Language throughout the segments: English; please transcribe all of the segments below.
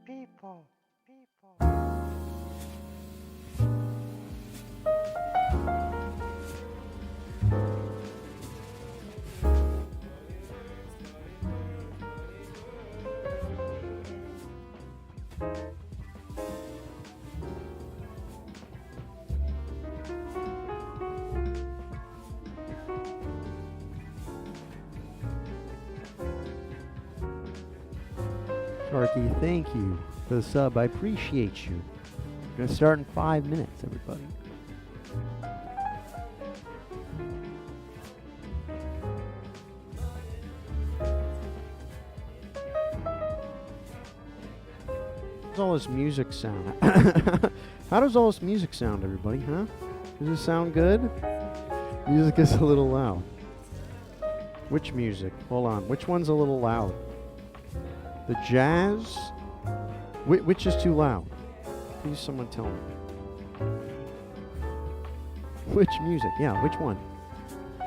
People. Sharky, thank you for the sub. I appreciate you. We're going to start in 5 minutes, everybody. How's all this music sound? How does all this music sound, everybody, huh? Does it sound good? Music is a little loud. Which music? Hold on. Which one's a little loud? The jazz? Which is too loud? Please someone tell me. Which music? Yeah, which one?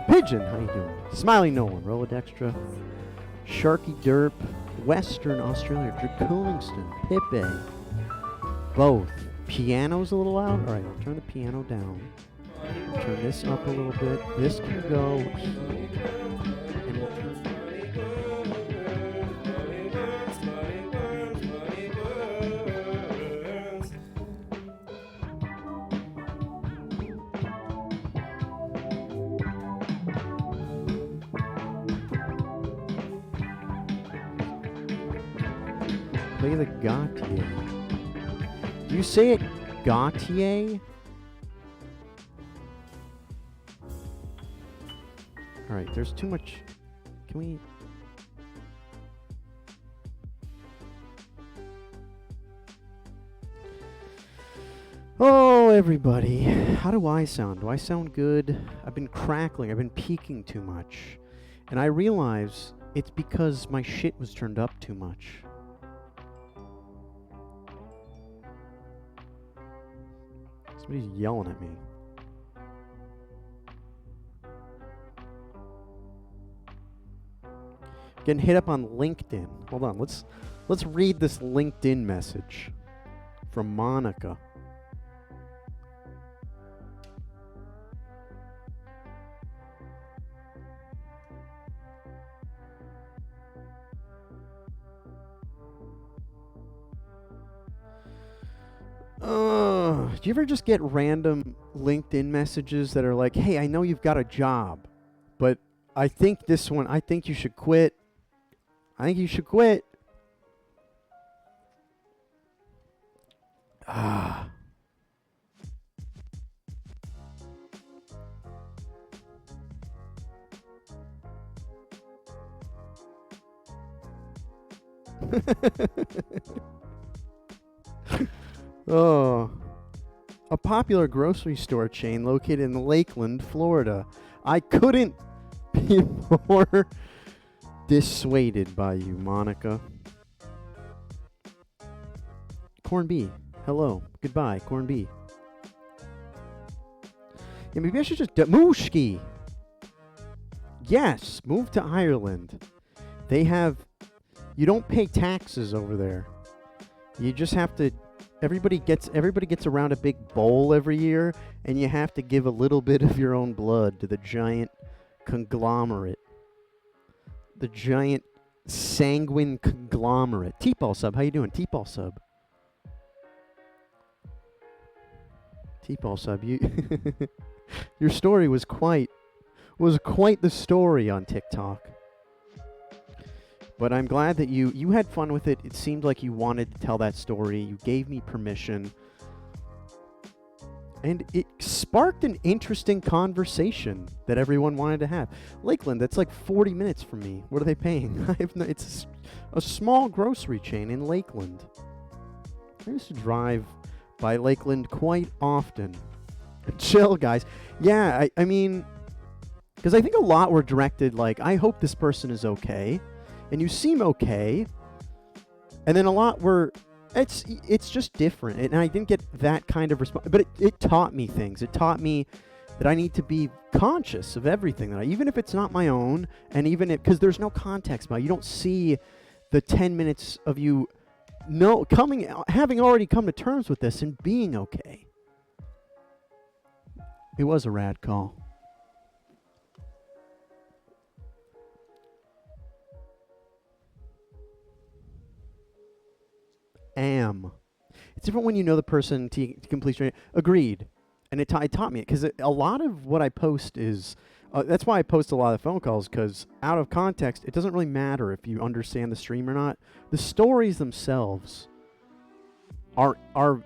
Pigeon, how you doing? Smiley Nolan, Rolodextra, Sharky Derp, Western Australia, Draconingston, Pippe. Both. Piano's a little loud? Alright, I'll turn the piano down. Turn this up a little bit. This can go here. And we'll turn play the Gautier. Do you say it Gautier? Alright, there's too much. Can we... Oh, everybody. How do I sound? Do I sound good? I've been crackling. I've been peaking too much. And I realize it's because my shit was turned up too much. Somebody's yelling at me. Getting hit up on LinkedIn. Hold on, let's read this LinkedIn message from Monica. Do you ever just get random LinkedIn messages that are like, hey, I know you've got a job, but I think you should quit. I think you should quit. Ah. Oh. A popular grocery store chain located in Lakeland, Florida. I couldn't be more dissuaded by you, Monica. Corn B. Hello. Goodbye, Corn B. Yeah, maybe I should just Mooshki. Yes, move to Ireland. They have. You don't pay taxes over there. You just have to. Everybody gets around a big bowl every year, and you have to give a little bit of your own blood to the giant conglomerate. The giant sanguine conglomerate. T-Ball sub, how you doing? T-Ball sub. T-Ball sub, you your story was quite the story on TikTok. But I'm glad that you had fun with it. It seemed like you wanted to tell that story. You gave me permission. And it sparked an interesting conversation that everyone wanted to have. Lakeland, that's like 40 minutes from me. What are they paying? It's a small grocery chain in Lakeland. I used to drive by Lakeland quite often. Chill, guys. Yeah, I mean, because I think a lot were directed like, I hope this person is okay. And you seem okay. And then a lot were... It's just different, and I didn't get that kind of response. But it taught me things. It taught me that I need to be conscious of everything that even if it's not my own, and even because there's no context about it, you don't see the 10 minutes of you having already come to terms with this and being okay. It was a rad call. It's different when you know the person to complete stranger. Agreed. And it taught me it, because a lot of what I post is... that's why I post a lot of phone calls, because out of context, it doesn't really matter if you understand the stream or not. The stories themselves are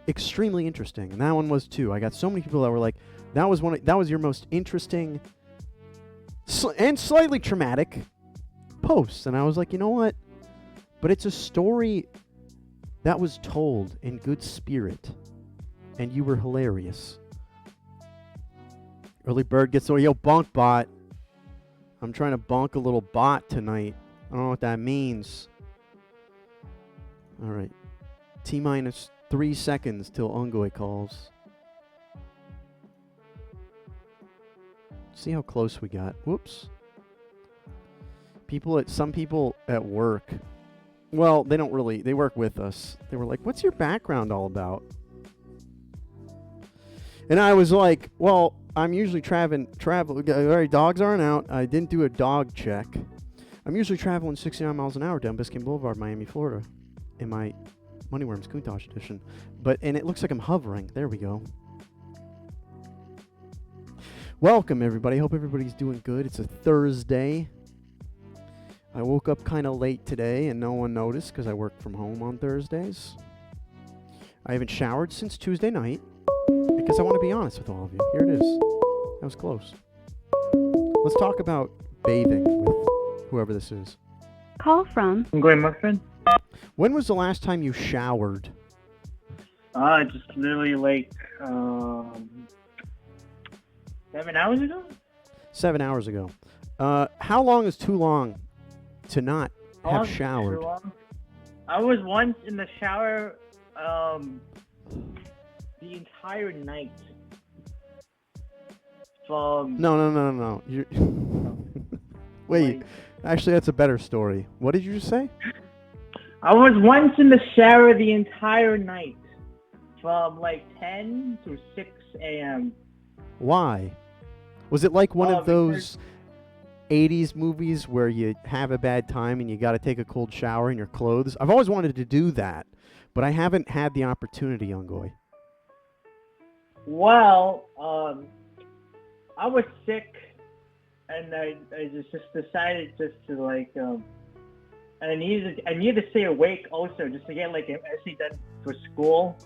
extremely interesting, and that one was too. I got so many people that were like, that was your most interesting and slightly traumatic post. And I was like, you know what? But it's a story that was told in good spirit, and you were hilarious. Early bird gets away. Yo, bonk bot. I'm trying to bonk a little bot tonight. I don't know what that means. All right. T-minus 3 seconds till Ungoy calls. See how close we got. Whoops. Some people at work... Well, they don't really. They work with us. They were like, "What's your background all about?" And I was like, "Well, I'm usually traveling. All right, dogs aren't out. I didn't do a dog check. I'm usually traveling 69 miles an hour down Biscayne Boulevard, Miami, Florida, in my Moneyworms Countach edition. And it looks like I'm hovering. There we go. Welcome, everybody. Hope everybody's doing good. It's a Thursday. I woke up kind of late today, and no one noticed because I work from home on Thursdays. I haven't showered since Tuesday night because I want to be honest with all of you. Here it is. That was close. Let's talk about bathing with whoever this is. Call from... I'm going, my friend. When was the last time you showered? Just literally like 7 hours ago? 7 hours ago. How long is too long to not have showered? I was once in the shower the entire night. From No. Wait, actually, that's a better story. What did you just say? I was once in the shower the entire night, from like 10 to 6 a.m. Why? Was it like one of those 80s movies where you have a bad time and you got to take a cold shower in your clothes? I've always wanted to do that, but I haven't had the opportunity, Ungoy. Well, I was sick, and I just decided just to like, and I needed to stay awake also just to get like an essay done for school.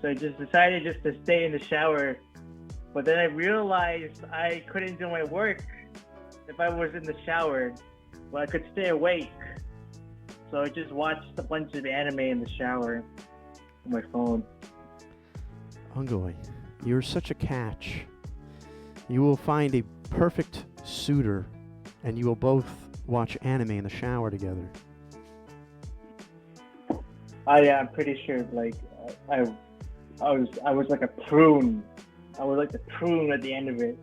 So I just decided just to stay in the shower, but then I realized I couldn't do my work if I was in the shower, but I could stay awake. So I just watched a bunch of anime in the shower on my phone. Ungoy, you're such a catch. You will find a perfect suitor, and you will both watch anime in the shower together. I'm pretty sure. Like I was like a prune I would like the prune at the end of it.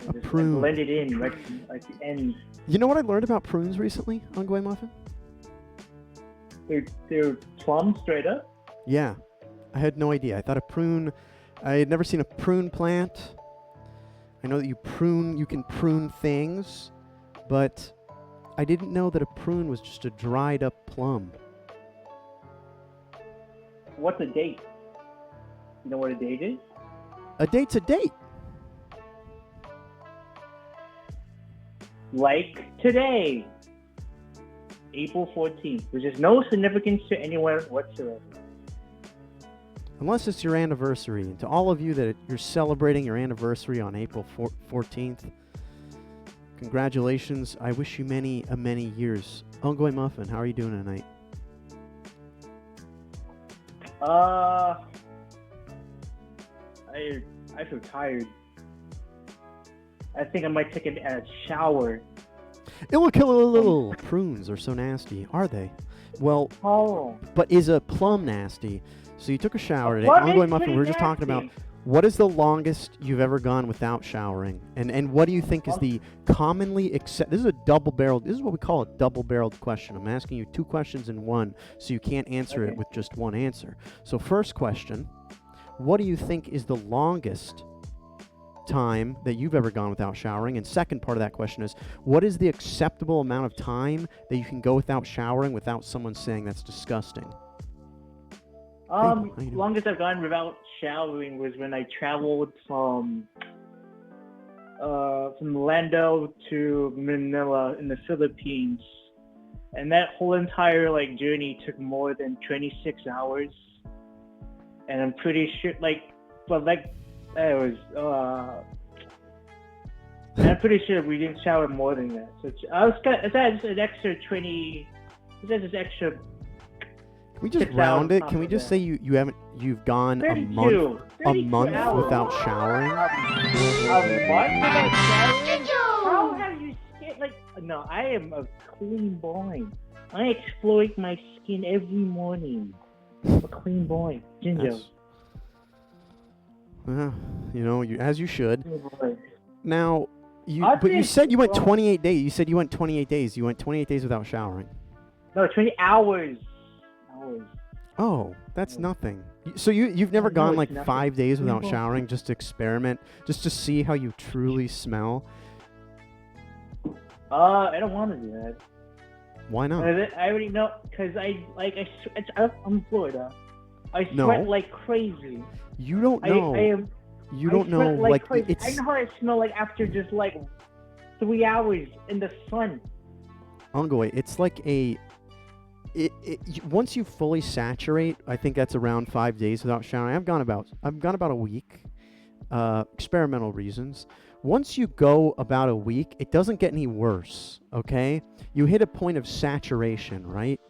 A Just prune. blend it in right at the end. You know what I learned about prunes recently on Goy Muffin? They're plum straight up. Yeah, I had no idea. I thought a prune. I had never seen a prune plant. I know that you can prune things, but I didn't know that a prune was just a dried up plum. What's a date? You know what a date is? A date's a date. Like today, April 14th, which is no significance to anyone whatsoever. Unless it's your anniversary. And to all of you that you're celebrating your anniversary on April 14th, congratulations. I wish you many years. Ungoy Muffin, how are you doing tonight? I feel tired. I think I might take a shower. Little prunes are so nasty, are they? Well, but is a plum nasty? So you took a shower today. Ongoing Muffin, we were just talking about what is the longest you've ever gone without showering, and what do you think is the commonly accepted? This is a double-barreled. This is what we call a double-barreled question. I'm asking you two questions in one, so you can't answer it with just one answer. So first question, what do you think is the longest time that you've ever gone without showering? And second part of that question is, what is the acceptable amount of time that you can go without showering without someone saying that's disgusting? Longest I've gone without showering was when I traveled from Lando to Manila in the Philippines, and that whole entire journey took more than 26 hours. And I'm pretty sure I'm pretty sure we didn't shower more than that. So it's an extra 20. It's just an extra. Can we just round it? Can we just say you've gone 32, a month hours. without showering? A month without showering? How have you no, I am a clean boy. I exploit my skin every morning. I'm a clean boy. Ginger. You as you should. Now, But you said you went 28 days. You said you went 28 days. You went 28 days without showering. No, 20 hours. Oh, that's nothing. So you've never gone 5 days without showering just to experiment, just to see how you truly smell? I don't want to do that. Why not? I already know, because I'm in Florida. I sweat like crazy. You don't know. You don't know, like crazy. I know how I smell after just 3 hours in the sun. Ongoy, it's like once you fully saturate, I think that's around 5 days without showering. I've gone about a week, experimental reasons. Once you go about a week, it doesn't get any worse, okay? You hit a point of saturation, right?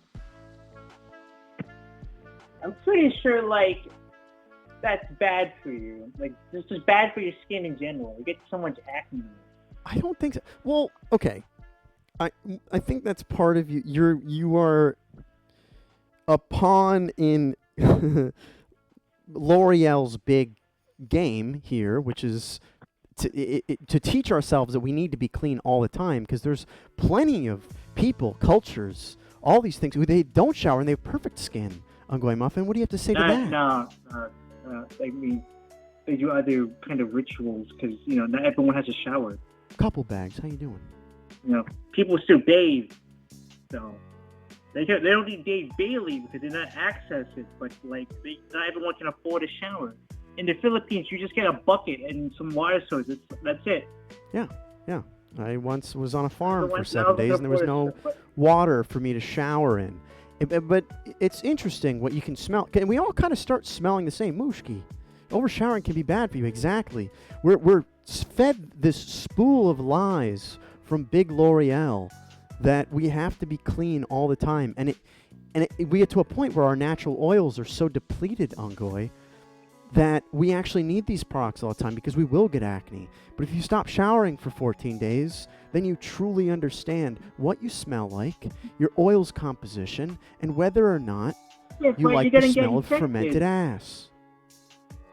I'm pretty sure, that's bad for you. This is bad for your skin in general. You get so much acne. I don't think so. Well, okay. I think that's part of you. You are a pawn in L'Oreal's big game here, which is to teach ourselves that we need to be clean all the time, because there's plenty of people, cultures, all these things who they don't shower and they have perfect skin. Ongoy Muffin, what do you have to say to that? No. They do other kind of rituals, because not everyone has a shower. Couple bags, how you doing? People still bathe, so they don't need bathe daily because they're not access it. But not everyone can afford a shower. In the Philippines, you just get a bucket and some water source. That's it. Yeah. I once was on a farm for 7 days and there was no water for me to shower in. But it's interesting what you can smell. And we all kind of start smelling the same. Mushki, overshowering can be bad for you. Exactly. We're fed this spool of lies from big L'Oreal that we have to be clean all the time. And we get to a point where our natural oils are so depleted, Ongoy, that we actually need these products all the time because we will get acne. But if you stop showering for 14 days, then you truly understand what you smell like, your oil's composition, and whether or not you like the smell of fermented ass.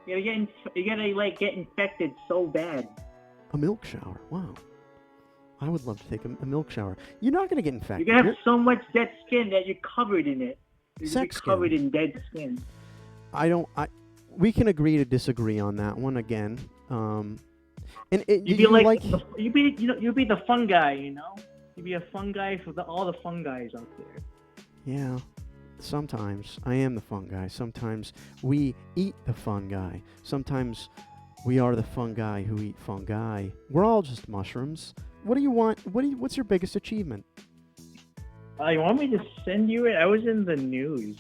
you're gonna like get infected so bad. A milk shower. Wow. I would love to take a milk shower. You're not gonna get infected. You're gonna have so much dead skin that you're covered in it. You're gonna be Sex covered skin. in dead skin. We can agree to disagree on that one again. And You'd be you'd be the fun guy, you know. You'd be a fun guy for all the fun guys out there. Yeah. Sometimes I am the fun guy. Sometimes we eat the fun guy. Sometimes we are the fun guy who eat fungi. We're all just mushrooms. What do you want? What's your biggest achievement? You want me to send you it? I was in the news.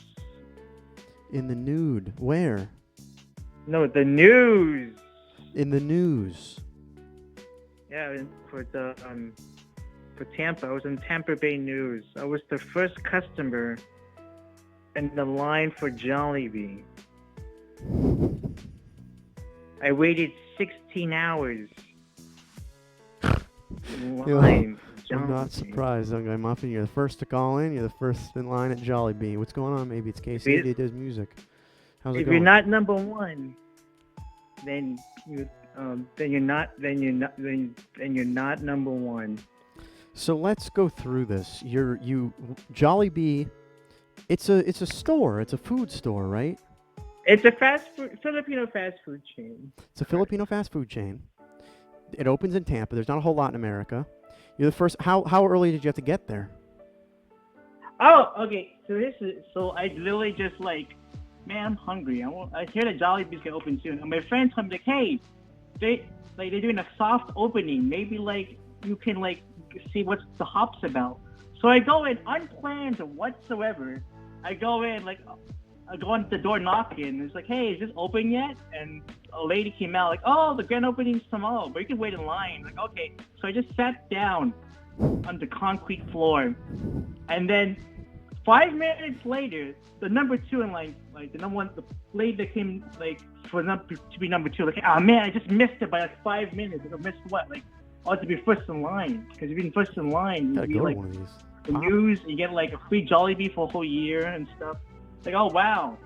In the nude. Where? No, the news. In the news. Yeah, for Tampa. I was in Tampa Bay News. I was the first customer in the line for Jollibee. I waited 16 hours. I'm not surprised, young guy Muffin. You're the first to call in. You're the first in line at Jollibee. What's going on? Maybe it's Casey. Maybe it does music. How's it going? If you're not number one, then you're not number one. So let's go through this. Jollibee. It's a store. It's a food store, right? It's a Filipino fast food chain. It's a Filipino fast food chain. It opens in Tampa. There's not a whole lot in America. You're the first. How early did you have to get there? Oh, okay. So I literally just like, man, I'm hungry. I hear that Jollibee's gonna open soon. And my friend told me like, hey, they're doing a soft opening. Maybe like you can like see what's the hops about. So I go in unplanned whatsoever. I go in like. I go on the door knocking. It's like, hey, is this open yet? And a lady came out like, oh, the grand opening's tomorrow, but you can wait in line. Like, okay. So I just sat down on the concrete floor. And then 5 minutes later, the number two in line, like the number one, the lady that came like to be number two, like, oh man, I just missed it by like 5 minutes. Like, I missed what? Like, I ought to be first in line. Because if you're first in line, you get like one of these. The news, you get like a free Jollibee for a whole year and stuff. Like, oh wow,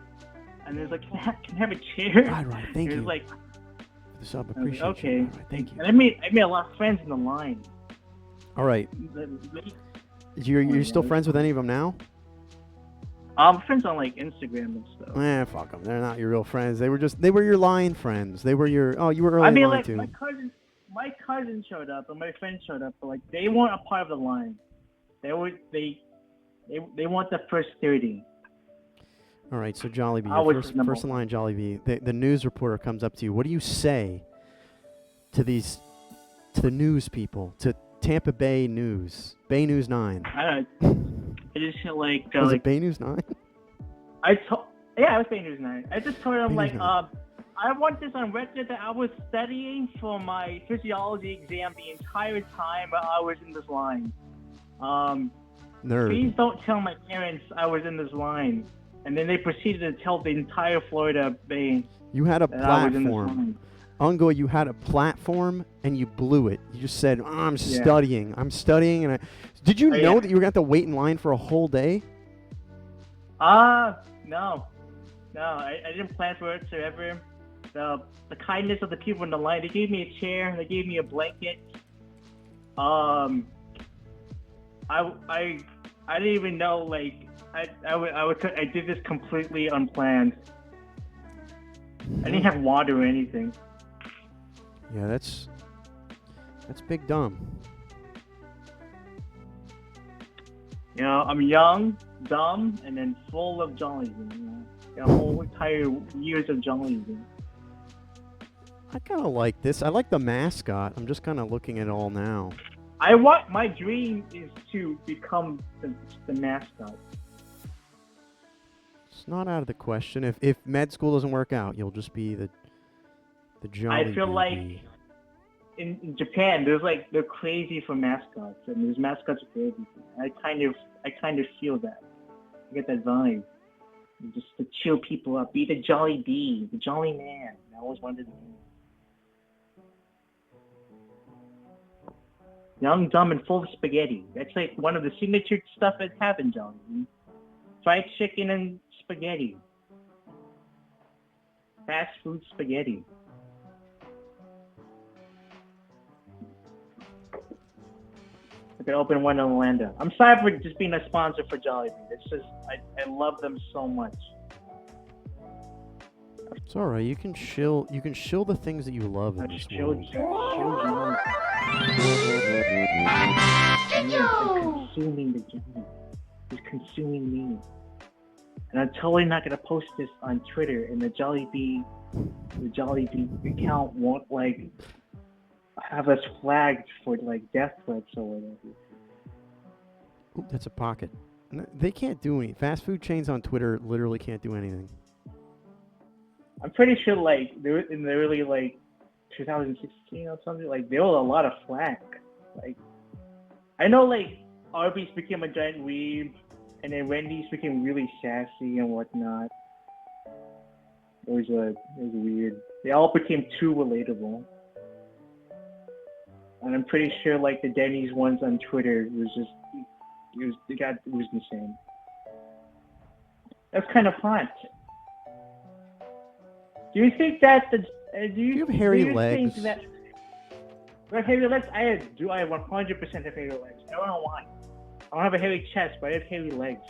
and there's like, can I have a chair? Right, thank you. Like, the sub, appreciate okay. you. Right, thank you. And I made a lot of friends in the line. All right. You're still friends with any of them now? I'm friends on like Instagram and stuff. Fuck them. They're not your real friends. They were your line friends. They were you were early in line like too. my cousin showed up and my friend showed up, but like they weren't a part of the line. They weren't the first 30. All right, so Jollibee, first in line Jollibee. The news reporter comes up to you. What do you say to the news people, to Tampa Bay News, Bay News 9? I don't know. I just feel like was it Bay News 9? it was Bay News 9. I just told them like, I want this on record that I was studying for my physiology exam the entire time I was in this line. Nerd. Please don't tell my parents I was in this line. And then they proceeded to tell the entire Florida Bay. You had a platform. Ungo, you had a platform and you blew it. You just said, I'm studying. I'm studying. And did you know that you were going to have to wait in line for a whole day? No. I didn't plan for it whatsoever. The kindness of the people in the line, they gave me a chair. They gave me a blanket. I didn't even know, like, I did this completely unplanned. I didn't have water or anything. Yeah, that's big dumb. You know, I'm young, dumb, and then full of Jollibee. You know, whole entire years of Jollibee. I kind of like this. I like the mascot. I'm just kind of looking at it all now. My dream is to become the mascot. It's not out of the question. If med school doesn't work out, you'll just be the Jollibee. I feel like in Japan, they're crazy for mascots, and these mascots are crazy. I kind of feel that. I get that vibe. Just to chill people up, be the Jollibee, the jolly man. I always wanted to be. Young, dumb, and full of spaghetti. That's like one of the signature stuff that happened, Jollibee. Fried chicken and spaghetti. fast food spaghetti. I could open one in Orlando. I'm sorry for just being a sponsor for Jollibee. It's just I love them so much. It's all right. You can shill the things that you love in I this still world. I'm consuming the Jollibee. It's consuming me. And I'm totally not gonna post this on Twitter, and the Jollibee account won't like have us flagged for like death threats or whatever. Ooh, that's a pocket. They can't do anything. Fast food chains on Twitter literally can't do anything. I'm pretty sure like there in the early like 2016 or something, like there was a lot of flack. Like I know like Arby's became a giant weeb, and then Wendy's became really sassy and whatnot. It was weird. They all became too relatable. And I'm pretty sure like the Denny's ones on Twitter was insane. That's kind of hot. Do you think that do you have hairy do you legs? Think that, do I have hairy legs? I do. I 100% have hairy legs. I don't know why. I don't have a hairy chest, but I have hairy legs.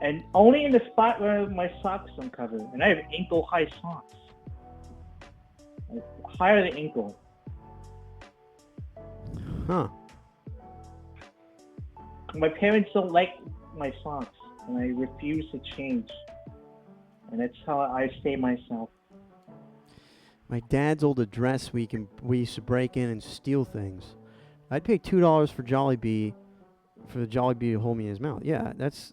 And only in the spot where my socks don't cover. And I have ankle-high socks. Like, higher than ankle. Huh. My parents don't like my socks, and I refuse to change. And that's how I stay myself. My dad's old address, we used to break in and steal things. I'd pay $2 for Jollibee, for the Jollibee to hold me in his mouth. Yeah, it's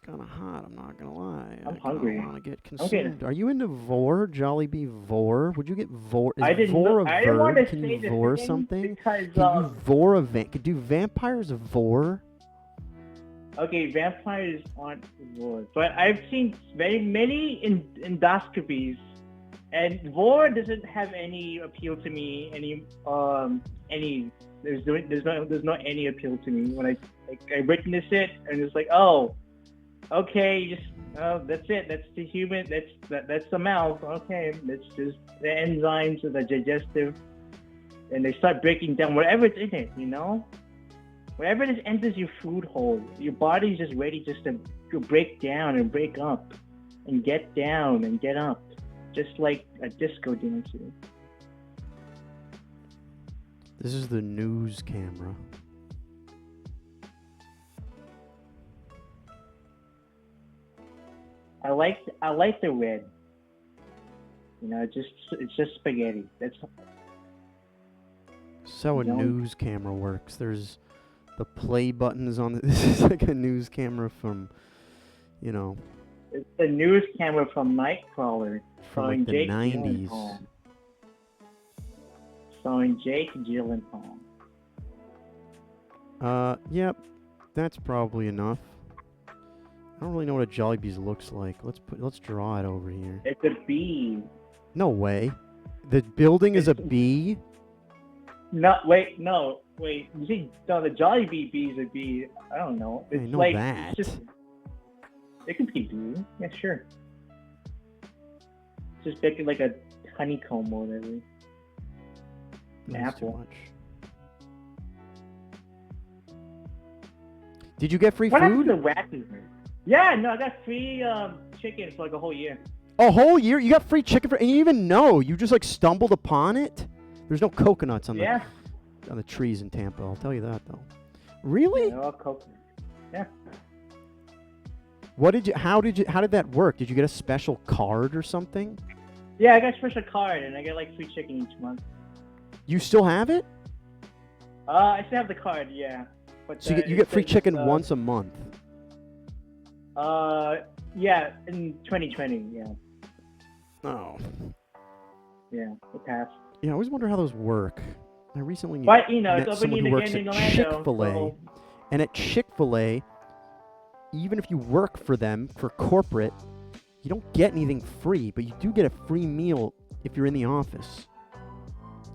kind of hot. I'm not gonna lie. I'm hungry. I want to get consumed. Are you into vor? Jollibee vor? Would you get vor? Is I didn't. vor a I didn't want verb? to Can say you this vor thing something? because Can you vor a Could do vampires vor? okay, vampires aren't vor, but I've seen very many endoscopies, and vor doesn't have any appeal to me. There's no any appeal to me when I witness it, and it's like, oh, okay, that's it. That's the human. That's the mouth. Okay, that's just the enzymes or the digestive, and they start breaking down whatever's in it. You know, wherever this enters your food hole, your body's just ready just to break down and break up, and get down and get up, just like a disco dancer. This is the news camera. I like the red. You know, it's just spaghetti. That's So a news camera works. There's the play buttons on this is like a news camera from, it's the news camera from Nightcrawler, from like the 90s. Starring Jake Gyllenhaal. Yep, that's probably enough. I don't really know what a Jollibee's looks like. Let's draw it over here. It's a bee. No way. The building is a bee? No, wait. You see, no, the Jollibee bee is a bee. I don't know. It's I know like, that. It's just, it could be a bee. Yeah, sure. Just make it like a honeycomb or whatever. That's too apple. much. Did you get free What happened food? to wacky? Yeah, no, I got free chicken for like a whole year. A whole year? You got free chicken and you even know. You just like stumbled upon it? There's no coconuts on the trees in Tampa. I'll tell you that though. Really? Yeah, all coconut. Yeah. How did that work? Did you get a special card or something? Yeah, I got a special card and I get like free chicken each month. You still have it? I still have the card, yeah. But, So you get free chicken once a month. Yeah, in 2020, yeah. Oh. Yeah, it passed. Yeah, I always wonder how those work. I recently But, met it's someone opening who works again in at Orlando. Chick-fil-A. So... And at Chick-fil-A, even if you work for them, for corporate, you don't get anything free, but you do get a free meal if you're in the office.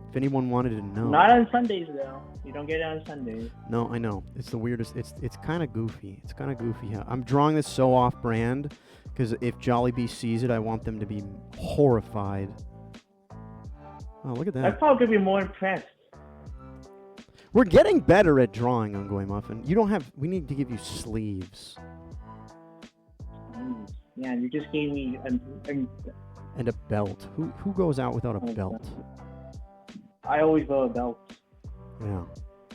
If anyone wanted to know. Not on Sundays though. You don't get it on Sundays. No, I know. It's the weirdest. It's kind of goofy. It's kind of goofy. I'm drawing this so off-brand because if Jollibee sees it, I want them to be horrified. Oh, look at that. I'd probably be more impressed. We're getting better at drawing on Goy Muffin. You don't have. We need to give you sleeves Yeah, you just gave me and a belt. Who goes out without a belt? I always wear a belt Yeah.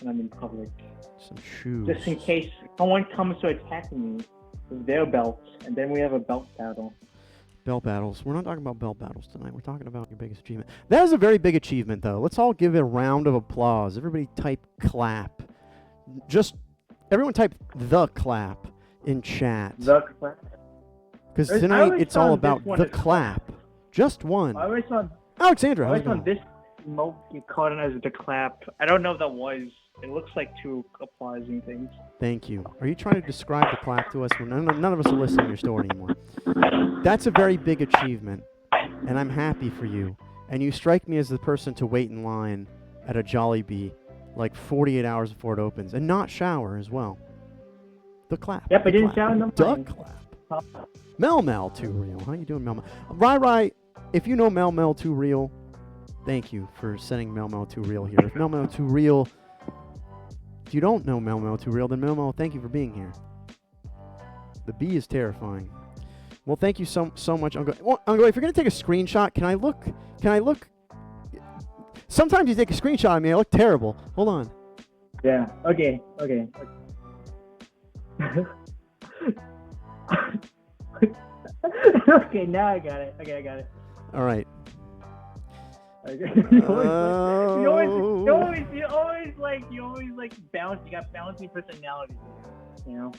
when I'm in public. Some shoes. Just in case someone comes to attack me with their belts, and then we have a belt battle. Belt battles. We're not talking about belt battles tonight. We're talking about your biggest achievement. That is a very big achievement, though. Let's all give it a round of applause. Everybody type clap. Just everyone type the clap in chat. The clap. Because I tonight always it's all found about this one the as clap. Just one. I always found Alexandra, how's it going? this emote you called it as the clap. I don't know if that was. It looks like two applauding things. Thank you. Are you trying to describe the clap to us? None of us are listening to your story anymore. That's a very big achievement, and I'm happy for you. And you strike me as the person to wait in line at a Jollibee like 48 hours before it opens, and not shower as well. The clap. Yep, the I didn't clap. shower. No The time. clap. Mel Too Real. How you doing, Mel? Rai, if you know Mel Too Real, thank you for sending Mel Too Real here. If Mel Too Real, if you don't know Mel Too Real, then Mel, thank you for being here. The bee is terrifying. Well, thank you so much, Uncle. Well, Uncle, if you're gonna take a screenshot, can I look? Sometimes you take a screenshot of me, I look terrible. Hold on. Yeah. Okay. Okay, now I got it. Okay, I got it. All right. Okay. You always bounce. You got bouncy personality. You know.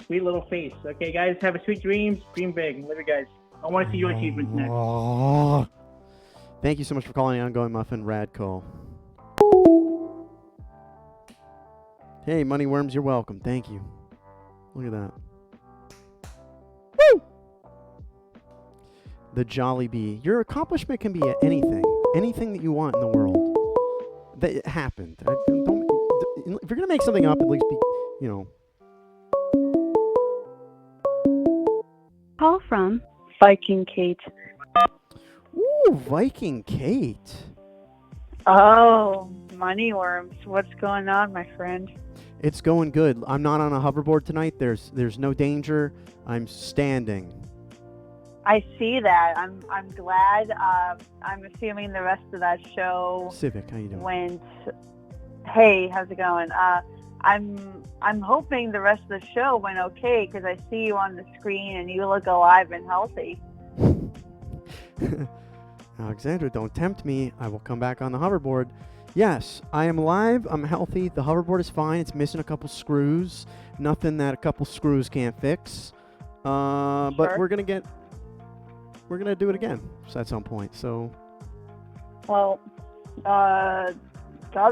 Sweet little face. Okay, guys, have a sweet dreams. Dream big. Live it, guys. I want to see your achievements next. Oh. Thank you so much for calling Ongoing Muffin. Rad call. Hey, Moneyworms, you're welcome. Thank you. Look at that. Woo! The Jollibee. Your accomplishment can be anything. Anything that you want in the world. That it happened. If you're going to make something up, at least be, you know. Call from Viking Kate. Ooh, Viking Kate. Oh, Moneyworms. What's going on, my friend? It's going good. I'm not on a hoverboard tonight. There's no danger. I'm standing. I see that. I'm glad. I'm assuming the rest of that show Civic, how you doing? went. Hey, how's it going? I'm hoping the rest of the show went okay because I see you on the screen and you look alive and healthy. Alexandra, don't tempt me. I will come back on the hoverboard. Yes, I am alive. I'm healthy. The hoverboard is fine. It's missing a couple screws. Nothing that a couple screws can't fix. But Sure. we're gonna do it again at some point. So. Well, God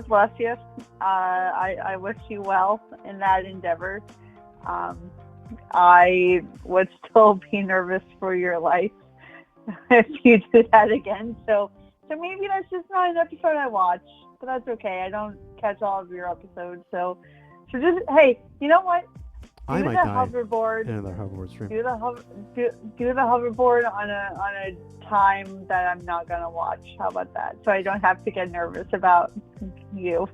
bless you. I wish you well in that endeavor. I would still be nervous for your life if you do that again. So maybe that's just not an episode I watch, but that's okay. I don't catch all of your episodes, so just hey, you know what? I might the die. hoverboard. Another hoverboard stream. Do the hoverboard on a time that I'm not gonna watch. How about that? So I don't have to get nervous about you.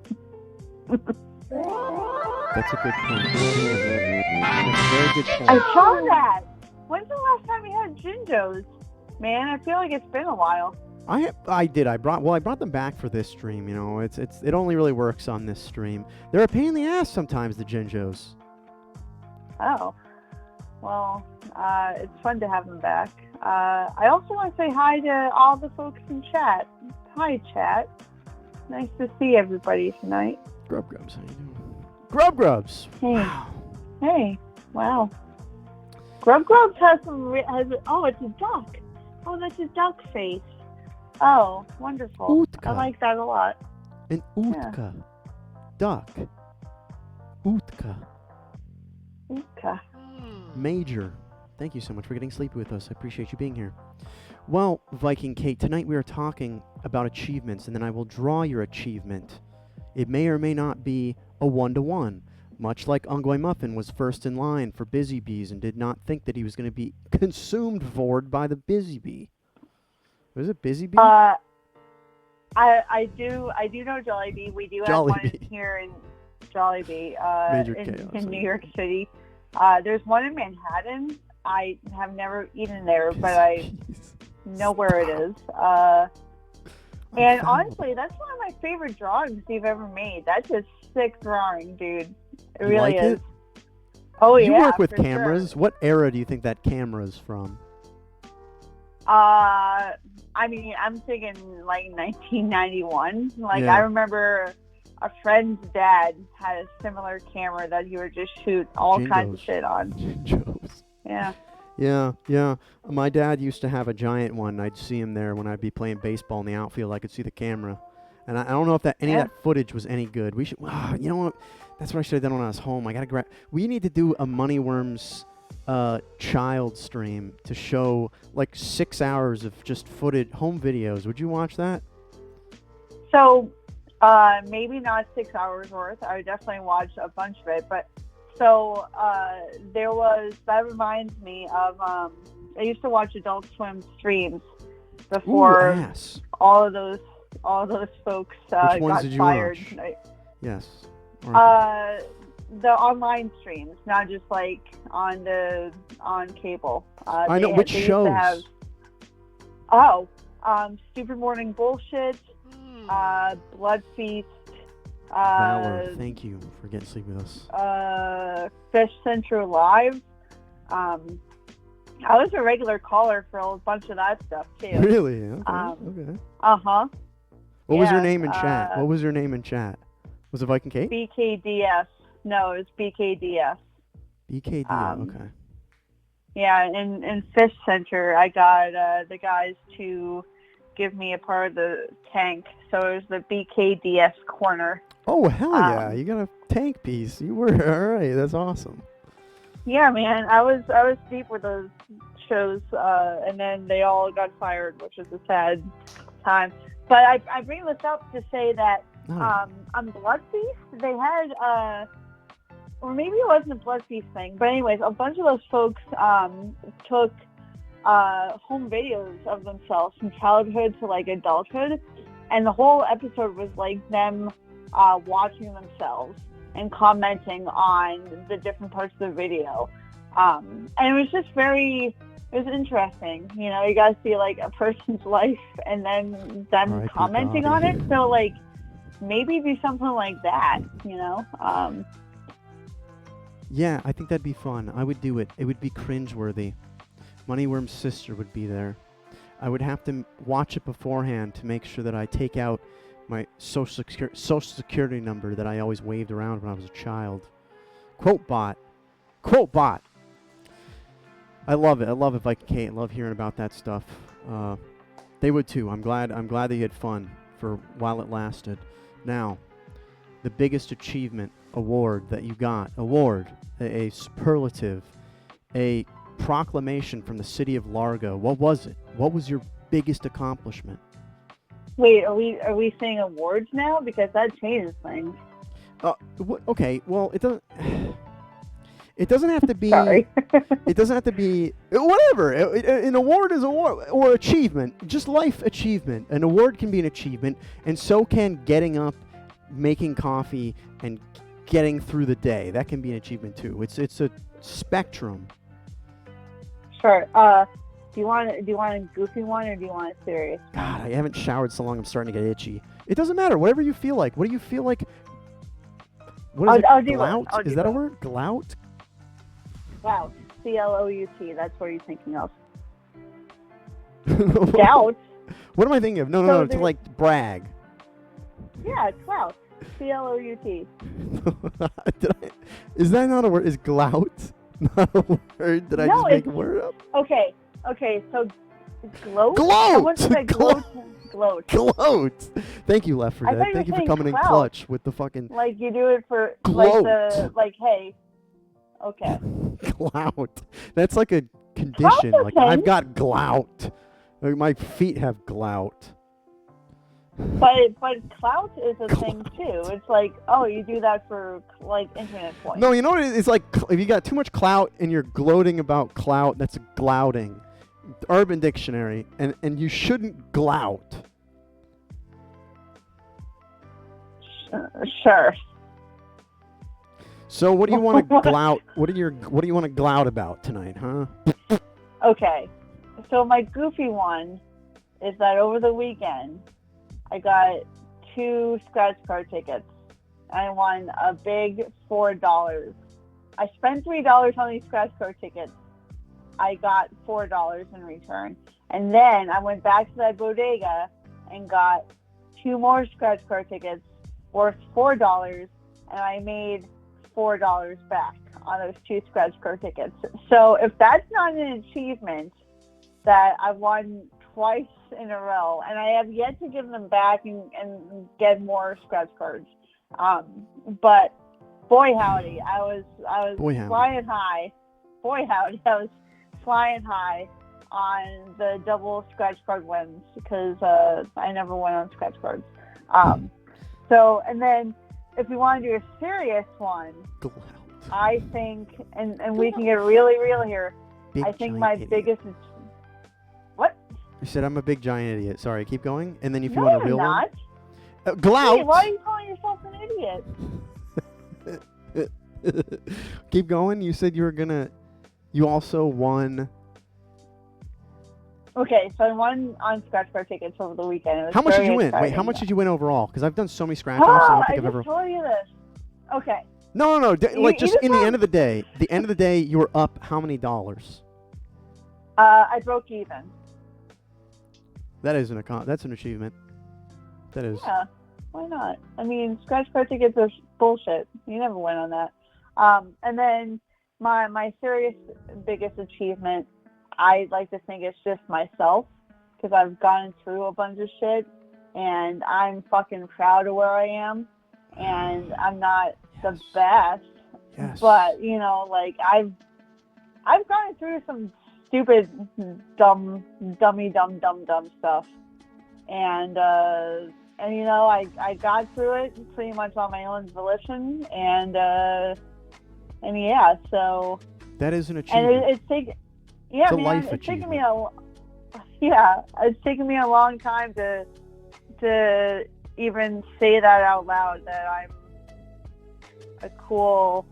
That's a good point. That's a very good point. I saw that. When's the last time we had Jinjos? Man, I feel like it's been a while. I did. I brought them back for this stream. You know, it only really works on this stream. They're a pain in the ass sometimes, the Jinjos. Oh, well, it's fun to have them back. I also want to say hi to all the folks in chat. Hi, chat. Nice to see everybody tonight. Grubs, how you doing? Grubs. Hey. Wow. Hey, wow. Grubs has oh, it's a duck. Oh, that's a duck face. Oh, wonderful. Utka. I like that a lot. An utka. Duck. Utka. Okay. Major. Thank you so much for getting sleepy with us. I appreciate you being here. Well, Viking Kate, tonight we are talking about achievements, and then I will draw your achievement. It may or may not be a 1-to-1. Much like Ungoy Muffin was first in line for Busy Bees and did not think that he was going to be consumed forward by the Busy Bee. Was it Busy Bee? I do know Jollibee. We do have one here in Jollibee in New York City. There's one in Manhattan. I have never eaten there, but I know where it is. And honestly, that's one of my favorite drawings you've ever made. That's a sick drawing, dude. It really is. Oh, yeah. You work with cameras. Sure. What era do you think that camera is from? I mean, I'm thinking like 1991. Like, I remember a friend's dad had a similar camera that he would just shoot all kinds of shit on. Jingos. Yeah. Yeah. My dad used to have a giant one. I'd see him there when I'd be playing baseball in the outfield. I could see the camera. And I don't know if any of that footage was any good. We should, you know what? That's what I should have done when I was home. I gotta grab. We need to do a Moneyworms child stream to show like 6 hours of just footage, home videos. Would you watch that? So, maybe not 6 hours worth. I would definitely watch a bunch of it. But so that reminds me of I used to watch Adult Swim streams before all those folks got fired. Yes. The online streams, not just like on cable. I know which shows. Stupid Morning Bullshit, Blood Feast. Valor, thank you for getting sleep with us. Fish Central Live. I was a regular caller for a bunch of that stuff too. Really? Okay. What was your name in chat? What was your name in chat? Was it Viking Kate? BKDS. No, it was BKDS. BKDS, okay. Yeah, in Fish Center, I got the guys to give me a part of the tank, so it was the BKDS corner. Oh, hell yeah. You got a tank piece. You were, all right, that's awesome. Yeah, man, I was deep with those shows, and then they all got fired, which was a sad time. But I bring this up to say that on Blood Feast, they had, or maybe it wasn't a Blood Feast thing, but anyways, a bunch of those folks took home videos of themselves from childhood to like adulthood, and the whole episode was like them watching themselves and commenting on the different parts of the video, and it was just it was interesting. You know, you guys see like a person's life and then them commenting on it. So like maybe do something like that, you know. Yeah, I think that'd be fun. I would do it. It would be cringeworthy. Moneyworm's sister would be there. I would have to watch it beforehand to make sure that I take out my social security number that I always waved around when I was a child. Quote bot. I love it. I love it, Viking Kate. I love hearing about that stuff. They would too. I'm glad that you had fun for while it lasted. Now, the biggest achievement award that you got. A superlative, a proclamation from the city of Largo. What was it? What was your biggest accomplishment? Wait, are we saying awards now? Because that changes things. Okay. Well, it doesn't. It doesn't have to be. Sorry. It doesn't have to be whatever. An award is award or achievement. Just life achievement. An award can be an achievement, and so can getting up, making coffee, and getting through the day. That can be an achievement too. It's a spectrum. Sure. Do you want a goofy one or do you want a serious? God, I haven't showered so long. I'm starting to get itchy. It doesn't matter. Whatever you feel like. What do you feel like? What is it? Glout? Is that a word? Glout? Glout. C-L-O-U-T. That's what you're thinking of. Gout? What am I thinking of? No. To like brag. Yeah, clout. C-L-O-U-T. Is that not a word? Is glout not a word? Did I just make a word up? Okay, so gloat? Gloat! Gloat! Thank you, Left 4 Dead. Thank you for coming in clutch with the fucking... Like, you do it for... Gloat! Hey. Okay. Glout. That's like a condition. Like, I've got glout. Like, my feet have glout. But clout is a thing too. It's like, oh, you do that for like internet points. No, you know what? It's like if you got too much clout and you're gloating about clout, that's glouting. Urban Dictionary, and you shouldn't glout. Sure. So what do you want to glout? What do you want to glout about tonight, huh? Okay. So my goofy one is that over the weekend I got 2 scratch card tickets. I won a big $4. I spent $3 on these scratch card tickets. I got $4 in return. And then I went back to that bodega and got 2 more scratch card tickets worth $4, and I made $4 back on those 2 scratch card tickets. So if that's not an achievement that I won twice in a row, and I have yet to give them back and get more scratch cards. But boy howdy, I was flying high. Boy howdy, I was flying high on the double scratch card wins because I never went on scratch cards. So, and then if we want to do a serious one, I think, and we can get really real here, I think my biggest... What? You said I'm a big giant idiot. Sorry, keep going. And then if you No, want a real you're not. one... glout! Hey, why are you calling yourself an idiot? Keep going. You said you were gonna... You also won... Okay, so I won on scratch card tickets over the weekend. How much did you win? Wait, how much did you win overall? Because I've done so many scratch offs. I don't think I've ever... told you this. Okay. No. Like, just in the end of the day, you were up how many dollars? I broke even. That is that's an achievement. That is. Yeah, why not? I mean, scratch card tickets are bullshit. You never win on that. And then my serious biggest achievement, I like to think it's just myself, because I've gone through a bunch of shit, and I'm fucking proud of where I am, and I'm not the best, but you know, like I've gone through some stupid, dumb stuff, and you know, I got through it pretty much on my own volition, and yeah, so that is an achievement. And it's taken me a long time to even say that out loud, that I'm a cool,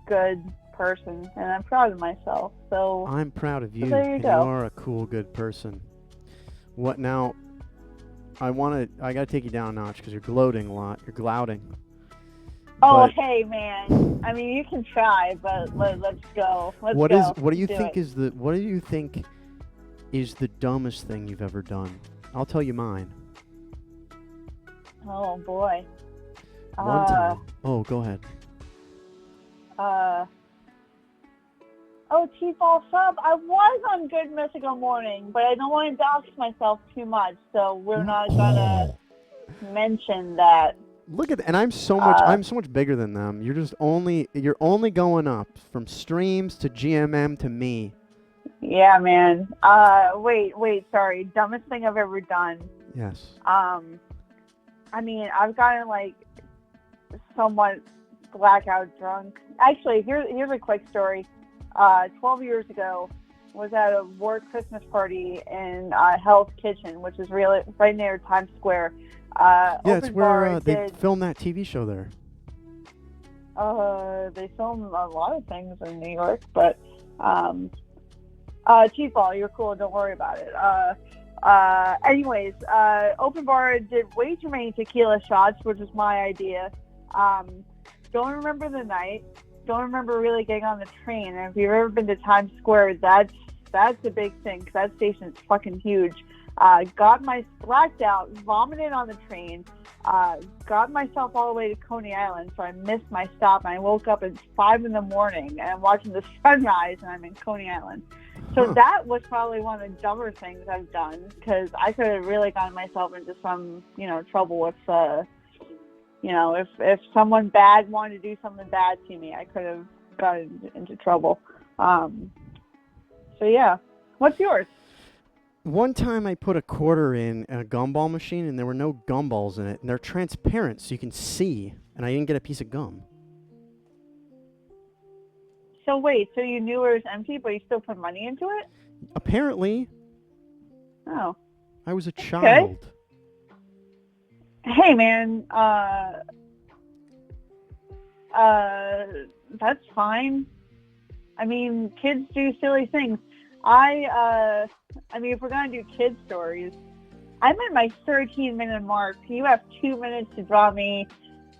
good person, and I'm proud of myself. So I'm proud of you. So there you go. You are a cool, good person. What now? I gotta take you down a notch because you're gloating a lot. You're glouting. Oh, hey man. I mean, you can try, but let's go. What do you think is the dumbest thing you've ever done? I'll tell you mine. Oh boy. One time. Oh, go ahead. T-Ball sub. I was on Good Mythical Morning, but I don't want to dox myself too much, so we're not gonna mention that. Look at that. And I'm so much bigger than them. You're only going up from streams to GMM to me. Yeah, man. Wait, sorry. Dumbest thing I've ever done. Yes. I mean, I've gotten like somewhat blackout drunk. Actually, here's a quick story. 12 years ago, was at a work Christmas party in Hell's Kitchen, which is really right near Times Square. It's where they filmed that TV show there. They film a lot of things in New York, but T-Ball, you're cool. Don't worry about it. Anyways, Open Bar did way too many tequila shots, which was my idea. Don't remember the night. Don't remember really getting on the train. And if you've ever been to Times Square, that's a big thing, because that station is fucking huge. Blacked out, vomited on the train, got myself all the way to Coney Island, so I missed my stop, and I woke up at 5 in the morning, and I'm watching the sunrise, and I'm in Coney Island. So that was probably one of the dumber things I've done, because I could have really gotten myself into some, trouble with, if someone bad wanted to do something bad to me, I could have gotten into trouble. So yeah. What's yours? One time I put a quarter in a gumball machine and there were no gumballs in it, and they're transparent so you can see, and I didn't get a piece of gum. So wait, so you knew it was empty, but you still put money into it? Apparently, Oh. I was a child. Hey, man. That's fine. I mean, kids do silly things. I mean, if we're gonna do kid stories, I'm at my 13-minute mark. You have 2 minutes to draw me.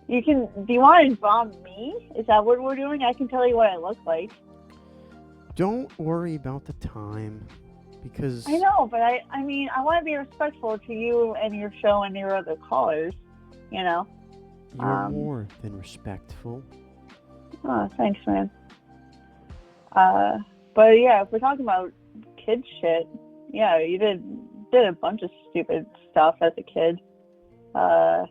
Do you want to draw me? Is that what we're doing? I can tell you what I look like. Don't worry about the time, because... I know, but I mean, I want to be respectful to you and your show and your other callers, you know? You're more than respectful. Oh, thanks, man. But yeah, if we're talking about kid shit, yeah, you did a bunch of stupid stuff as a kid. But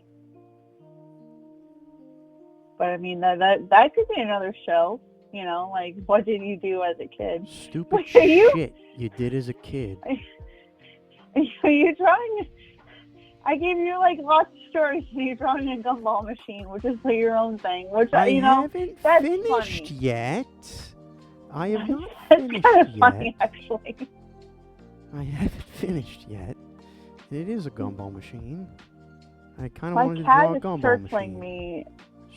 I mean, that could be another show, you know, like, what did you do as a kid? Stupid shit you did as a kid. Are you drawing? I gave you like lots of stories, and you're drawing a gumball machine, which is like your own thing. Which you know, haven't that's finished funny. yet. I have not That's finished kind of yet. funny, actually. I haven't finished yet. It is a gumball machine. I kind of My wanted to draw a cat gumball is machine. circling me.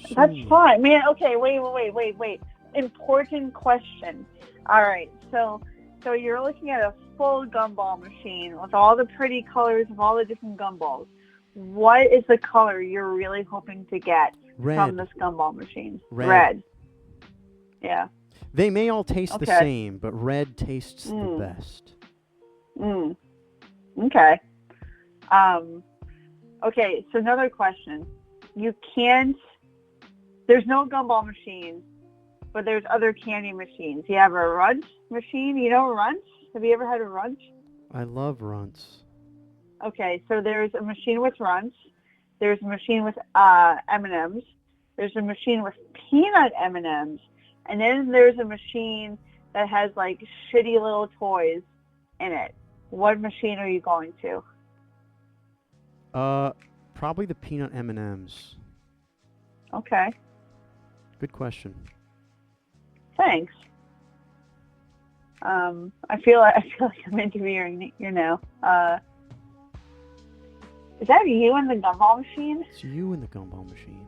So That's yeah. fine, man. Okay, wait. Important question. All right, so you're looking at a full gumball machine with all the pretty colors of all the different gumballs. What is the color you're really hoping to get from this gumball machine? Red. Yeah. They may all taste the same, but red tastes the best. Okay. Okay, so another question. There's no gumball machine, but there's other candy machines. You have a Runts machine. You know Runts? Have you ever had a Runts? I love Runts. Okay, so there's a machine with Runts. There's a machine with M&Ms. There's a machine with peanut M&Ms. And then there's a machine that has like shitty little toys in it. What machine are you going to? Probably the peanut M&Ms. Okay. Good question. Thanks. I feel like I'm interviewing you now. Is that you in the gumball machine? It's you in the gumball machine.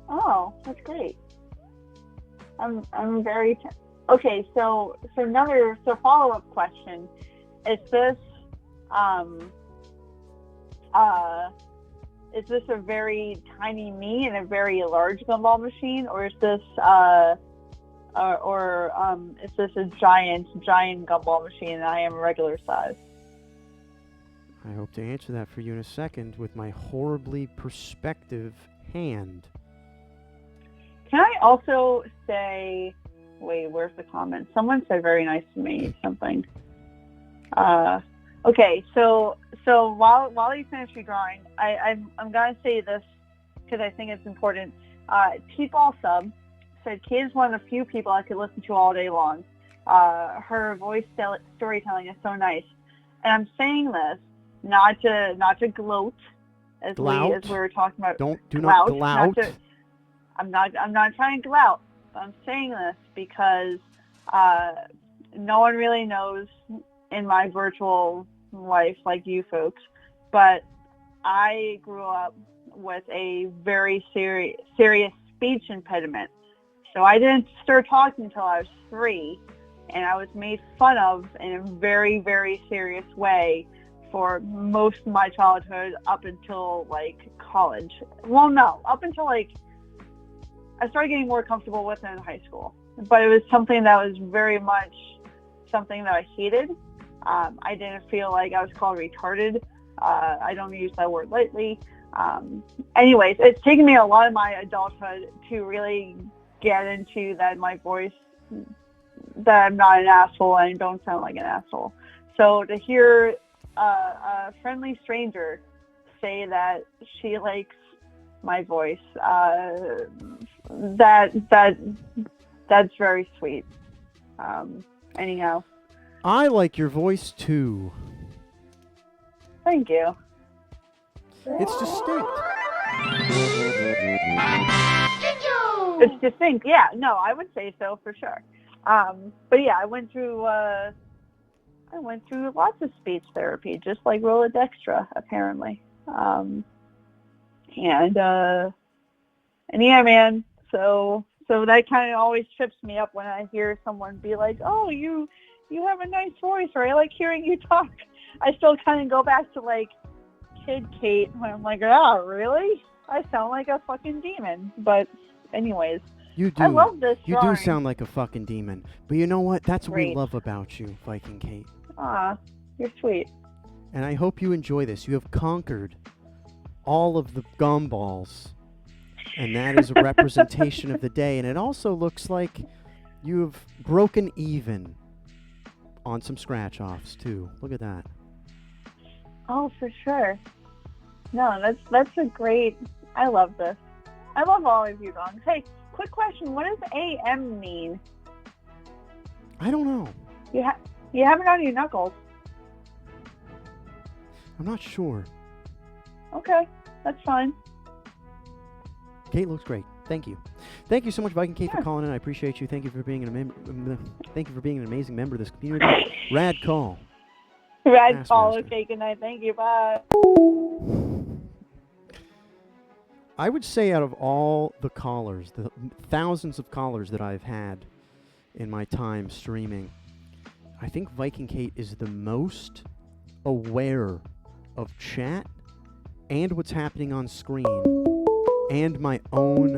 Oh, that's great. I'm very okay. So follow-up question: is this a very tiny me in a very large gumball machine, or is this is this a giant gumball machine and I am regular size? I hope to answer that for you in a second with my horribly perspective hand. Can I also say, wait, where's the comment? Someone said very nice to me something. Okay, so while you finish your drawing, I'm gonna say this because I think it's important. T-Ball Sub said Kate is one of the few people I could listen to all day long. Her voice storytelling is so nice, and I'm saying this not to gloat as we were talking about. Do not glout. I'm not trying to glout. I'm saying this because no one really knows in my virtual life like you folks, but I grew up with a very serious speech impediment. So I didn't start talking until I was 3, and I was made fun of in a very, very serious way for most of my childhood up until like college. Well, no, up until like I started getting more comfortable with it in high school. But it was something that was very much something that I hated. I didn't feel like I was called retarded. I don't use that word lightly. Anyways, it's taken me a lot of my adulthood to really get into that my voice, that I'm not an asshole and don't sound like an asshole. So to hear a friendly stranger say that she likes my voice, that's very sweet. Anyhow. I like your voice too. Thank you. It's distinct. It's distinct. Yeah, no, I would say so for sure. But yeah, I went through lots of speech therapy, just like Rolodextra, apparently. And yeah, man. So that kind of always trips me up when I hear someone be like, "Oh, you have a nice voice," or "I like hearing you talk." I still kind of go back to like kid Kate when I'm like, "Oh, really? I sound like a fucking demon." But anyways, You do. I love this You drawing. do sound like a fucking demon. But you know what? That's what we Great. love about you, Viking Kate. Aw, you're sweet. And I hope you enjoy this. You have conquered all of the gumballs. And that is a representation of the day. And it also looks like you've broken even on some scratch-offs, too. Look at that. Oh, for sure. No, that's a great. I love this. I love all of you drawings. Hey, quick question: what does AM mean? I don't know. You have it on your knuckles. I'm not sure. Okay, that's fine. Kate looks great. Thank you. Thank you so much, Viking Kate, Yeah. for calling in. I appreciate you. Thank you for being thank you for being an amazing member of this community. Rad call. Rad call. Taskmaster. Okay, good night. Thank you. Bye. I would say out of all the callers, the thousands of callers that I've had in my time streaming, I think Viking Kate is the most aware of chat and what's happening on screen and my own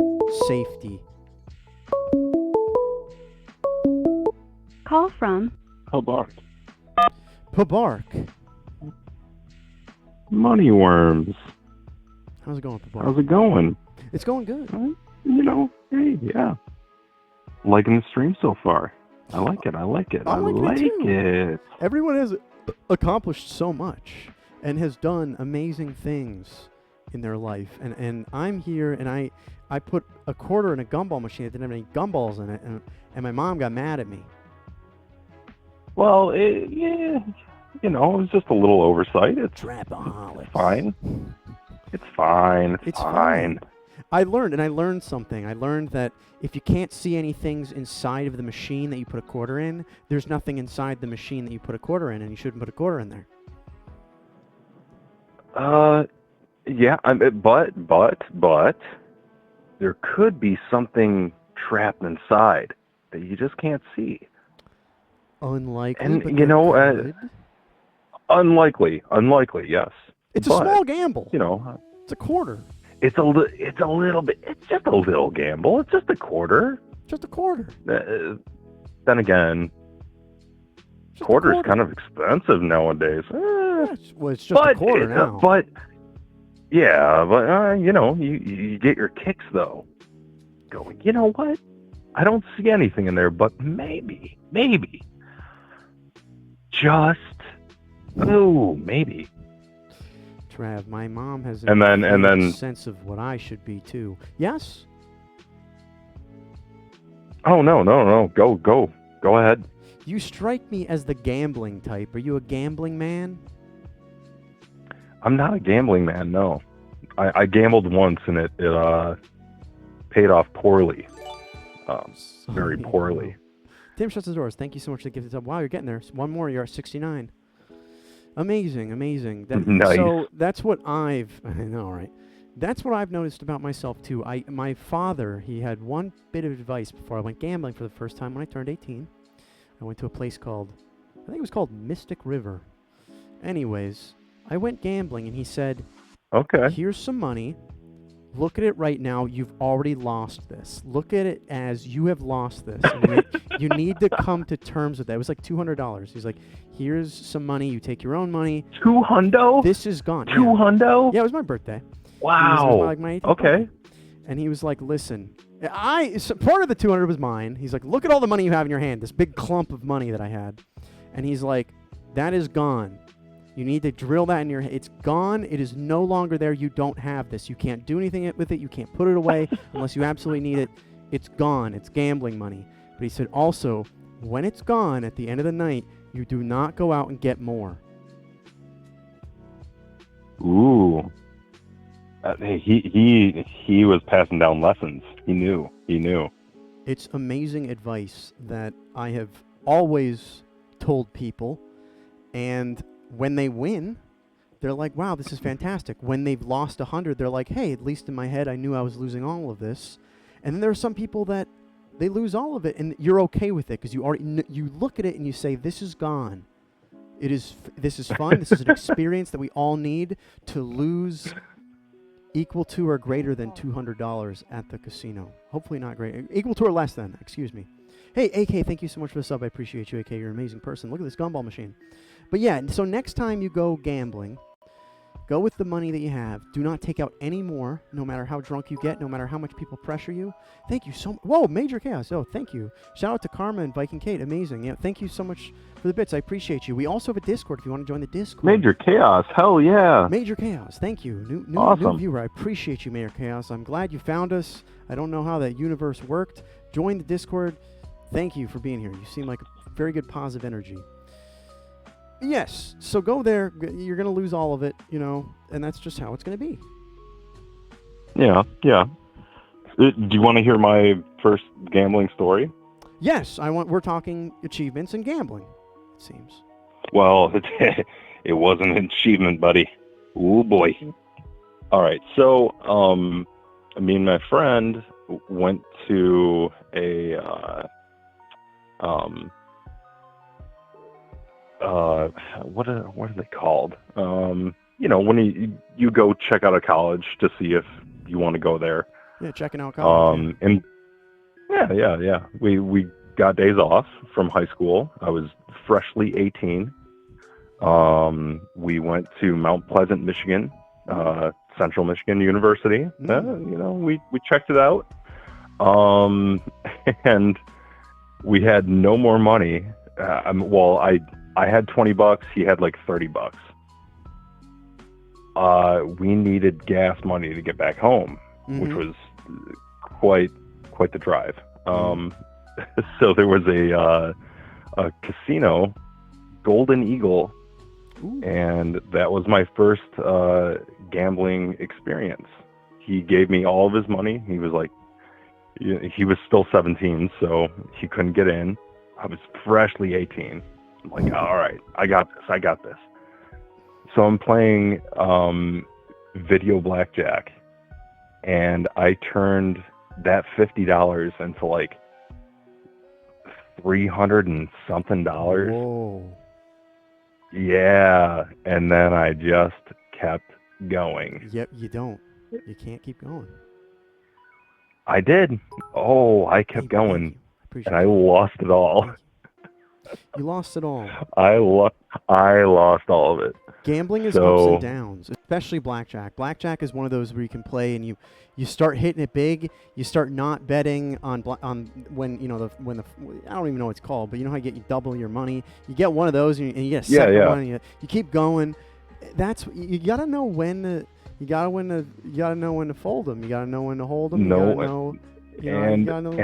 safety. Call from Hobart. Pabark. Moneyworms. How's it going, Pabark? How's it going? It's going good. You know, hey, yeah. Liking the stream so far. I like it. I like it. I like it too. it. Everyone has accomplished so much and has done amazing things in their life. And I'm here, and I put a quarter in a gumball machine that didn't have any gumballs in it, and my mom got mad at me. Well, yeah, you know, it was just a little oversight. It's Trapaholics. fine. It's fine. It's fine. fine. I learned something. I learned that if you can't see any things inside of the machine that you put a quarter in, there's nothing inside the machine that you put a quarter in, and you shouldn't put a quarter in there. Yeah, but there could be something trapped inside that you just can't see. Unlikely, And, but you there know, could. Unlikely, yes. It's but, a small gamble. You know, It's a quarter. it's a little bit. It's just a little gamble. It's just a quarter. Just a quarter. Then again, Just a quarter's quarter. kind of expensive nowadays. Yeah, it's just a quarter now. But you know, you get your kicks though. Going, you know what? I don't see anything in there, but maybe, just maybe. Trav, my mom has And then sense of what I should be too. Yes? Oh no. Go ahead. You strike me as the gambling type. Are you a gambling man? I'm not a gambling man, no. I gambled once and it paid off poorly. Very poorly. Tim shuts his doors. Thank you so much for the gift sub. Wow, you're getting there. One more, you're at 69. Amazing. Nice. So that's what I know, right? That's what I've noticed about myself too. My father, he had one bit of advice before I went gambling for the first time when I turned 18. I went to a place called, I think it was called Mystic River. Anyways, I went gambling and he said, Okay. here's some money. Look at it right now. You've already lost this. Look at it as you have lost this. And you need to come to terms with that. It was like $200. He's like, here's some money. You take your own money. $200? This is gone. $200? Yeah, it was my birthday. Wow. It was like my 18th Okay. birthday. And he was like, listen, part of the 200 was mine. He's like, look at all the money you have in your hand, this big clump of money that I had. And he's like, that is gone. You need to drill that in your head. It's gone. It is no longer there. You don't have this. You can't do anything with it. You can't put it away unless you absolutely need it. It's gone. It's gambling money. But he said also, when it's gone at the end of the night, you do not go out and get more. Ooh. He was passing down lessons. He knew. It's amazing advice that I have always told people, and when they win, they're like, wow, this is fantastic. When they've lost 100, they're like, hey, at least in my head, I knew I was losing all of this. And then there are some people that they lose all of it, and you're okay with it because you already you look at it and you say, this is gone. This is fun. This is an experience that we all need to lose equal to or greater than $200 at the casino. Hopefully not great. Equal to or less than, excuse me. Hey, AK, thank you so much for the sub. I appreciate you, AK. You're an amazing person. Look at this gumball machine. But yeah, so next time you go gambling, go with the money that you have. Do not take out any more, no matter how drunk you get, no matter how much people pressure you. Thank you so much. Whoa, Major Chaos. Oh, thank you. Shout out to Karma and Viking Kate. Amazing. Yeah, thank you so much for the bits. I appreciate you. We also have a Discord if you want to join the Discord. Major Chaos. Hell yeah. Major Chaos. Thank you. New Awesome. viewer. I appreciate you, Major Chaos. I'm glad you found us. I don't know how that universe worked. Join the Discord. Thank you for being here. You seem like a very good positive energy. Yes, so go there. You're going to lose all of it, and that's just how it's going to be. Yeah. Do you want to hear my first gambling story? Yes, we're talking achievements and gambling, it seems. Well, it wasn't an achievement, buddy. Ooh, boy. All right, so me and my friend went to a what are they called? When you go check out a college to see if you want to go there. Yeah, checking out college. And yeah. We got days off from high school. I was freshly 18. We went to Mount Pleasant, Michigan, Central Michigan University. We checked it out. And we had no more money. I had $20. He had like $30. We needed gas money to get back home, which was quite the drive. So there was a casino, Golden Eagle, and that was my first gambling experience. He gave me all of his money. He was like, he was still 17, so he couldn't get in. I was freshly 18. I'm like, all right, I got this. So I'm playing video blackjack, and I turned that $50 into like $300 and something. Whoa. Yeah, and then I just kept going. Yep, you don't. You can't keep going. I did. Oh, I kept going, and I lost it all. You lost it all. I lost all of it. Gambling is ups and downs, especially blackjack. Blackjack is one of those where you can play and you start hitting it big. You start not betting on when when I don't even know what it's called, but you know how you double your money. You get one of those and you get a second one. And you keep going. That's you got to know when to. You gotta know when to fold them. You gotta know when to hold them. And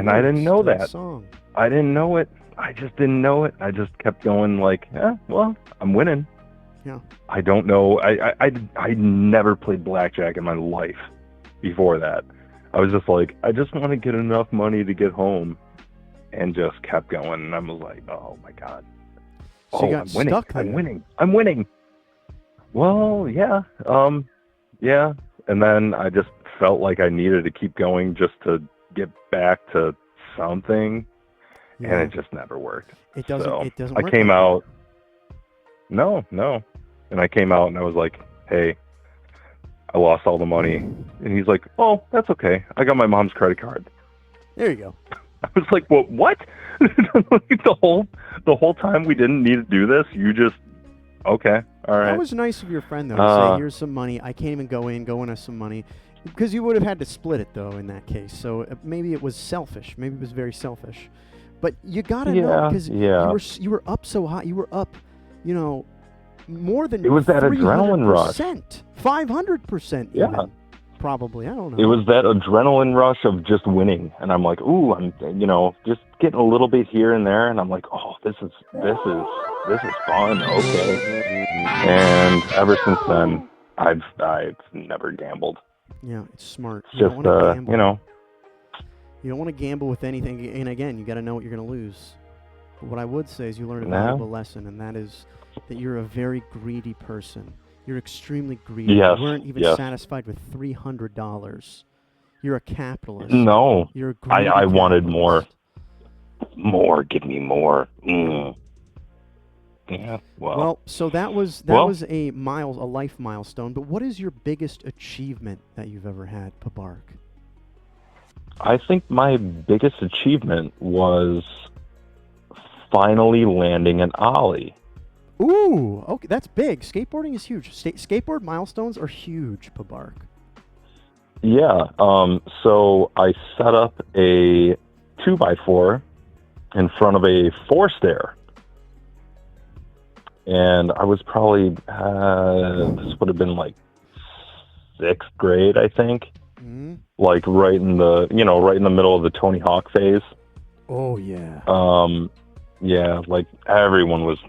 I didn't know that. Song. I didn't know it. I just didn't know it. I just kept going like, well, I'm winning. Yeah. I don't know. I never played blackjack in my life before that. I was just like, I just want to get enough money to get home, and just kept going. And I was like, oh my god. So you got I'm winning. stuck there. I'm winning. Well, yeah. Yeah, and then I just felt like I needed to keep going just to get back to something, and it just never worked. It doesn't. So it doesn't. I work came like out. No, and I came out and I was like, "Hey, I lost all the money," and he's like, "Oh, that's okay. I got my mom's credit card." There you go. I was like, "Well, what? the whole time we didn't need to do this. You just okay." All right. That was nice of your friend, though, to say, here's some money. I can't even go in with some money. Because you would have had to split it, though, in that case. So maybe it was selfish. Maybe it was very selfish. But you got to know, because you were up so high. You were up, more than it was that adrenaline rush. 500% Yeah. even, probably. I don't know. It was that adrenaline rush of just winning. And I'm like, ooh, I'm, just getting a little bit here and there. And I'm like, oh, this is fun. Okay. And ever since then, I've never gambled. Yeah, it's smart. It's You just don't want to gamble. you know. You don't want to gamble with anything. And again, you got to know what you're going to lose. But what I would say is you learned a valuable lesson, and that is that you're a very greedy person. You're extremely greedy. Yes. You weren't even yes. satisfied with $300. You're a capitalist. No. You're a greedy I wanted more. capitalist. More. Give me more. Yeah. Well, so that was a life milestone. But what is your biggest achievement that you've ever had, Pabark? I think my biggest achievement was finally landing an ollie. Ooh, okay, that's big. Skateboarding is huge. Skateboard milestones are huge, Pabark. Yeah. So I set up a 2x4 in front of a 4-stair. And I was probably, this would have been like 6th grade, I think. Mm-hmm. Like right in the middle of the Tony Hawk phase. Oh, yeah. Yeah, like everyone was,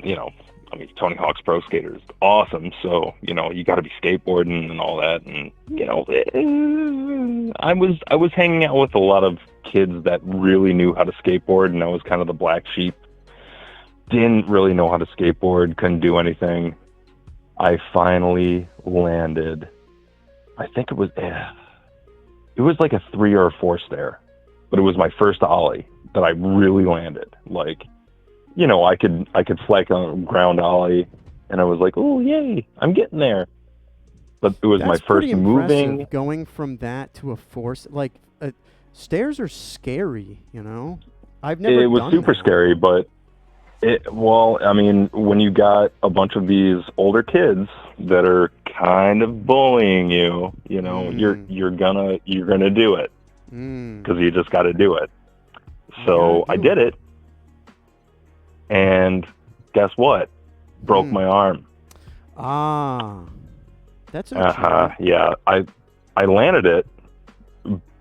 Tony Hawk's Pro Skater is awesome. So, you got to be skateboarding and all that. And, I was hanging out with a lot of kids that really knew how to skateboard, and I was kind of the black sheep. Didn't really know how to skateboard, couldn't do anything. I finally landed, I think it was like a 3 or a 4-stair, but it was my first ollie that I really landed. Like, I could flex on a ground ollie, and I was like, oh, yay, I'm getting there. But it was That's my first pretty moving. Impressive, going from that to a 4, stairs are scary, I've never It was done super that. scary, but when you got a bunch of these older kids that are kind of bullying you, you're gonna do it because you just got to do it. So I did it, and guess what? Broke my arm. Ah, that's interesting. Yeah, I landed it,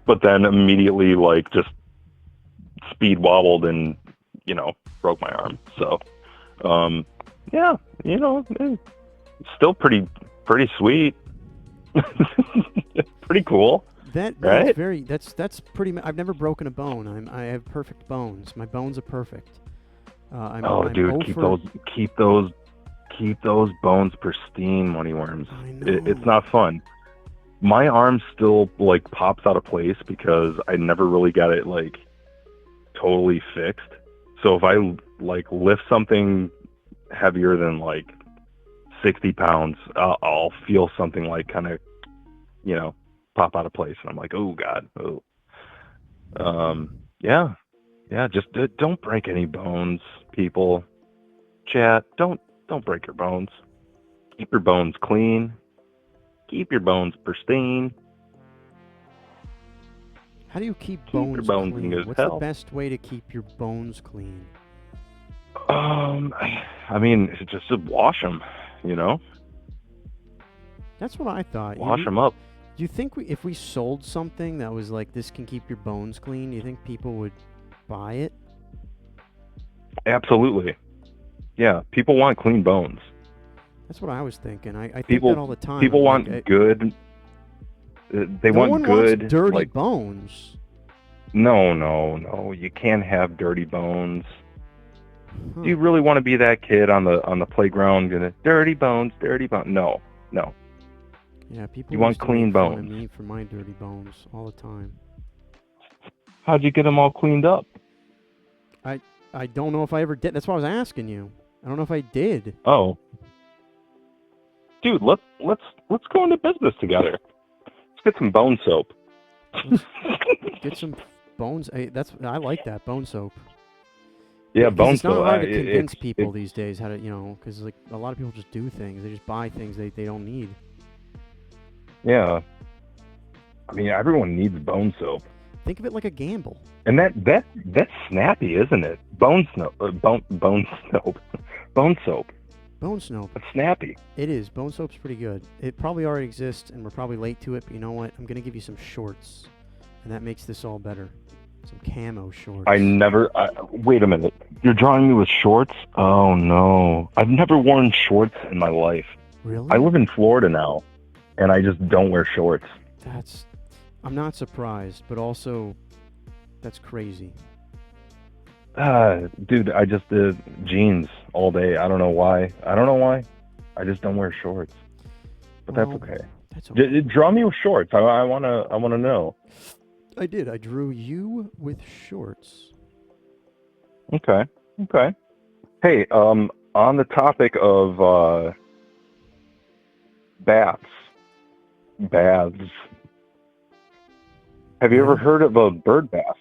but then immediately just speed wobbled and broke my arm. So yeah, it's still pretty sweet. Pretty cool. That's right? That's pretty. I've never broken a bone. I have perfect bones. My bones are perfect. Dude, keep those bones pristine, Moneyworms. I know. It's not fun. My arm still pops out of place because I never really got it totally fixed. So if I lift something heavier than 60 pounds, I'll feel something kind of pop out of place, and I'm like, oh god. Yeah, just don't break any bones, people. Chat, don't break your bones. Keep your bones clean. Keep your bones pristine. How do you keep your bones bones clean? in good What's the health. best way to keep your bones clean? Just to wash them, That's what I thought. Wash them up. Do you think if we sold something that was this can keep your bones clean, do you think people would buy it? Absolutely. Yeah, people want clean bones. That's what I was thinking. I think People- that all the time. People want good. They no want one good. wants dirty bones. No. You can't have dirty bones. Huh. Do you really want to be that kid on the playground gonna dirty bones? No. Yeah, people. You want used to clean make fun of bones. me for my dirty bones all the time. How'd you get them all cleaned up? I don't know if I ever did. That's why I was asking you. I don't know if I did. Oh, dude, let's go into business together. Let's get some bone soap. Get some bones. I like that bone soap. Yeah, 'Cause bone it's not soap. hard to convince people these days how to, because a lot of people just do things. They just buy things they don't need. Yeah. Everyone needs bone soap. Think of it like a gamble. And that's snappy, isn't it? Bone soap. Bone soap. Bone soap. Bone soap. That's snappy. It is. Bone soap's pretty good. It probably already exists, and we're probably late to it. But you know what? I'm gonna give you some shorts, and that makes this all better. Some camo shorts. Wait a minute. You're drawing me with shorts? Oh no. I've never worn shorts in my life. Really? I live in Florida now. and I just don't wear shorts. I'm not surprised, but also that's crazy. Dude, I just did jeans all day. I don't know why. I just don't wear shorts. But that's okay. That's okay. Draw me with shorts. I wanna know. I did. I drew you with shorts. Okay. Hey, on the topic of baths. Have you ever heard of a bird bath?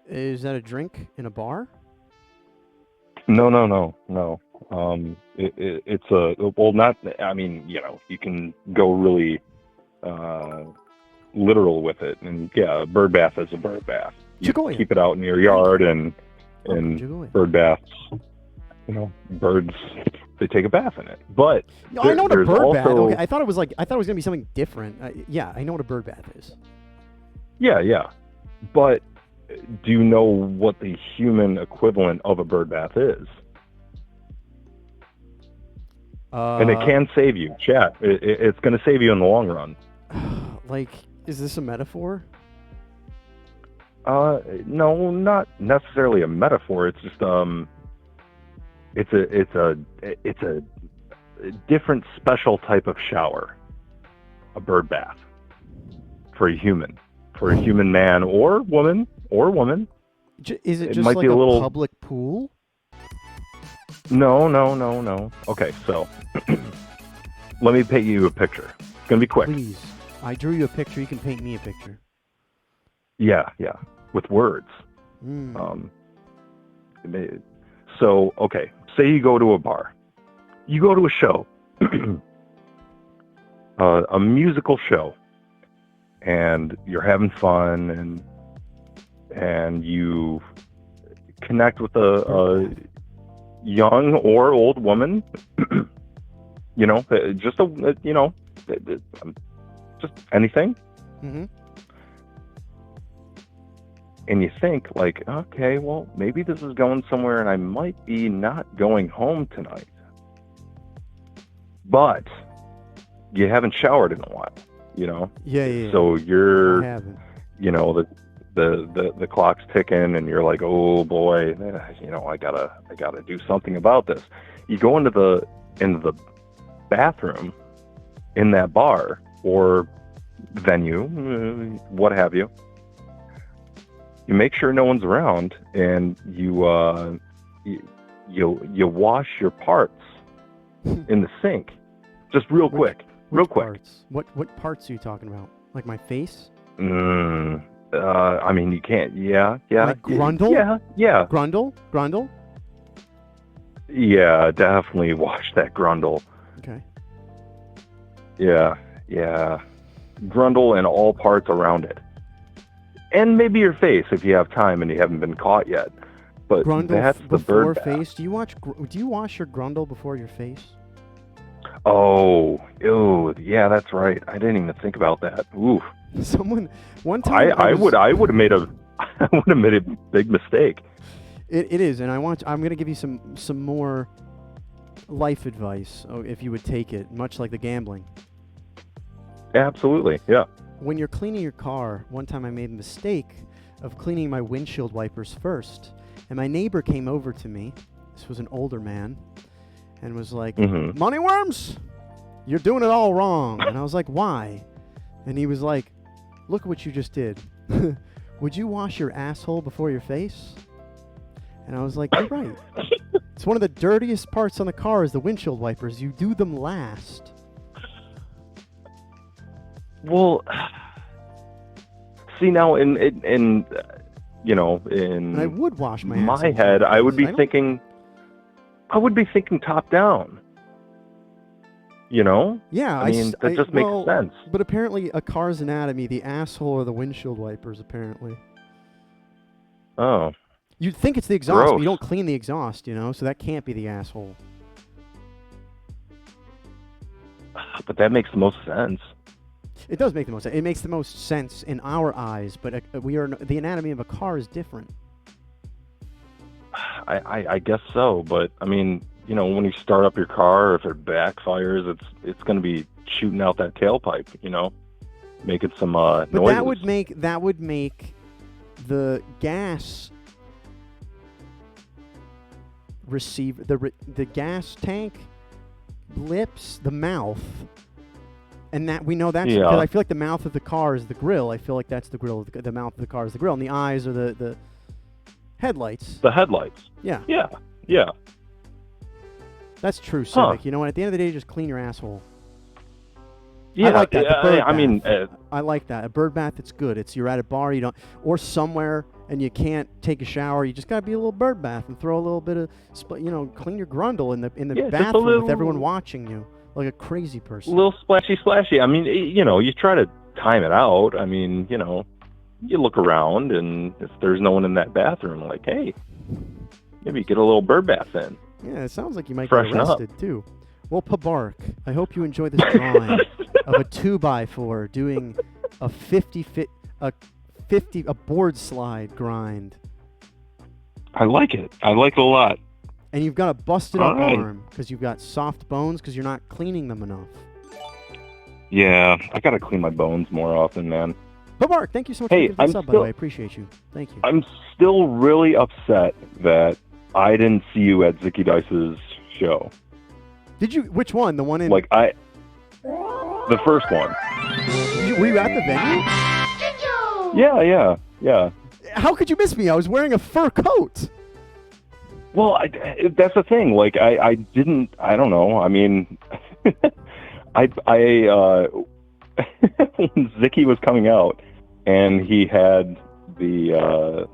Is that a drink in a bar? No. It's not. I mean, you can go really literal with it, and yeah, a bird bath is a bird bath. You keep it out in your yard, and bird baths. Birds, they take a bath in it. But I know what a bird bath. Okay, I thought it was gonna be something different. Yeah, I know what a bird bath is. Yeah. But do you know what the human equivalent of a bird bath is? And it can save you, chat. It's going to save you in the long run. Is this a metaphor? No, not necessarily a metaphor. It's just it's a different special type of shower, a bird bath for a human man or woman. Is it just like a public pool? No. Okay, so let me paint you a picture. It's gonna be quick. Please, I drew you a picture. You can paint me a picture. Yeah, with words. So, okay, say you go to a bar. You go to a show, a musical show, and you're having fun, and you connect with a young or old woman, just anything. Mm-hmm. And you think, like, okay, well, maybe this is going somewhere and I might be not going home tonight. But you haven't showered in a while, Yeah. So you're, I haven't. The clock's ticking and you're like, oh boy, I gotta do something about this. You go into the bathroom in that bar or venue, what have you. You make sure no one's around, and you wash your parts in the sink, just real quick. Parts? What parts are you talking about? Like my face? I mean, you can't. Yeah. Like grundle? Yeah. Grundle? Yeah, definitely wash that grundle. Okay. Yeah. Grundle and all parts around it. And maybe your face if you have time and you haven't been caught yet. But grundle that's the before bird face. bath. Do you wash your grundle before your face? Oh, ew, yeah, that's right. I didn't even think about that. Ooh. One time I would have made a big mistake. It is, and I'm going to give you some more life advice if you would take it, much like the gambling. Absolutely, yeah. When you're cleaning your car, one time I made the mistake of cleaning my windshield wipers first, and my neighbor came over to me. This was an older man, and was like, Moneyworms, you're doing it all wrong. And I was like, why? And he was like, look what you just did. Would you wash your asshole before your face? And I was like, you're right. It's one of the dirtiest parts on the car is the windshield wipers. You do them last. Well, see now in and I would wash my head, I would be thinking top down. Yeah, I mean, that just makes sense. But apparently, a car's anatomy, the asshole or the windshield wipers, apparently. Oh. You'd think it's the exhaust, but you don't clean the exhaust, so that can't be the asshole. But that makes the most sense. It does make the most sense. It makes the most sense in our eyes, but the anatomy of a car is different. I guess so, but I mean, when you start up your car, if it backfires, it's going to be shooting out that tailpipe, making some noises. But that would make the gas receiver, the gas tank lips, the mouth, and that we know that's because I feel like the mouth of the car is the grill. I feel like that's the grill. The mouth of the car is the grill, and the eyes are the headlights. The headlights. Yeah. Yeah. That's true, Civic. You know what? At the end of the day, just clean your asshole. Yeah, I like that. I like that. A bird bath, it's good. You're at a bar, or somewhere, and you can't take a shower. You just gotta be a little bird bath and throw a little bit of, clean your grundle in the bathroom with everyone watching you like a crazy person. A little splashy. I mean, you try to time it out. I mean, you look around, and if there's no one in that bathroom, like, hey, maybe get a little bird bath in. Yeah, it sounds like you might Freshen get arrested too. Well, Pabark, I hope you enjoy this drawing of a 2x4 doing a 50 board slide grind. I like it. I like it a lot. And you've got a busted up arm because you've got soft bones because you're not cleaning them enough. Yeah, I gotta clean my bones more often, man. Pabark, thank you so much for giving this up, by the way. I appreciate you. Thank you. I'm still really upset that I didn't see you at Zicky Dice's show. Did you? Which one? The one in... the first one. Were you at the venue? Yeah. How could you miss me? I was wearing a fur coat. Well, that's the thing. I didn't... I don't know. I mean... when Zicky was coming out and he had the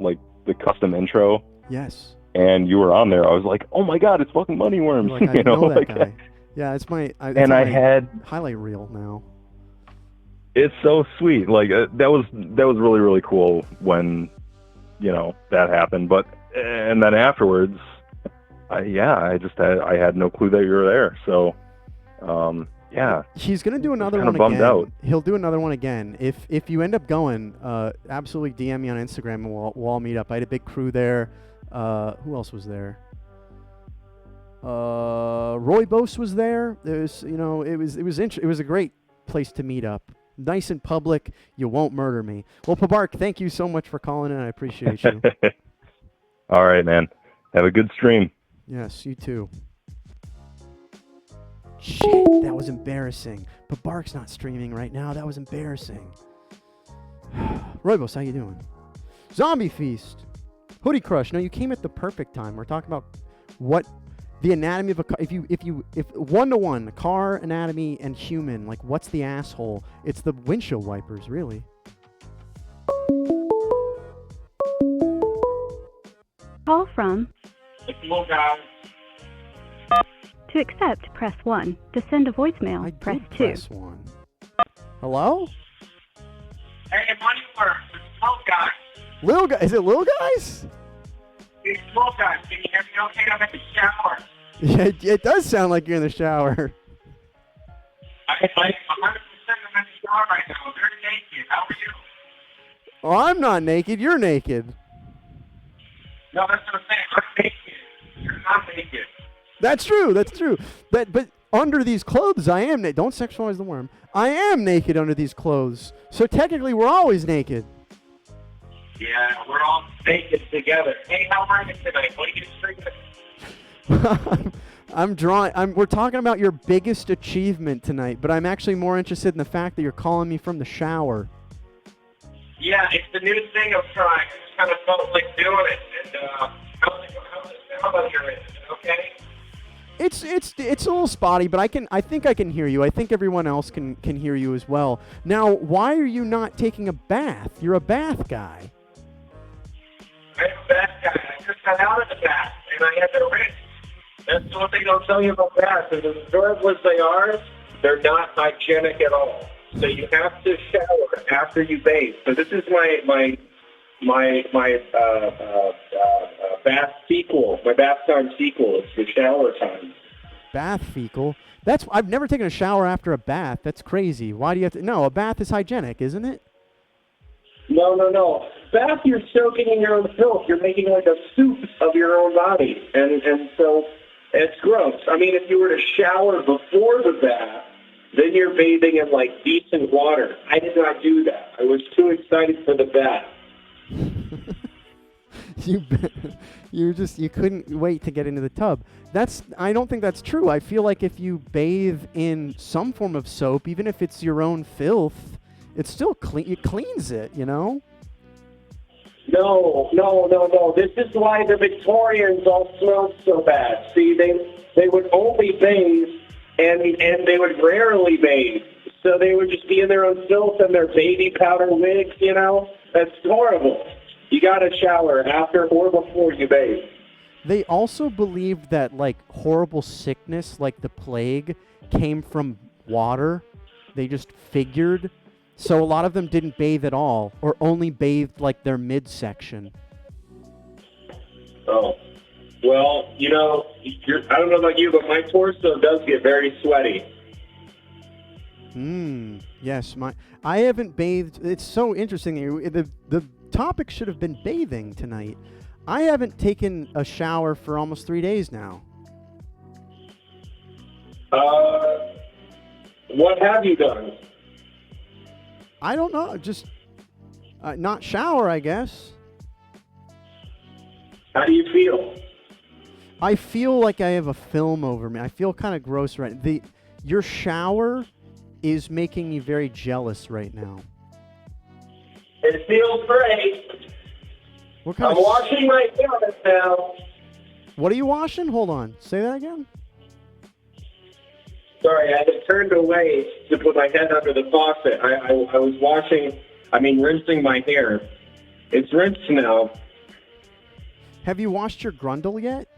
custom intro. Yes. And you were on there. I was like, "Oh my God, it's fucking Moneyworms!" I know that guy. Yeah, it's my. I had highlight reel now. It's so sweet. That was really, really cool when that happened. But and then afterwards, I had no clue that you were there. So yeah. He's gonna do another one again. Bummed out. He'll do another one again. If you end up going, absolutely DM me on Instagram and we'll all meet up. I had a big crew there. Who else was there? Roy Bose was there. It was a great place to meet up. Nice and public. You won't murder me. Well, Pabark, thank you so much for calling in. I appreciate you. All right, man. Have a good stream. Yes, you too. Shit, that was embarrassing. Pabark's not streaming right now. That was embarrassing. Roy Bose, how you doing? Zombie Feast. Hoodie Crush. No, you came at the perfect time. We're talking about what the anatomy of a car. If 1-to-1, car anatomy and human, what's the asshole? It's the windshield wipers, really. Call from. Hello, guys. To accept, press 1. To send a voicemail, press 2. Press 1. Hello? Hey, Moneyworms. It's Little Guys. Little guy? Is it Little Guys? It's Little Guys. Can you hear me okay? I'm in the shower. Yeah, it does sound like you're in the shower. I'm 100% in the shower right now. I'm very naked. How are you? Oh, I'm not naked. You're naked. No, that's what I'm saying. I'm naked. You're not naked. That's true. That's true. But under these clothes, I am naked. Don't sexualize the worm. I am naked under these clothes. So technically, we're always naked. Yeah, we're all naked together. Hey, how are you tonight? What are you streaming? We're talking about your biggest achievement tonight, but I'm actually more interested in the fact that you're calling me from the shower. Yeah, it's the new thing I'm trying. I just kind of felt like doing it. And how's the sound on your end? Okay? It's a little spotty, but I think I can hear you. I think everyone else can hear you as well. Now, why are you not taking a bath? You're a bath guy. I'm a bath guy. I just got out of the bath, and I had to rinse. That's the one thing I'll tell you about baths. As adorable as they are, they're not hygienic at all. So you have to shower after you bathe. So this is my bath sequel, my bath time sequel. It's the shower time. Bath fecal? I've never taken a shower after a bath. That's crazy. Why do you have to? No, a bath is hygienic, isn't it? No. Bath, you're soaking in your own filth. You're making like a soup of your own body, and so It's gross. I mean, if you were to shower before the bath, then you're bathing in, like, decent water. I did not do that. I was too excited for the bath. You couldn't wait to get into the tub. I don't think that's true. I feel like if you bathe in some form of soap, even if it's your own filth, it's still clean. It cleans it, you know? No. This is why the Victorians all smelled so bad. See, they would only bathe, and they would rarely bathe. So they would just be in their own filth and their baby powder wigs, you know? That's horrible. You got to shower after or before you bathe. They also believed that, like, horrible sickness, like the plague, came from water. They just figured. So a lot of them didn't bathe at all, or only bathed, like, their midsection. Oh. Well, you know, I don't know about you, but my torso does get very sweaty. Yes, I haven't bathed. It's so interesting. The topic should have been bathing tonight. I haven't taken a shower for almost 3 days now. What have you done? I don't know. Just not shower, I guess. How do you feel? I feel like I have a film over me. I feel kind of gross right now. Your shower is making me very jealous right now. It feels great. What kind I'm washing my hands now. What are you washing? Hold on. Say that again. Sorry, I had turned away to put my head under the faucet. I was rinsing my hair. It's rinsed now. Have you washed your grundle yet?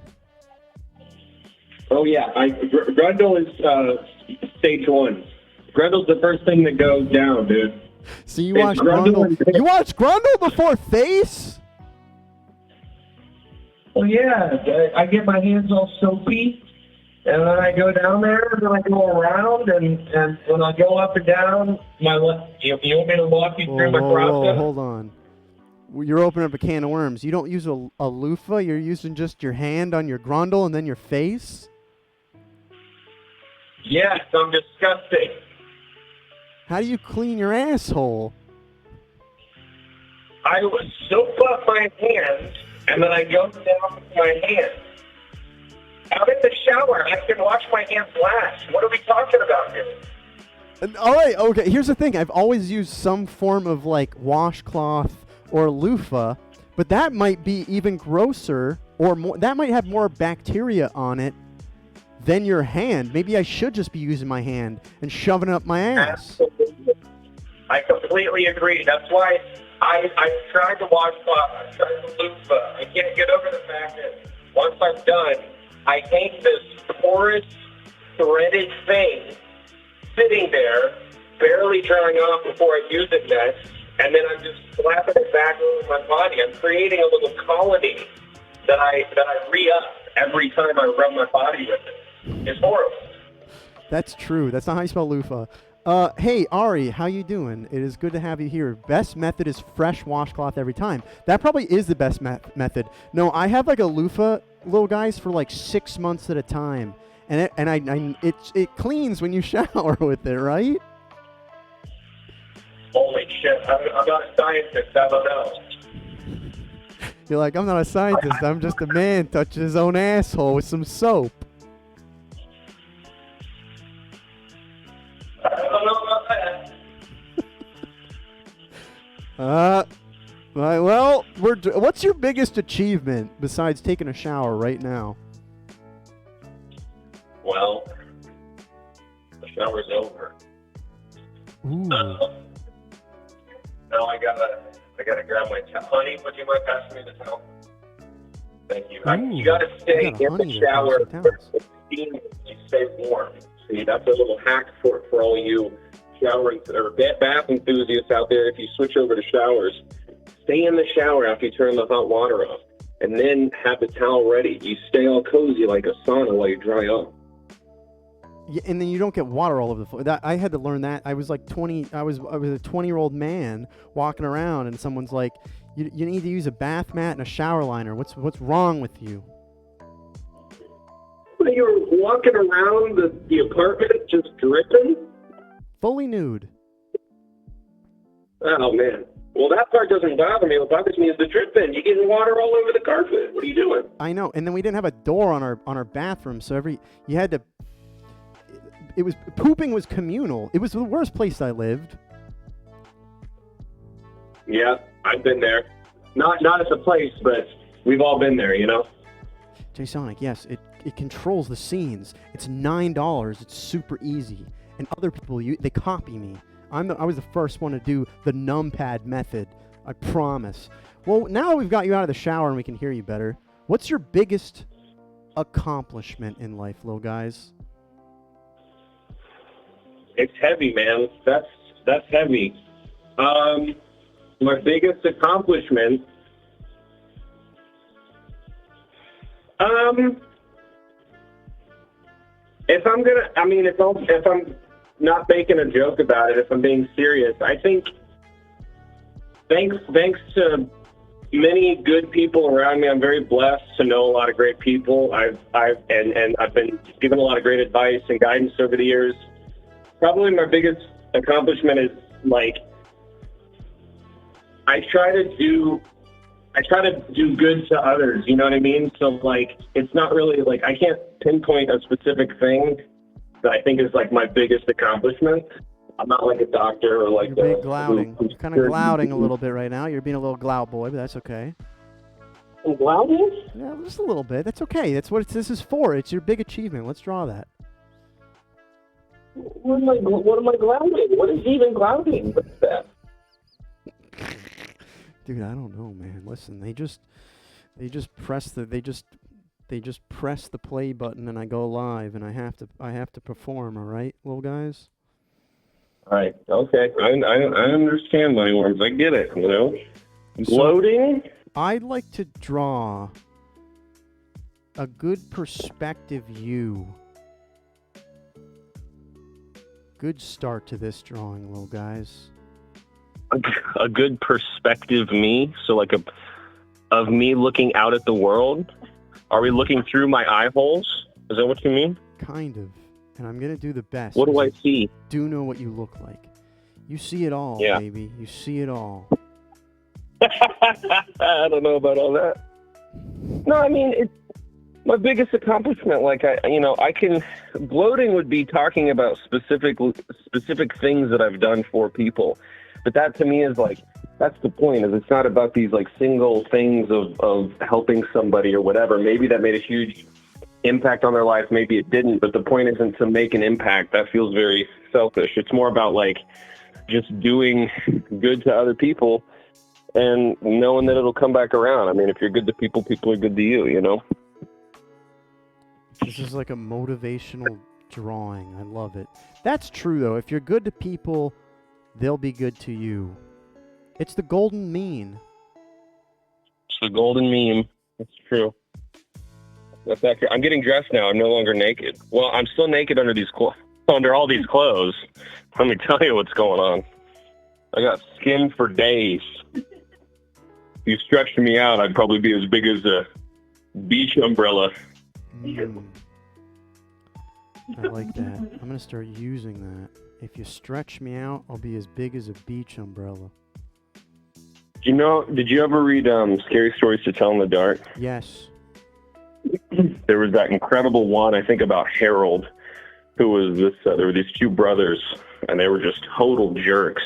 Oh, yeah. Grundle is stage 1. Grundle's the first thing that goes down, dude. So you watch grundle? You watch grundle before face? Well, yeah. I get my hands all soapy, and then I go down there, and then I go around, and when I go up and down, you want me to walk you through my process? Hold on. You're opening up a can of worms. You don't use a loofah? You're using just your hand on your grundle and then your face? Yes, I'm disgusting. How do you clean your asshole? I would soap up my hands, and then I go down with my hands. I'm in the shower. I can wash my hands last. What are we talking about here? All right, okay. Here's the thing. I've always used some form of, like, washcloth or loofah, but that might be even grosser, or more. That might have more bacteria on it than your hand. Maybe I should just be using my hand and shoving it up my ass. Absolutely. I completely agree. That's why I tried the washcloth. I tried the loofah. I can't get over the fact that once I'm done, I hate this porous, threaded thing sitting there, barely drying off before I use it next, and then I'm just slapping it back over my body. I'm creating a little colony that I re-up every time I rub my body with it. It's horrible. That's true. That's not how you spell loofah. Hey, Ari, how you doing? It is good to have you here. Best method is fresh washcloth every time. That probably is the best method. No, I have like a loofah, little guys, for like 6 months at a time, and it cleans when you shower with it, right? Holy shit! I'm not a scientist. I don't know. You're like, I'm not a scientist. I'm just a man touching his own asshole with some soap. I don't know about that. Well, what's your biggest achievement besides taking a shower right now? Well, the shower's over. Ooh. Now I gotta grab my towel. Honey, would you mind passing me the towel? Thank you. You gotta stay in the shower for 15 minutes. You stay warm. See, that's a little hack for all you showering or bath enthusiasts out there. If you switch over to showers, stay in the shower after you turn the hot water off, and then have the towel ready. You stay all cozy like a sauna while you dry up. Yeah, and then you don't get water all over the floor. I had to learn that. I was like 20. I was a 20-year-old man walking around, and someone's like, "You need to use a bath mat and a shower liner. What's wrong with you?" So you were walking around the apartment just dripping? Fully nude. Oh, man. Well, that part doesn't bother me. What bothers me is the dripping. You're getting water all over the carpet. What are you doing? I know. And then we didn't have a door on our bathroom, so you had to. Pooping was communal. It was the worst place I lived. Yeah, I've been there. Not at the place, but we've all been there, you know? J-Sonic, yes, it controls the scenes. It's $9. It's super easy. And other people, they copy me. I was the first one to do the numpad method. I promise. Well, now we've got you out of the shower and we can hear you better. What's your biggest accomplishment in life, little guys? It's heavy, man. That's heavy. My biggest accomplishment. If I'm not making a joke about it, if I'm being serious, I think thanks to many good people around me, I'm very blessed to know a lot of great people. I've been given a lot of great advice and guidance over the years. Probably my biggest accomplishment is like I try to do good to others, you know what I mean? So like it's not really like I can't pinpoint a specific thing that I think is like my biggest accomplishment. I'm not like a doctor or like You're glouting. You're kind of glouting a little bit right now. You're being a little glout boy, but that's okay. I'm glouting? Yeah, just a little bit. That's okay. That's what this is for. It's your big achievement. Let's draw that. What am I glouting? What is even glouting? What's that? Dude, I don't know, man. Listen, they just press the play button and I go live and I have to perform, all right, little guys? All right. Okay. I understand, Moneyworms. I get it, you know. Gloating? So, I'd like to draw a good perspective you. Good start to this drawing, little guys. A good perspective me? So like of me looking out at the world? Are we looking through my eye holes? Is that what you mean? Kind of. And I'm going to do the best. What do I see? Do know what you look like. You see it all, yeah. Baby. You see it all. I don't know about all that. No, I mean, it's my biggest accomplishment. Like, gloating would be talking about specific things that I've done for people. But that to me is like, that's the point, is it's not about these like single things of helping somebody or whatever. Maybe that made a huge impact on their life, maybe it didn't, but the point isn't to make an impact. That feels very selfish. It's more about like just doing good to other people and knowing that it'll come back around. I mean, if you're good to people, people are good to you, you know? This is like a motivational drawing. I love it. That's true, though. If you're good to people, they'll be good to you. It's the golden mean. It's the golden meme. It's true. That's accurate. I'm getting dressed now. I'm no longer naked. Well, I'm still naked under all these clothes. Let me tell you what's going on. I got skin for days. If you stretched me out, I'd probably be as big as a beach umbrella. I like that. I'm going to start using that. If you stretch me out, I'll be as big as a beach umbrella. Did you ever read Scary Stories to Tell in the Dark? Yes. There was that incredible one, I think, about Harold, who was this, there were these two brothers, and they were just total jerks.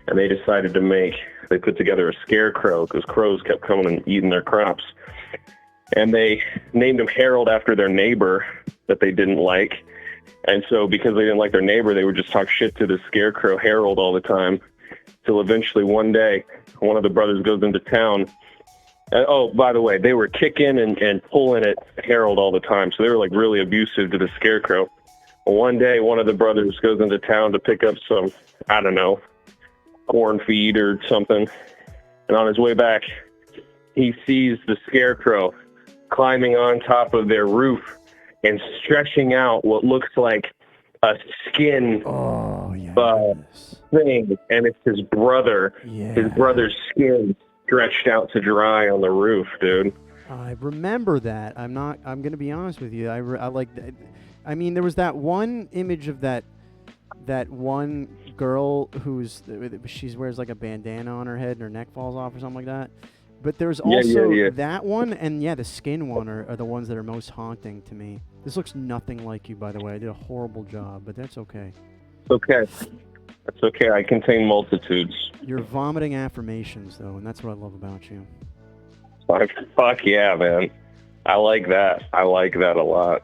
And they decided they put together a scarecrow because crows kept coming and eating their crops. And they named him Harold after their neighbor that they didn't like. And so because they didn't like their neighbor, they would just talk shit to the scarecrow Harold all the time. Till eventually one day, one of the brothers goes into town. Oh, by the way, they were kicking and pulling at Harold all the time. So they were like really abusive to the scarecrow. One day, one of the brothers goes into town to pick up some, I don't know, corn feed or something. And on his way back, he sees the scarecrow climbing on top of their roof and stretching out what looks like a skin thing. And it's his brother. Yeah. His brother's skin stretched out to dry on the roof, dude. I remember that. I'm going to be honest with you. I like. I mean, there was that one image of that one girl she wears like a bandana on her head and her neck falls off or something like that. But there's also that one and the skin one are the ones that are most haunting to me. This looks nothing like you, by the way. I did a horrible job, but that's okay. Okay. That's okay. I contain multitudes. You're vomiting affirmations, though, and that's what I love about you. Fuck yeah, man. I like that. I like that a lot.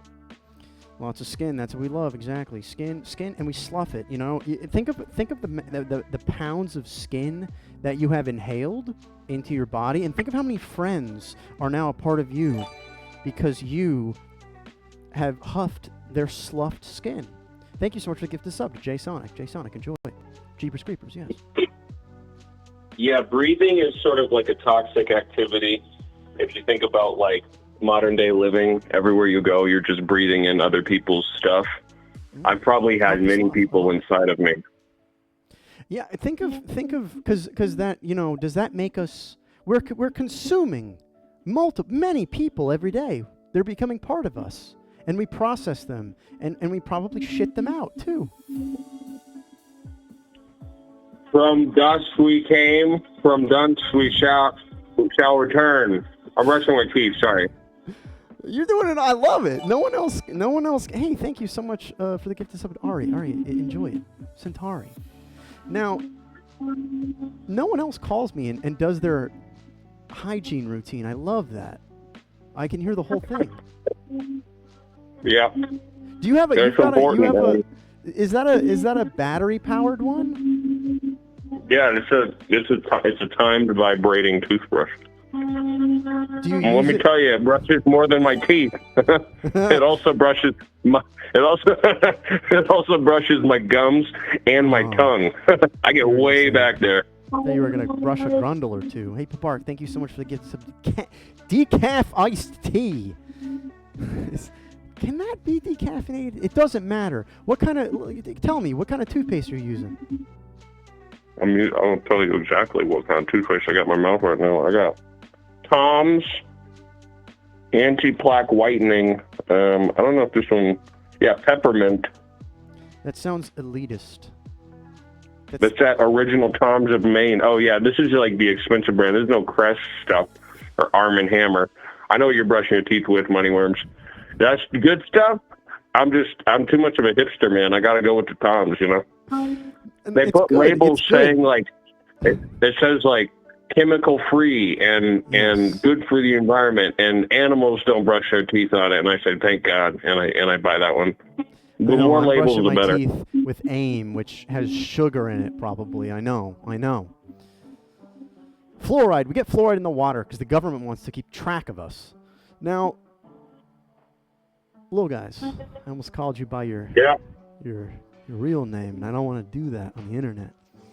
Lots of skin. That's what we love. Exactly. Skin, and we slough it. You know. Think of the pounds of skin that you have inhaled into your body, and think of how many friends are now a part of you because you have huffed their sloughed skin. Thank you so much for the gift of sub to Jay Sonic. Jay Sonic, enjoy it. Jeepers Creepers, yes. Yeah, breathing is sort of like a toxic activity. If you think about like modern day living, everywhere you go, you're just breathing in other people's stuff. I've probably had many people inside of me. Yeah, think of because that, you know, does that make us? We're consuming many people every day. They're becoming part of us, and we process them, and we probably shit them out too. From dust we came, from dust we shall return. I'm brushing my teeth. Sorry. You're doing it. I love it. No one else. Hey, thank you so much for the gift of sub. Ari, enjoy it. Centauri. Now, no one else calls me and does their hygiene routine. I love that. I can hear the whole thing. Yeah. Do you have a? That's important. Is that a battery powered one? Yeah, it's a timed vibrating toothbrush. Let me tell you, it brushes more than my teeth. It also brushes my gums and my tongue. I get way back there. I thought you were gonna brush a grundle or two. Hey, Papark, thank you so much for the gift of decaf iced tea. Can that be decaffeinated? It doesn't matter. Tell me, what kind of toothpaste you're using? I'll tell you exactly what kind of toothpaste I got in my mouth right now. I got Tom's Anti-Plaque Whitening. I don't know if this one... Yeah, peppermint. That sounds elitist. That's that original Tom's of Maine. Oh, yeah, this is like the expensive brand. There's no Crest stuff or Arm & Hammer. I know what you're brushing your teeth with, Moneyworms. That's the good stuff. I'm too much of a hipster, man. I got to go with the Tom's, you know? They put labels saying, like, it says, like, chemical free and good for the environment, and animals don't brush their teeth on it. And I said, thank God, and I buy that one. The more labels, the better. Teeth with AIM, which has sugar in it, probably. I know. Fluoride. We get fluoride in the water because the government wants to keep track of us. Now, little guys, I almost called you by your real name, and I don't want to do that on the internet.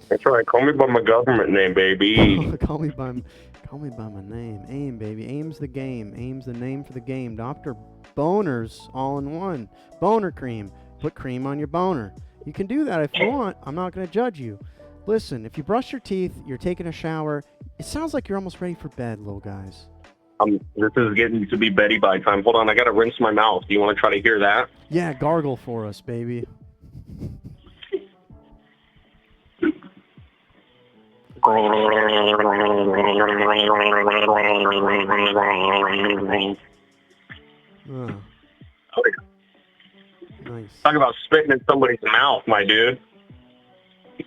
That's right. Call me by my government name, baby. Call me by my name. AIM, baby. AIM's the game. AIM's the name for the game. Dr. Boners, all in one. Boner cream. Put cream on your boner. You can do that if you want. I'm not going to judge you. Listen, if you brush your teeth, you're taking a shower, it sounds like you're almost ready for bed, little guys. This is getting to be Betty by time. Hold on, I got to rinse my mouth. Do you want to try to hear that? Yeah, gargle for us, baby. Nice. Talk about spitting in somebody's mouth, my dude.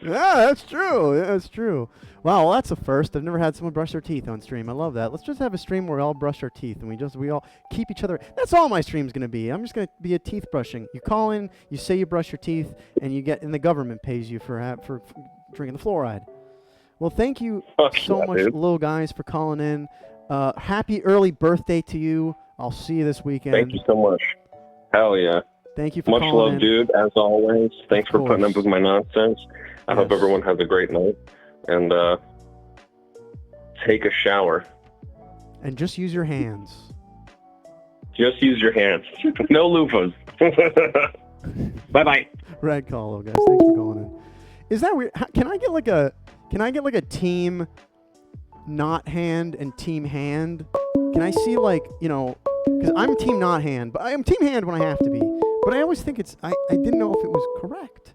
Yeah, that's true. Wow, well, that's a first. I've never had someone brush their teeth on stream. I love that. Let's just have a stream where we all brush our teeth and we all keep each other. That's all my stream's gonna be. I'm just gonna be a teeth brushing. You call in, you say you brush your teeth, and the government pays you for drinking the fluoride. Well, thank you so much, dude. Little guys, for calling in. Happy early birthday to you. I'll see you this weekend. Thank you so much. Hell yeah. Thank you for much calling love, in. dude. As always, thanks for putting up with my nonsense. I hope everyone has a great night, and take a shower. And just use your hands. Just use your hands. No loofahs. Bye-bye. Red call, guys. Thanks for calling in. Is that weird? Can I get like a team not hand and team hand? Can I see because I'm team not hand, but I am team hand when I have to be. But I always think I didn't know if it was correct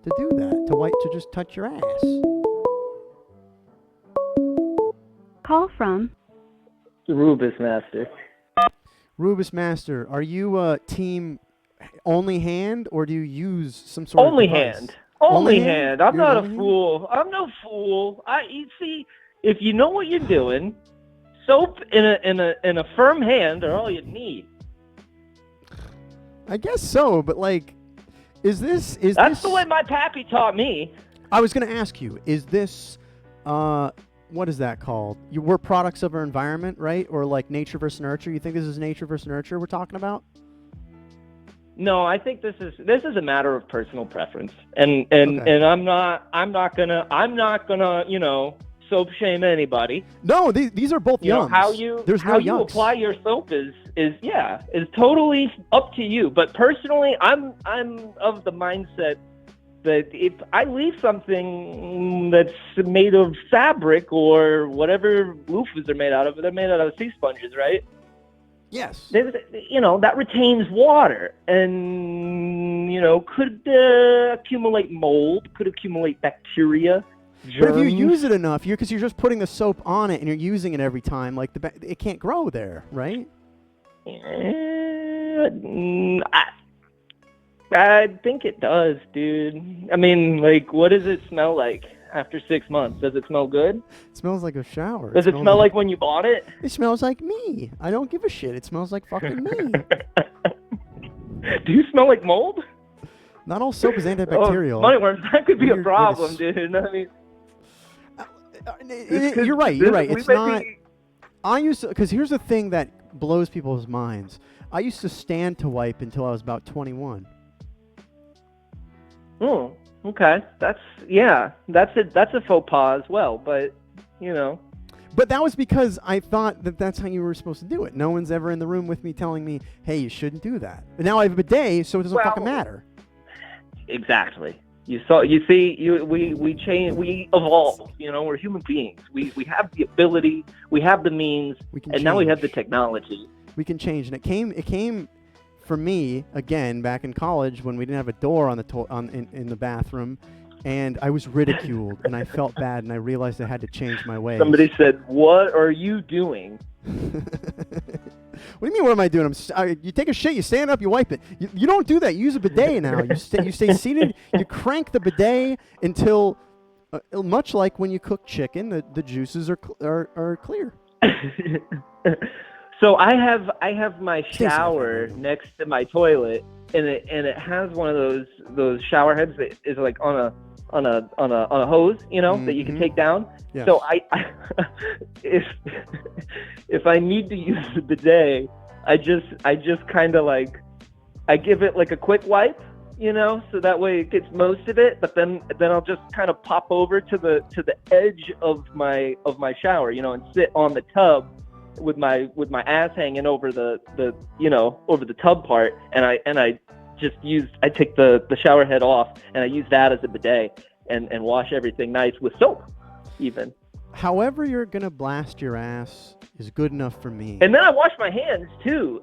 to do that, to just touch your ass. Call from Rubus Master. Rubus Master, are you team only hand, or do you use some sort Only of device? hand. Only hand. I'm You're not a only hand? fool. I'm no fool. You see, if you know what you're doing, soap in a firm hand are all you need. I guess so, but is this? That's the way my pappy taught me. I was going to ask you, is this, what is that called? We're products of our environment, right? Or like nature versus nurture? You think this is nature versus nurture we're talking about? No, I think this is a matter of personal preference, and Okay. I'm not gonna soap shame anybody. No, these are both You know, yums. There's how no you yucks. apply your soap is totally up to you. But personally, I'm of the mindset that if I leave something that's made of fabric or whatever loofahs are made out of, they're made out of sea sponges, right? Yes. That retains water and, could accumulate mold, could accumulate bacteria, germs. But if you use it enough, because you're just putting the soap on it and you're using it every time, it can't grow there, right? I think it does, dude. I mean, what does it smell like after 6 months? Does it smell good? It smells like a shower. Does it smell like when you bought it? It smells like me. I don't give a shit. It smells like fucking me. Do you smell like mold? Not all soap is antibacterial. Moneyworms, that could be a Weird problem, way dude. I mean, You're right. It's might not. be- I used to, because here's the thing that blows people's minds. I used to stand to wipe until I was about 21. Oh, okay. That's a faux pas as well, but But that was because I thought that that's how you were supposed to do it. No one's ever in the room with me telling me, "Hey, you shouldn't do that." But now I have a bidet, so it doesn't fucking matter. Exactly. We change, we evolve. We're human beings. We have the ability, we have the means, and now we have the technology. We can change, and it came for me again back in college when we didn't have a door on the in the bathroom, and I was ridiculed, and I felt bad, and I realized I had to change my ways. Somebody said, "What are you doing?" What do you mean? What am I doing? You take a shit, you stand up, you wipe it. You don't do that. You use a bidet now. You stay seated. You crank the bidet until, much like when you cook chicken, the juices are clear. So I have my shower next to my toilet, and it has one of those shower heads that is like on a hose, that you can take down. Yes. So I if I need to use the bidet, I just kind of I give it like a quick wipe, so that way it gets most of it. But then I'll just kind of pop over to the edge of my shower, and sit on the tub with my ass hanging over the over the tub part, and I take the shower head off, and I use that as a bidet and wash everything nice with soap even. However you're gonna blast your ass is good enough for me. And then I wash my hands too.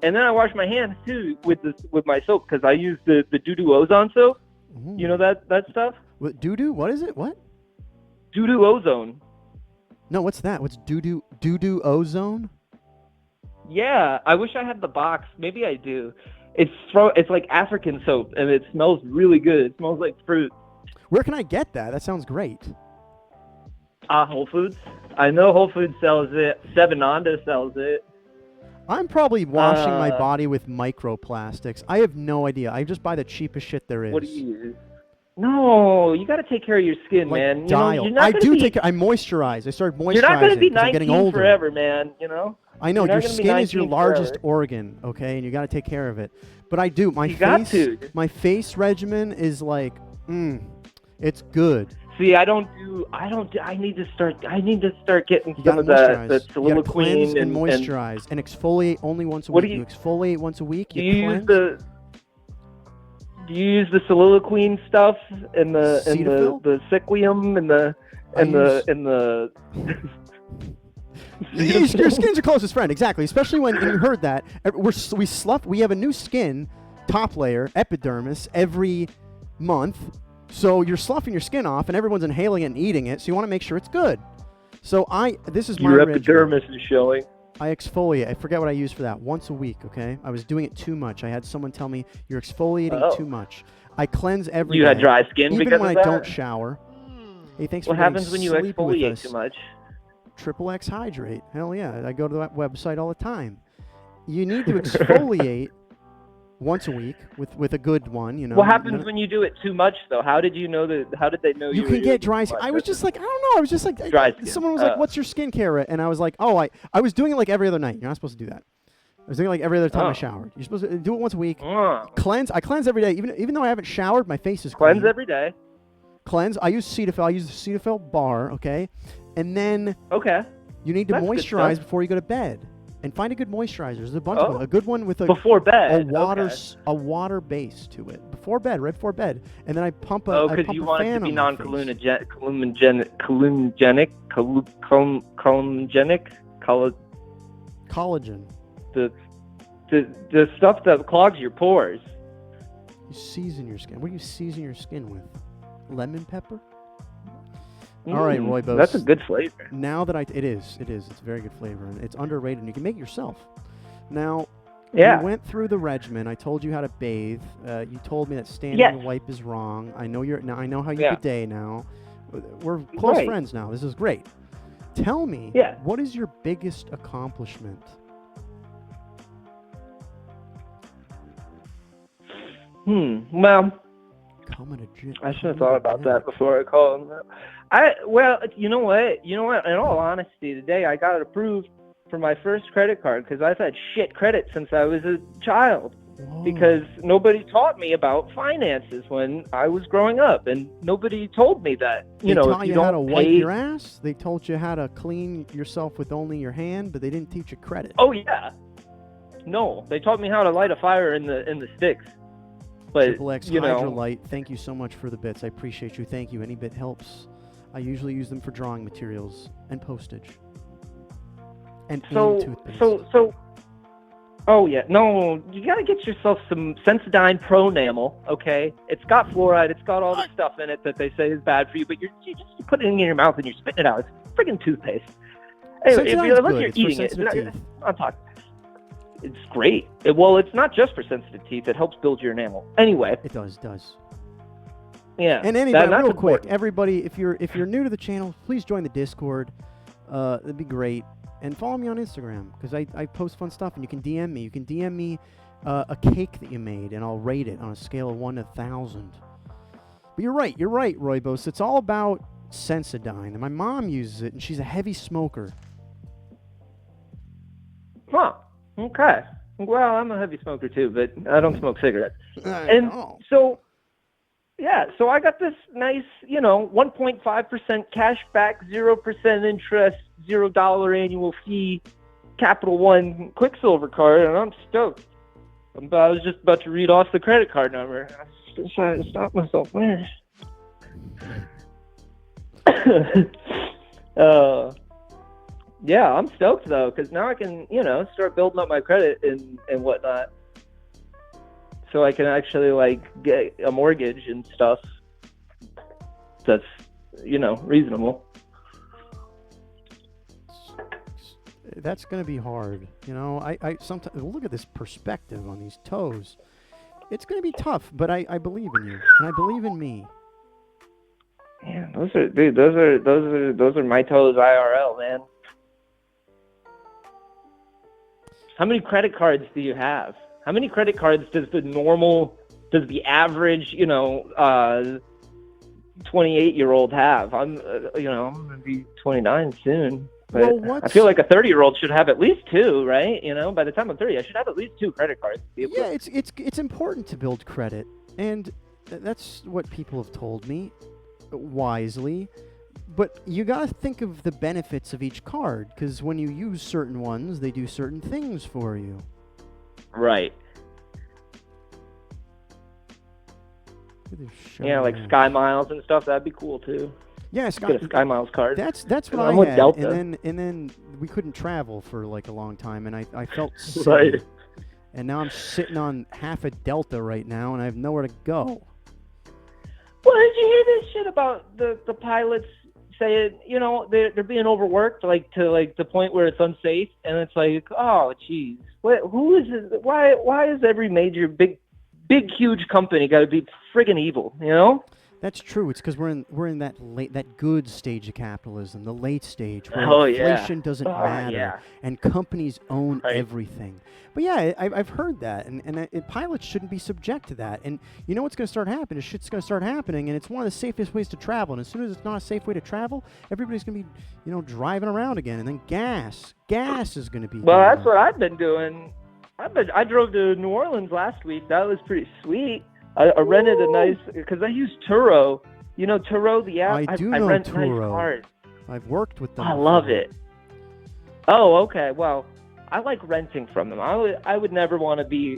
With my soap, because I use the doo-doo ozone soap. Ooh. You know that stuff? What doo-doo? What is it? What? Doo-doo ozone. No, what's that? What's doo-doo ozone? Yeah, I wish I had the box. Maybe I do. It's like African soap, and it smells really good. It smells like fruit. Where can I get that? That sounds great. Whole Foods. I know Whole Foods sells it. Seven Onda sells it. I'm probably washing my body with microplastics. I have no idea. I just buy the cheapest shit there is. What do you use? No, you got to take care of your skin, like man. Dial. I moisturize. I started moisturizing. You're not going to be 'cause I'm getting 19 older. forever, man. I know. You're Your not gonna be skin is your 19 largest forever. organ, okay, and you got to take care of it. But I do. My face regimen is like, it's good. See, I need to start getting You some gotta of the moisturize. You gotta soliloquine cleanse and moisturize and exfoliate only once a week. You exfoliate once a week. Do you use the soliloquine stuff and the Cetaphil? the Sequium and the Your skin's your closest friend, exactly. Especially when you heard that. We have a new skin, top layer, epidermis, every month. So you're sloughing your skin off, and everyone's inhaling it and eating it. So you want to make sure it's good. So this is my Your regimen. epidermis is showing. I exfoliate. I forget what I use for that. Once a week, okay? I was doing it too much. I had someone tell me, you're exfoliating too much. I cleanse every day. You had dry skin even because when of that? I don't shower. Hey, thanks what for happens when you sleepy with exfoliate us. too much? Triple X Hydrate. Hell yeah. I go to that website all the time. You need to exfoliate once a week with a good one, you know. What happens when you do it too much, though? How did you know that? How did they know you can were get doing dry too skin. much? I was just like, I don't know. I was just like, dry skin. Someone was like, what's your skincare? And I was like, I was doing it like every other night. You're not supposed to do that. I was doing it like every other time I showered. You're supposed to do it once a week. Cleanse. I cleanse every day. Even though I haven't showered, my face is cleanse clean. every day. Cleanse. I use Cetaphil. I use the Cetaphil bar, okay? And then you need to moisturize before you go to bed. And find a good moisturizer. There's a bunch of them. A good one with before bed. A water base to it. Before bed, right before bed. And then I pump a Oh, because you want it to be non-cholumogenic, collagen. The stuff that clogs your pores. You season your skin. What do you season your skin with? Lemon pepper? All right, Roybos. That's a good flavor. Now that it is. It's a very good flavor, and it's underrated, and you can make it yourself. Now, we went through the regimen. I told you how to bathe. You told me that standing and wipe is wrong. I know I know how you bidet now. We're close friends now. This is great. Tell me, what is your biggest accomplishment? Well, I should have thought about that before I called him. You know what? In all honesty, today I got it approved for my first credit card because I've had shit credit since I was a child. Whoa. Because nobody taught me about finances when I was growing up, and nobody told me that. They taught you how to wipe your ass. They told you how to clean yourself with only your hand, but they didn't teach you credit. Oh yeah. No, they taught me how to light a fire in the sticks. But Triple X Hydrolite, thank you so much for the bits. I appreciate you. Thank you. Any bit helps. I usually use them for drawing materials and postage. And toothpaste. Oh yeah, no, you gotta get yourself some Sensodyne Pro Enamel, okay? It's got fluoride, it's got all the stuff in it that they say is bad for you, but you just put it in your mouth and you're spitting it out. It's friggin' toothpaste. Anyway, unless you're eating it, I'm talking. It's great. It's not just for sensitive teeth. It helps build your enamel. Anyway. It does. Yeah. And anyway, real quick, everybody, if you're new to the channel, please join the Discord. That'd be great. And follow me on Instagram because I post fun stuff, and you can DM me. You can DM me a cake that you made, and I'll rate it on a scale of 1 to 1,000. But you're right, Roybos. It's all about Sensodyne, and my mom uses it, and she's a heavy smoker. Huh. Okay. Well, I'm a heavy smoker too, but I don't smoke cigarettes. So I got this nice, 1.5% cash back, 0% interest, $0 annual fee, Capital One Quicksilver card, and I'm stoked. I was just about to read off the credit card number. I was just trying to stop myself there. Yeah, I'm stoked though, because now I can, start building up my credit and whatnot. So I can actually get a mortgage and stuff that's, reasonable. That's going to be hard. I sometimes look at this perspective on these toes. It's going to be tough, but I believe in you and I believe in me. Yeah, those are my toes IRL, man. How many credit cards do you have? How many credit cards does the average, 28-year-old have? I'm going to be 29 soon. But I feel like a 30-year-old should have at least 2, right? By the time I'm 30, I should have at least 2 credit cards. Yeah, it's important to build credit, and that's what people have told me, wisely. But you got to think of the benefits of each card, because when you use certain ones, they do certain things for you. Right. Yeah, like Sky Miles and stuff. That'd be cool too. Yeah, Get a Sky Miles card. That's what I'm I with had, Delta. and then we couldn't travel for like a long time, and I felt sick. Right. And now I'm sitting on half a Delta right now, and I have nowhere to go. Well, did you hear this shit about the pilots saying, you know, they're being overworked, like to the point where it's unsafe, and it's like, oh, jeez, who is it? Why is every major big huge company got to be friggin' evil? You know? That's true. It's because we're in that good stage of capitalism, the late stage where inflation doesn't matter and companies own everything. But yeah, I've heard that, and pilots shouldn't be subject to that. And you know what's going to start happening? Shit's going to start happening, and it's one of the safest ways to travel. And as soon as it's not a safe way to travel, everybody's going to be driving around again. And then gas is going to be. Well, that's what I've been doing. I drove to New Orleans last week. That was pretty sweet. I rented a nice, because I use Turo. You know Turo, the app? I know rent Turo. Nice cars. I've worked with them. I love it. Oh, okay. Well, I like renting from them. I would never want to be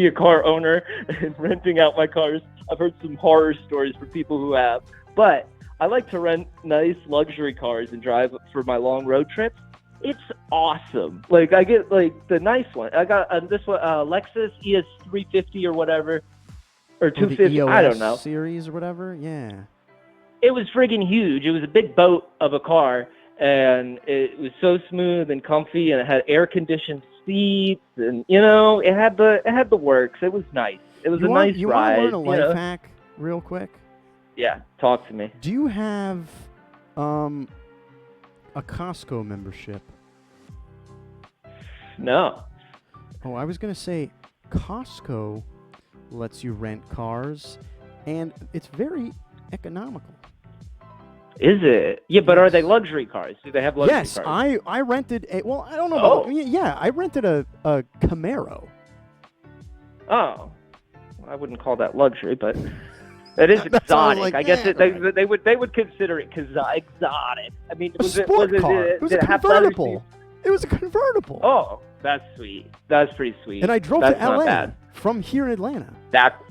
a car owner and renting out my cars. I've heard some horror stories for people who have. But I like to rent nice luxury cars and drive for my long road trips. It's awesome. Like, I get the nice one. I got this one, Lexus ES350 or whatever. Or 250, I don't know. Series or whatever, yeah. It was friggin' huge. It was a big boat of a car, and it was so smooth and comfy, and it had air-conditioned seats, and it had the works. It was nice. It was a nice ride. You want to learn a life hack real quick? Yeah, talk to me. Do you have a Costco membership? No. Oh, I was gonna say Costco lets you rent cars, and it's very economical. Is it? Yeah, but are they luxury cars? Do they have luxury cars? Yes, I rented a. Well, I don't know. I rented a Camaro. Oh, I wouldn't call that luxury, but it is exotic. I guess they would consider it exotic. I mean, was it a convertible. It was a convertible. Oh, that's sweet. That's pretty sweet. And I drove to LA from here in Atlanta. That's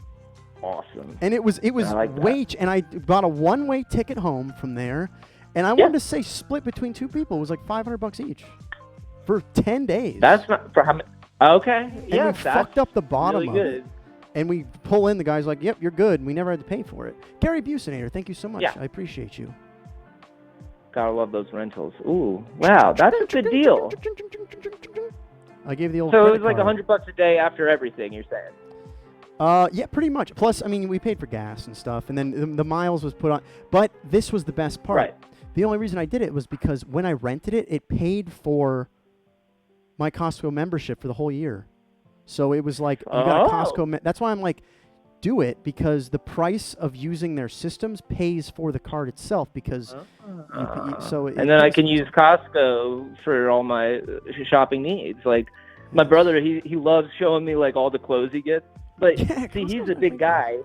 awesome. And it was and I bought a one-way ticket home from there, and I wanted to say split between two people. It was like $500 each for 10 days. That's not for how many. Okay. And we fucked up the bottom really of it. And we pull in, the guy's like, "Yep, you're good." And we never had to pay for it. Gary Businator, thank you so much. I appreciate you. Gotta love those rentals. Ooh, wow, that's a good deal. I gave the old. So it was like $100 a day after everything. You're saying? Yeah, pretty much. Plus, I mean, we paid for gas and stuff, and then the miles was put on. But this was the best part. Right. The only reason I did it was because when I rented it, it paid for my Costco membership for the whole year. So it was like, you got a Costco. That's why I'm like, do it, because the price of using their systems pays for the card itself, because and then I can use Costco for all my shopping needs. Like my brother, he loves showing me like all the clothes he gets. But see, he's a big guy.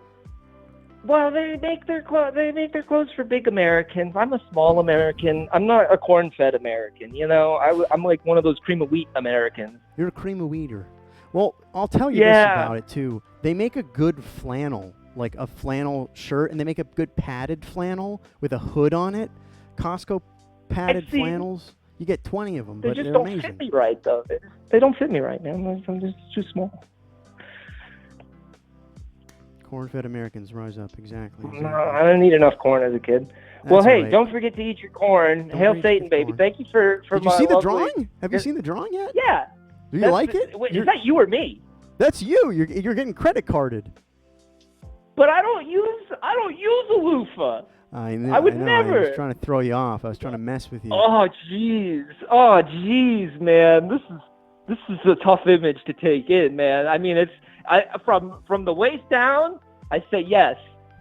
Well, they make their clothes for big Americans. I'm a small American. I'm not a corn-fed American. I'm like one of those cream of wheat Americans. You're a cream of wheater. Well, I'll tell you this about it too. They make a good flannel, like a flannel shirt, and they make a good padded flannel with a hood on it. Costco padded flannels. You get 20 of them, but they're amazing. They just don't fit me right, though. They don't fit me right, man. I'm just too small. Corn-fed Americans rise up, exactly. No, I didn't eat enough corn as a kid. Well, hey, don't forget to eat your corn. Hail Satan, baby. Thank you for Did you see the drawing? Have you seen the drawing yet? Yeah. Do you like it? Wait, is that you or me? That's you. You're getting credit carded. But I don't use a loofah. I know. I would never. I was trying to throw you off. I was trying to mess with you. Oh jeez, man. This is a tough image to take in, man. I mean, from the waist down, I say yes.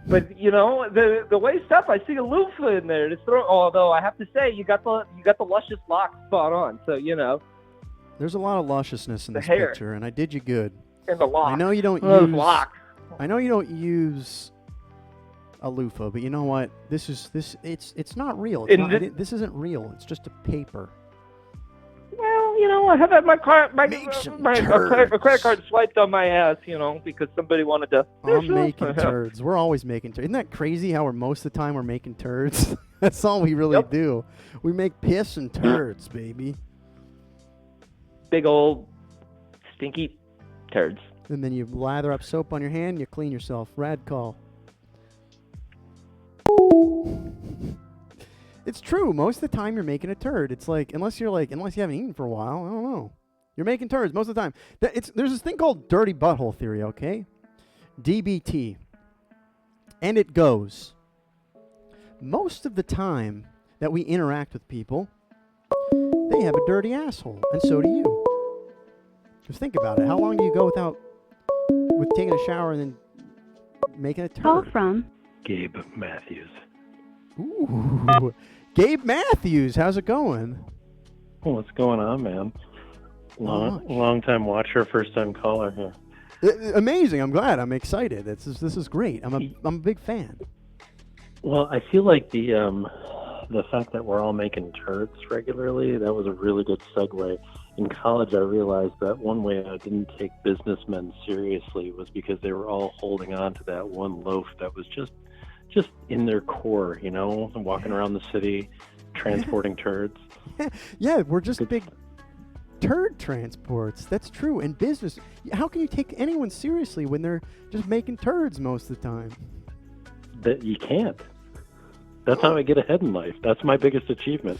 But the waist up, I see a loofah in there to throw. Although I have to say, you got the luscious locks spot on. So There's a lot of lusciousness in this hair. picture, and I did you good. In the lock. I know you don't use locks. I know you don't use a loofah, but you know what? It's not real. This isn't real. It's just a paper. Well, I have had my Make some a credit card swiped on my ass, because somebody wanted to. I'm making turds. We're always making turds. Isn't that crazy how most of the time we're making turds? That's all we really do. We make piss and turds, baby. Big old stinky turds. And then you lather up soap on your hand and you clean yourself. Rad call. It's true. Most of the time you're making a turd. It's like, unless you haven't eaten for a while, I don't know. You're making turds most of the time. There's this thing called dirty butthole theory, okay? DBT. And it goes, most of the time that we interact with people, they have a dirty asshole, and so do you. Just think about it. How long do you go with taking a shower and then making a turd? Call from Gabe Matthews. Ooh. Gabe Matthews, how's it going? What's going on, man? Long time watcher, first time caller here. Amazing. I'm glad. I'm excited. This is great. I'm a big fan. Well, I feel like the fact that we're all making turds regularly, that was a really good segue. In college, I realized that one way I didn't take businessmen seriously was because they were all holding on to that one loaf that was just in their core, and walking around the city, transporting turds. Yeah, we're just big turd transports. That's true. In business, how can you take anyone seriously when they're just making turds most of the time? That you can't. That's how I get ahead in life. That's my biggest achievement.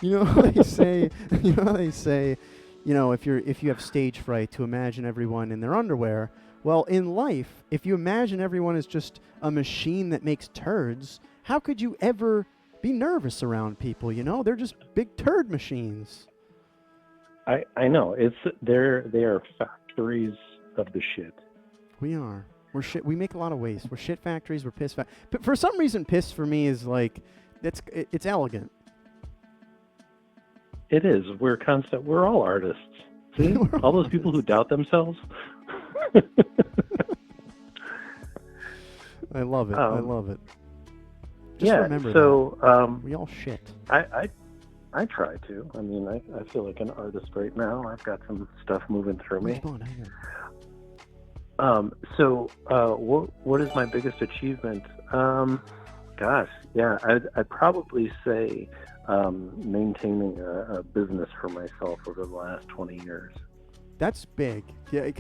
You know how they say, if you have stage fright, to imagine everyone in their underwear. Well, in life, if you imagine everyone is just a machine that makes turds, how could you ever be nervous around people? They're just big turd machines. I know. They are factories of the shit. We are. We're shit. We make a lot of waste. We're shit factories. We're piss factories. But for some reason, piss for me is like, it's elegant. It is. We're all artists. See? All those people who doubt themselves. I love it. I love it. Just remember that. We all shit. I try to. I mean, I feel like an artist right now. I've got some stuff moving through me. What is my biggest achievement? I'd probably say maintaining a business for myself over the last 20 years. That's big. Yeah.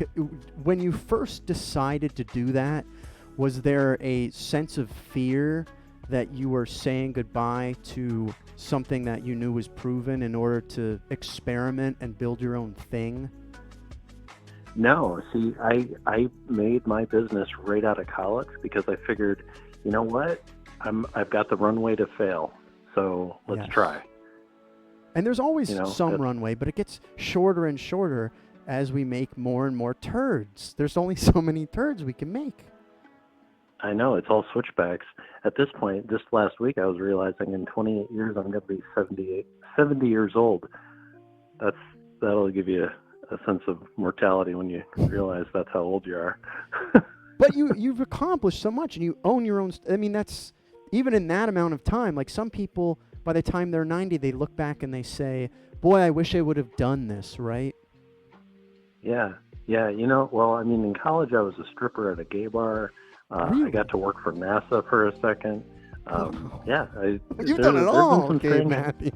When you first decided to do that, was there a sense of fear that you were saying goodbye to something that you knew was proven in order to experiment and build your own thing? No. See, I made my business right out of college because I figured, you know what? I've got the runway to fail, so let's try. And there's always some runway, but it gets shorter and shorter as we make more and more turds. There's only so many turds we can make. I know, it's all switchbacks. At this point, just last week, I was realizing in 28 years, I'm going to be 70 years old. That'll give you a sense of mortality when you realize that's how old you are. But you've accomplished so much, and you own your own. That's even in that amount of time. Like some people, by the time they're 90, they look back and they say, "Boy, I wish I would have done this." Right? Yeah. In college, I was a stripper at a gay bar. Really? I got to work for NASA for a second. You've done it all, Gabe Matthews.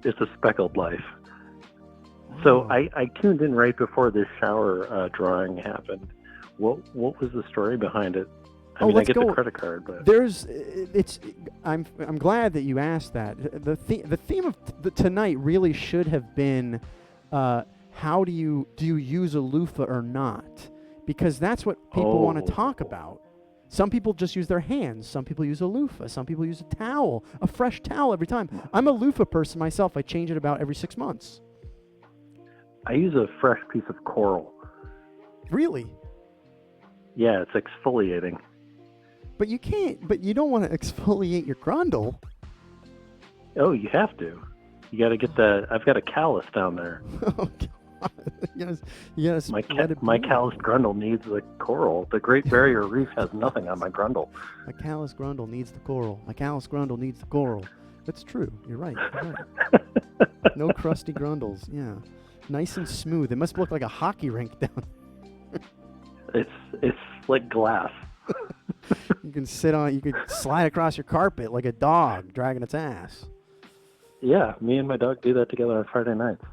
It's a speckled life. So I tuned in right before this shower drawing happened. What was the story behind it? I get the credit card, but I'm glad that you asked that. The theme of tonight really should have been how do you use a loofah or not? Because that's what people want to talk about. Some people just use their hands. Some people use a loofah. Some people use a towel, a fresh towel every time. I'm a loofah person myself. I change it about every 6 months. I use a fresh piece of coral. Really? Yeah, it's exfoliating. But you can't. But you don't want to exfoliate your grundle. Oh, you have to. You got to get the. I've got a callus down there. Oh God! Yes. My calloused grundle needs the coral. The Great Barrier Reef has nothing on my grundle. My calloused grundle needs the coral. My calloused grundle needs the coral. That's true. You're right. You're right. No crusty grundles. Yeah. Nice and smooth. It must look like a hockey rink down. It's like glass. You can you could slide across your carpet like a dog dragging its ass. Yeah, me and my dog do that together on Friday nights.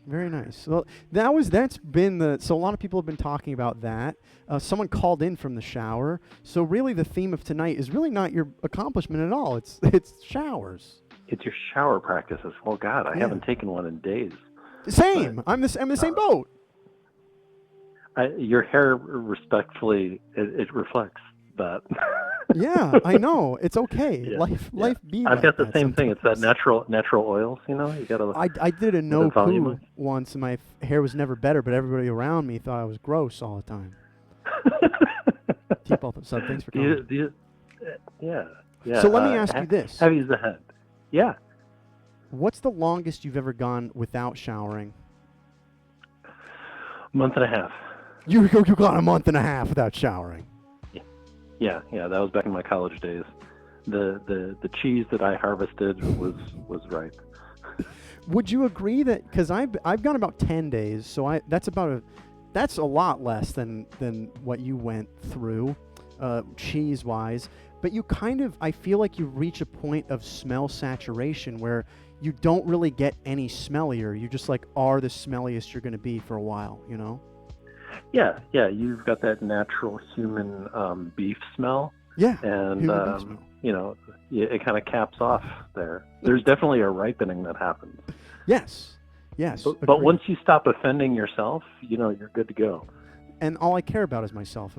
Very nice. Well, that's been so a lot of people have been talking about that. Someone called in from the shower. So really the theme of tonight is really not your accomplishment at all. It's showers. It's your shower practices. Well, God, I haven't taken one in days. Same. But, I'm the same boat. Your hair, respectfully, it reflects that. Yeah, I know. It's okay. Yeah. Life be. I've got the same sometimes. thing. It's that natural oils. You know, you gotta. I did a no poo once, and my hair was never better, but everybody around me thought I was gross all the time. Keep up. So thanks for coming. Yeah. So let me ask you this: heavy as the head. Yeah. What's the longest you've ever gone without showering? Month and a half. You gone a month and a half without showering. Yeah, that was back in my college days. The cheese that I harvested was ripe. Would you agree that because I've gone about 10 days, so that's a lot less than what you went through, cheese wise. But you I feel like you reach a point of smell saturation where you don't really get any smellier. You just are the smelliest you're going to be for a while, you know? Yeah, you've got that natural human beef smell. Yeah, and beef smell. You know, it kind of caps off there. There's definitely a ripening that happens. Yes. But once you stop offending yourself, you know, you're good to go. And all I care about is myself.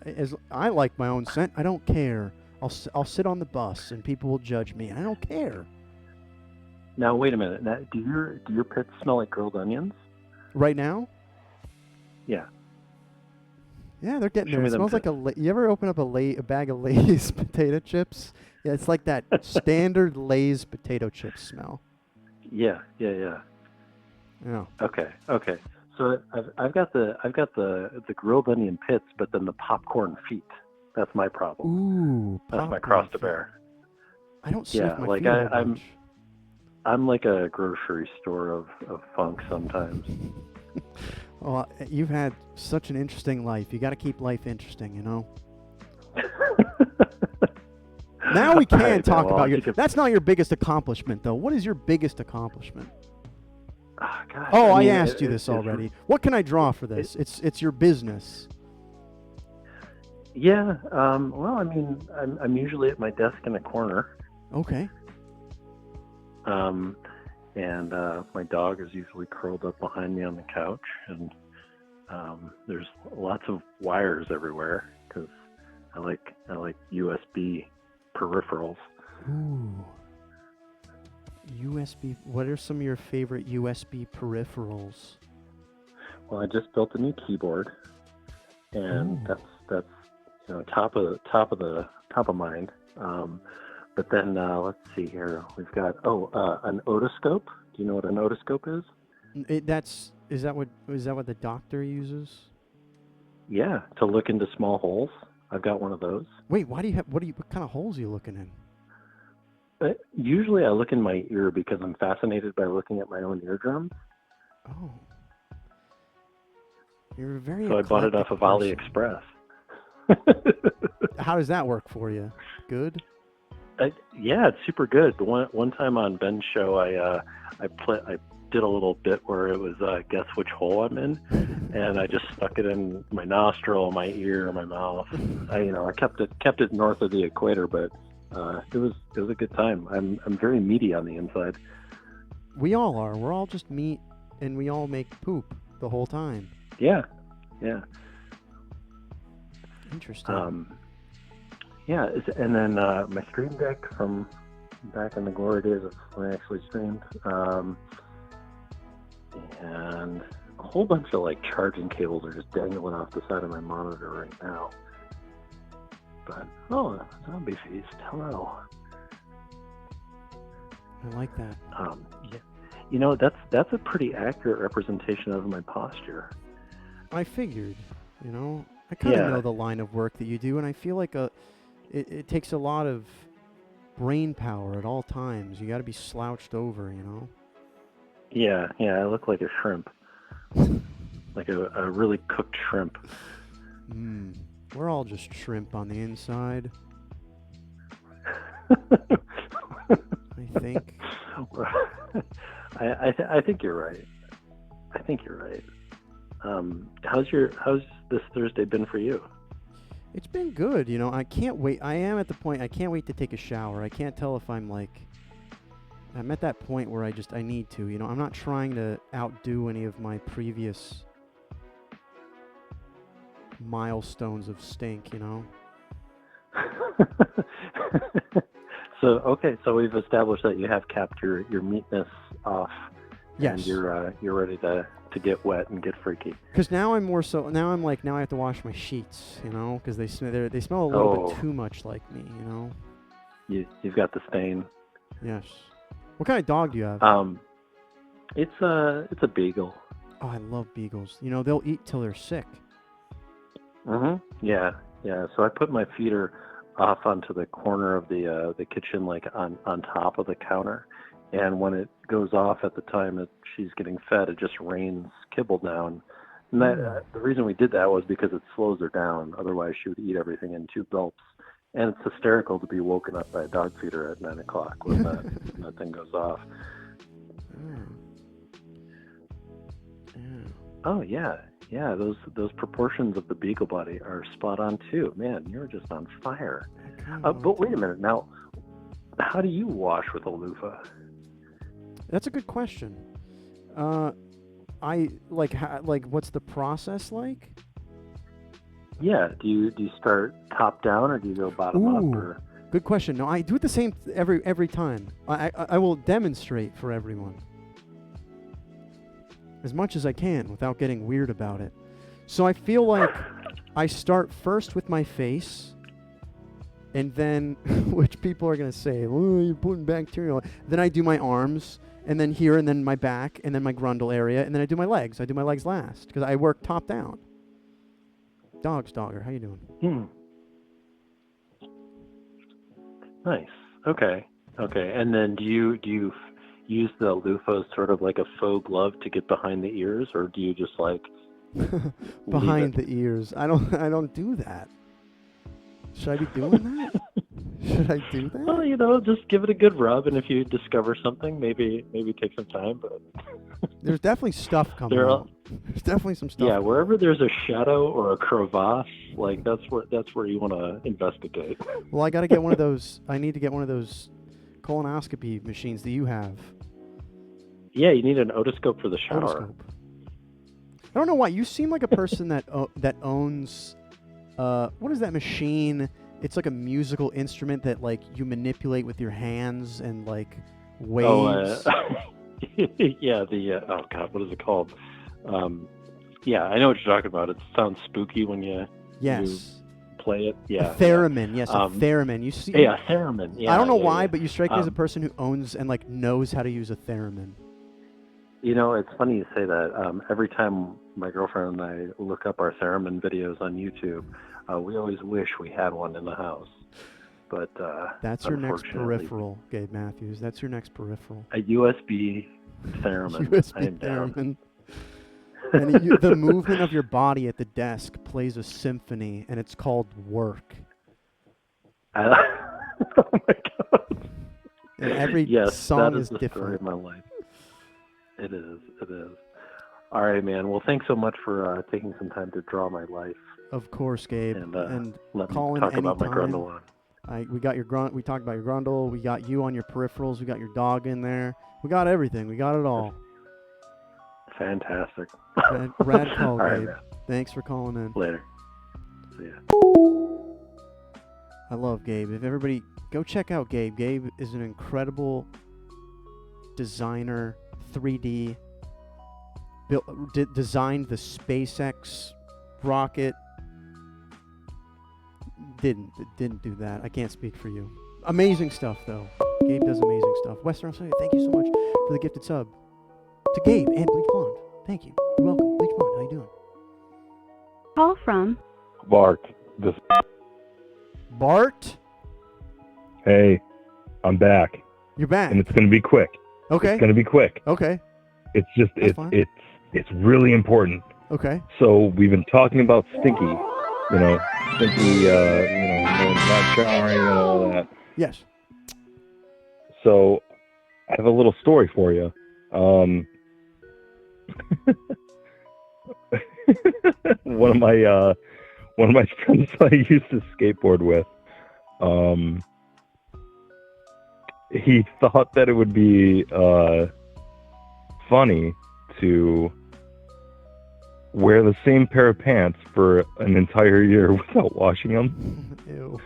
As I like my own scent, I don't care. I'll sit on the bus and people will judge me. I don't care. Now wait a minute. Now, do your pits smell like grilled onions? Right now? Yeah. Yeah, they're getting there. It smells like you ever open up a bag of Lay's potato chips? Yeah, it's like that standard Lay's potato chip smell. Yeah. Yeah. Okay. So I've got the grilled onion pits, but then the popcorn feet. That's my problem. Ooh, that's my cross to bear. I don't see my like feet I'm like a grocery store of funk sometimes. Well, you've had such an interesting life. You got to keep life interesting, you know. Now we can talk about that's not your biggest accomplishment, though. What is your biggest accomplishment? Oh, gosh, I asked you this already. What can I draw for this? It's your business. Yeah. Well, I mean, I'm usually at my desk in a corner. Okay. And my dog is usually curled up behind me on the couch, and there's lots of wires everywhere because I like USB peripherals. Ooh. USB. What are some of your favorite USB peripherals? Well, I just built a new keyboard, and that's top of mind. But then let's see here. We've got an otoscope. Do you know what an otoscope is? Is that what the doctor uses? Yeah, to look into small holes. I've got one of those. Wait, what kind of holes are you looking in? Usually I look in my ear because I'm fascinated by looking at my own eardrums. Oh. You're very So I bought it off of AliExpress. How does that work for you? Good? Yeah, it's super good. One time on Ben's show, I did a little bit where it was guess which hole I'm in, and I just stuck it in my nostril, my ear, my mouth. I kept it north of the equator, but it was a good time. I'm very meaty on the inside. We all are. We're all just meat, and we all make poop the whole time. Yeah. Interesting. Yeah, and then my Stream Deck from back in the glory days of when I actually streamed, and a whole bunch of charging cables are just dangling off the side of my monitor right now. But zombie feast, hello. I like that. Yeah, that's a pretty accurate representation of my posture. I figured, I kind of know the line of work that you do, and I feel like it takes a lot of brain power at all times. You got to be slouched over, you know? Yeah, I look like a shrimp. Like a really cooked shrimp. We're all just shrimp on the inside. I think. I think you're right. I think you're right. How's this Thursday been for you? It's been good, you know. I can't wait. I am at the point. I can't wait to take a shower. I can't tell if I'm at that point where I need to. You know, I'm not trying to outdo any of my previous milestones of stink. You know. So we've established that you have capped your meatness off. Yes. And you're ready to get wet and get freaky. Because now I'm more so. Now I'm like, now I have to wash my sheets, you know, because they smell a little bit too much like me, you know. You've got the stain. Yes. What kind of dog do you have? It's a beagle. Oh, I love beagles. You know, they'll eat till they're sick. Yeah. So I put my feeder off onto the corner of the kitchen, like on top of the counter. And when it goes off at the time that she's getting fed, it just rains kibble down. And the reason we did that was because it slows her down. Otherwise, she would eat everything in 2 gulps. And it's hysterical to be woken up by a dog feeder at 9 o'clock when that thing goes off. Oh, yeah. Those proportions of the beagle body are spot on, too. Man, you're just on fire. But wait a minute. Now, how do you wash with a loofah? That's a good question. What's the process like? Yeah. Do you start top down or do you go bottom up? Or? Good question. No, I do it the same every time. I will demonstrate for everyone as much as I can without getting weird about it. So I feel like I start first with my face. And then, which people are going to say, oh, you're putting bacteria. Then I do my arms, and then here, and then my back, and then my grundle area, and then I do my legs. I do my legs last, because I work top down. Dogger, how you doing? Nice. Okay. And then do you use the loofah as sort of like a faux glove to get behind the ears, or do you just like behind the ears? I don't do that. Should I be doing that? Should I do that? Well, you know, just give it a good rub, and if you discover something, maybe take some time. But there's definitely stuff coming out. There's definitely some stuff. Yeah, wherever there's a shadow or a crevasse, like that's where you want to investigate. Well, I got to get one of those. I need to get one of those colonoscopy machines that you have. Yeah, you need an otoscope for the shower. Otoscope. I don't know why. You seem like a person that owns. What is that machine? It's like a musical instrument that like you manipulate with your hands and like waves. Yeah, oh god, what is it called? Yeah, I know what you're talking about. It sounds spooky when you play it. Yeah, a theremin. Yes, a theremin. You see? Yeah, a theremin. Yeah, I don't know why, but you strike me as a person who owns and like knows how to use a theremin. You know, it's funny you say that. Every time my girlfriend and I look up our theremin videos on YouTube, we always wish we had one in the house. But that's your next peripheral, Gabe Matthews. That's your next peripheral. A USB theremin. USB I am theremin. down. And the movement of your body at the desk plays a symphony, and it's called work. Oh my god! And every song is different. Story of my life. It is. All right, man. Well, thanks so much for taking some time to draw my life. Of course, Gabe. And let call me in talk anytime. about my grundle. We got your we talked about your grundle. We got you on your peripherals. We got your dog in there. We got everything. We got it all. Fantastic. Rad call, all Gabe. Right, Thanks for calling in. Later. See ya. I love Gabe. If everybody go check out Gabe. Gabe is an incredible designer. 3D. Designed the SpaceX rocket. Didn't do that. I can't speak for you. Amazing stuff, though. Gabe does amazing stuff. Western Australia, thank you so much for the gifted sub. To Gabe and Bleach Blonde, thank you. You're welcome. Bleach Blonde, how you doing? Call from Bart. Bart? Hey. I'm back, You're back. and it's going to be quick. Okay. It's going to be quick. Okay. It's just fine. it's really important. Okay. So we've been talking about Stinky, not showering and all that. Yes. So I have a little story for you. One of my friends I used to skateboard with, he thought that it would be funny to wear the same pair of pants for an entire year without washing them. Ew.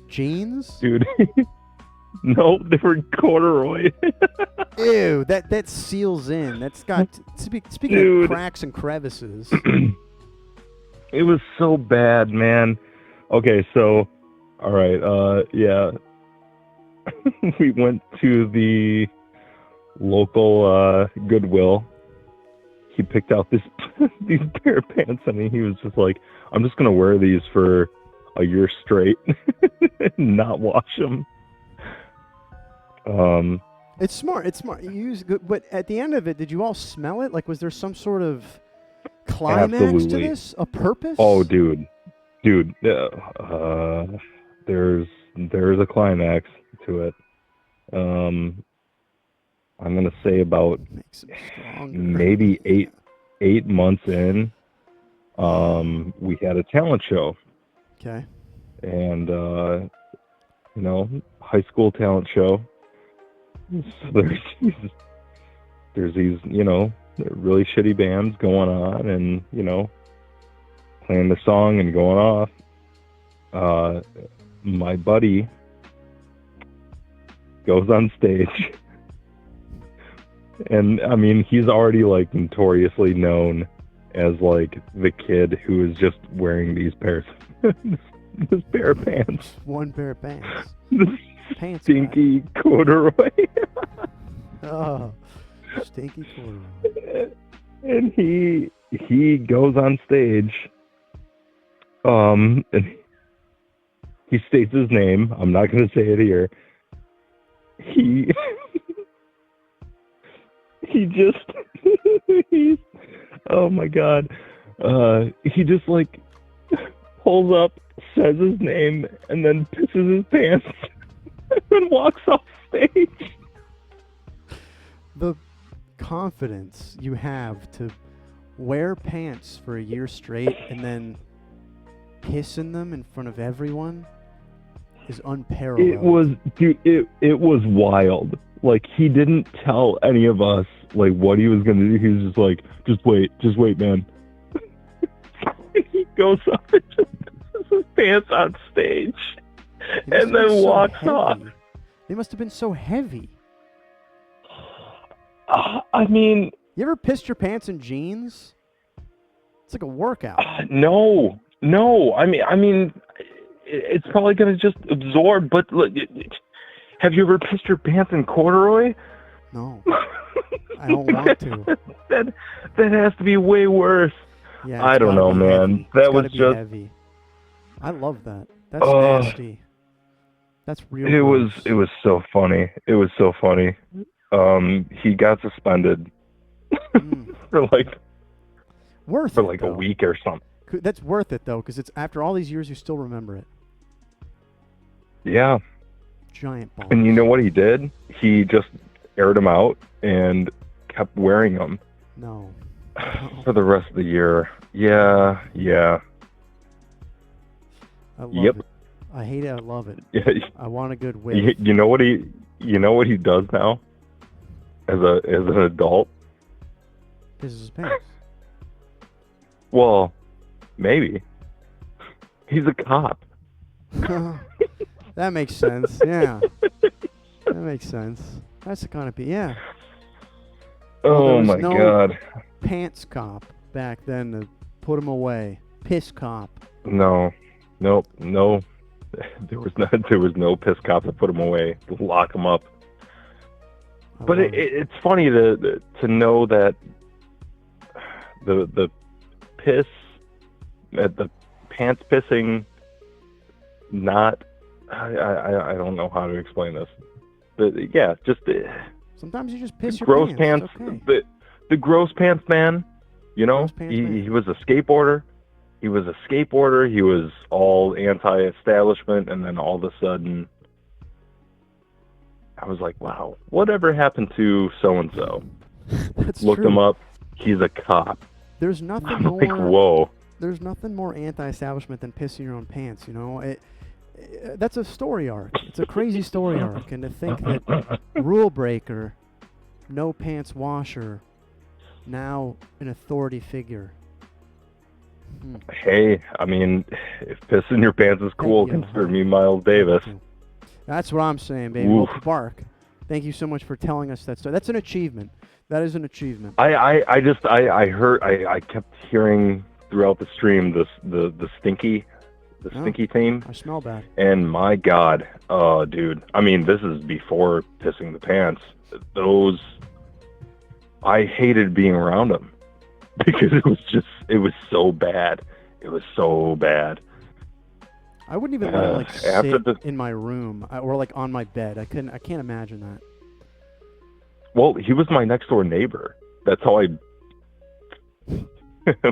Jeans? Dude. No, they were corduroy. Ew, that seals in. That's got, speaking Dude. of cracks and crevices. It was so bad, man. Okay, so, all right, yeah. We went to the local Goodwill. He picked out these pair of pants, and he was just like, I'm just going to wear these for a year straight and not wash them. It's smart. You use good, but at the end of it, did you all smell it? Like, was there some sort of climax Absolutely. to this? A purpose? Oh, dude, there's a climax to it. I'm gonna say about Makes it stronger. maybe eight months in, we had a talent show. Okay. And high school talent show. So there's these, really shitty bands going on and, playing the song and going off. My buddy goes on stage. And, I mean, he's already, like, notoriously known as, like, the kid who is just wearing these pairs this pair of pants. One pair of pants. Pants. Stinky corduroy. Oh, stinky corduroy. And he goes on stage. And he states his name. I'm not going to say it here. He oh my God. He just like pulls up, says his name, and then pisses his pants and walks off stage. The confidence you have to wear pants for a year straight and then piss in them in front of everyone is unparalleled. It was, dude, it was wild. Like, he didn't tell any of us, like, what he was going to do. He was just like, just wait, man. He goes up and just pisses his pants on stage and then walks off. They must have been so heavy. I mean... You ever pissed your pants in jeans? It's like a workout. No. I mean, it's probably going to just absorb, but look, have you ever pissed your pants in corduroy? No. I don't want to. That has to be way worse. Yeah, I don't know, man. Heavy. That it's was just heavy. I love that. That's nasty. That's real. It was so funny. It was so funny. He got suspended for like a week or something. That's worth it though, because it's after all these years you still remember it. Yeah. Giant balls. And you know what he did? He just aired them out and kept wearing them. No. For the rest of the year. Yeah. I love it. I hate it. I love it. Yeah. I want a good whip. You know what he does now? As an adult? Pisses his pants. Well, maybe. He's a cop. That makes sense. Yeah. That makes sense. That's the kind of yeah. Oh my God. Pants cop back then to put him away. Piss cop. No. There was no piss cop to put him away. Lock him up. But it's funny to know that the piss, the pants pissing, not I don't know how to explain this, but yeah, just Sometimes you just piss your gross pants. pants. Okay. The gross pants man. You know, Gross pants man. he was a skateboarder. He was all anti-establishment, and then all of a sudden, I was like, wow, whatever happened to so-and-so? That's Looked true. him up. He's a cop. There's nothing I'm more. like, whoa. There's nothing more anti-establishment than pissing your own pants. You know, that's a story arc. It's a crazy story arc, and to think that rule breaker, no pants washer, now an authority figure. Hey, I mean, if pissing your pants is cool, consider me Miles Davis. That's what I'm saying, baby. Well, Bark, thank you so much for telling us that story. That's an achievement. That is an achievement. I kept hearing throughout the stream the stinky theme. I smell bad. And my God, dude, I mean, this is before pissing the pants. I hated being around them because it was so bad. It was so bad. I wouldn't even let him sit in my room or like on my bed. I can't imagine that. Well, he was my next door neighbor. That's how I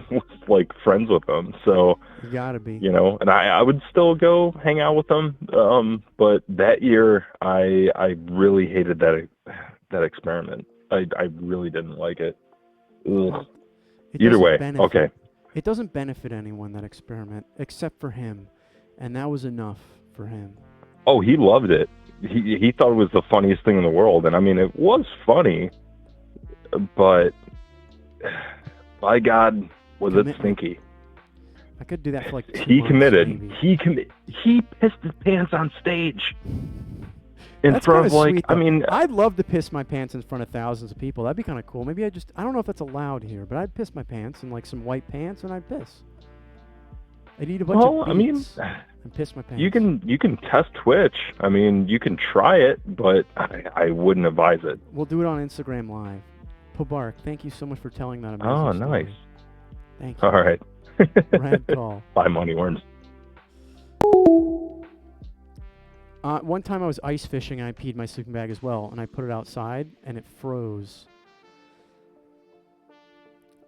was like friends with him. So you gotta be, you know. And I would still go hang out with him. But that year, I really hated that experiment. I really didn't like it. Ugh. Either way, okay. It doesn't benefit anyone, that experiment, except for him, and that was enough for him. Oh, he loved it. He thought it was the funniest thing in the world, and I mean, it was funny, but by God, was it stinky. I could do that for like 2 He months, committed. maybe. He pissed his pants on stage. That's front of sweet, I mean, I'd love to piss my pants in front of thousands of people. That'd be kind of cool. Maybe I don't know if that's allowed here, but I'd piss my pants in like some white pants and I'd piss. I'd eat a bunch of beets and piss my pants. You can test Twitch. I mean, you can try it, but I wouldn't advise it. We'll do it on Instagram Live. Pobark, thank you so much for telling that amazing story. Nice. Thank you. All right. Rad call. Bye, Moneyworms. One time I was ice fishing and I peed my sleeping bag as well, and I put it outside and it froze.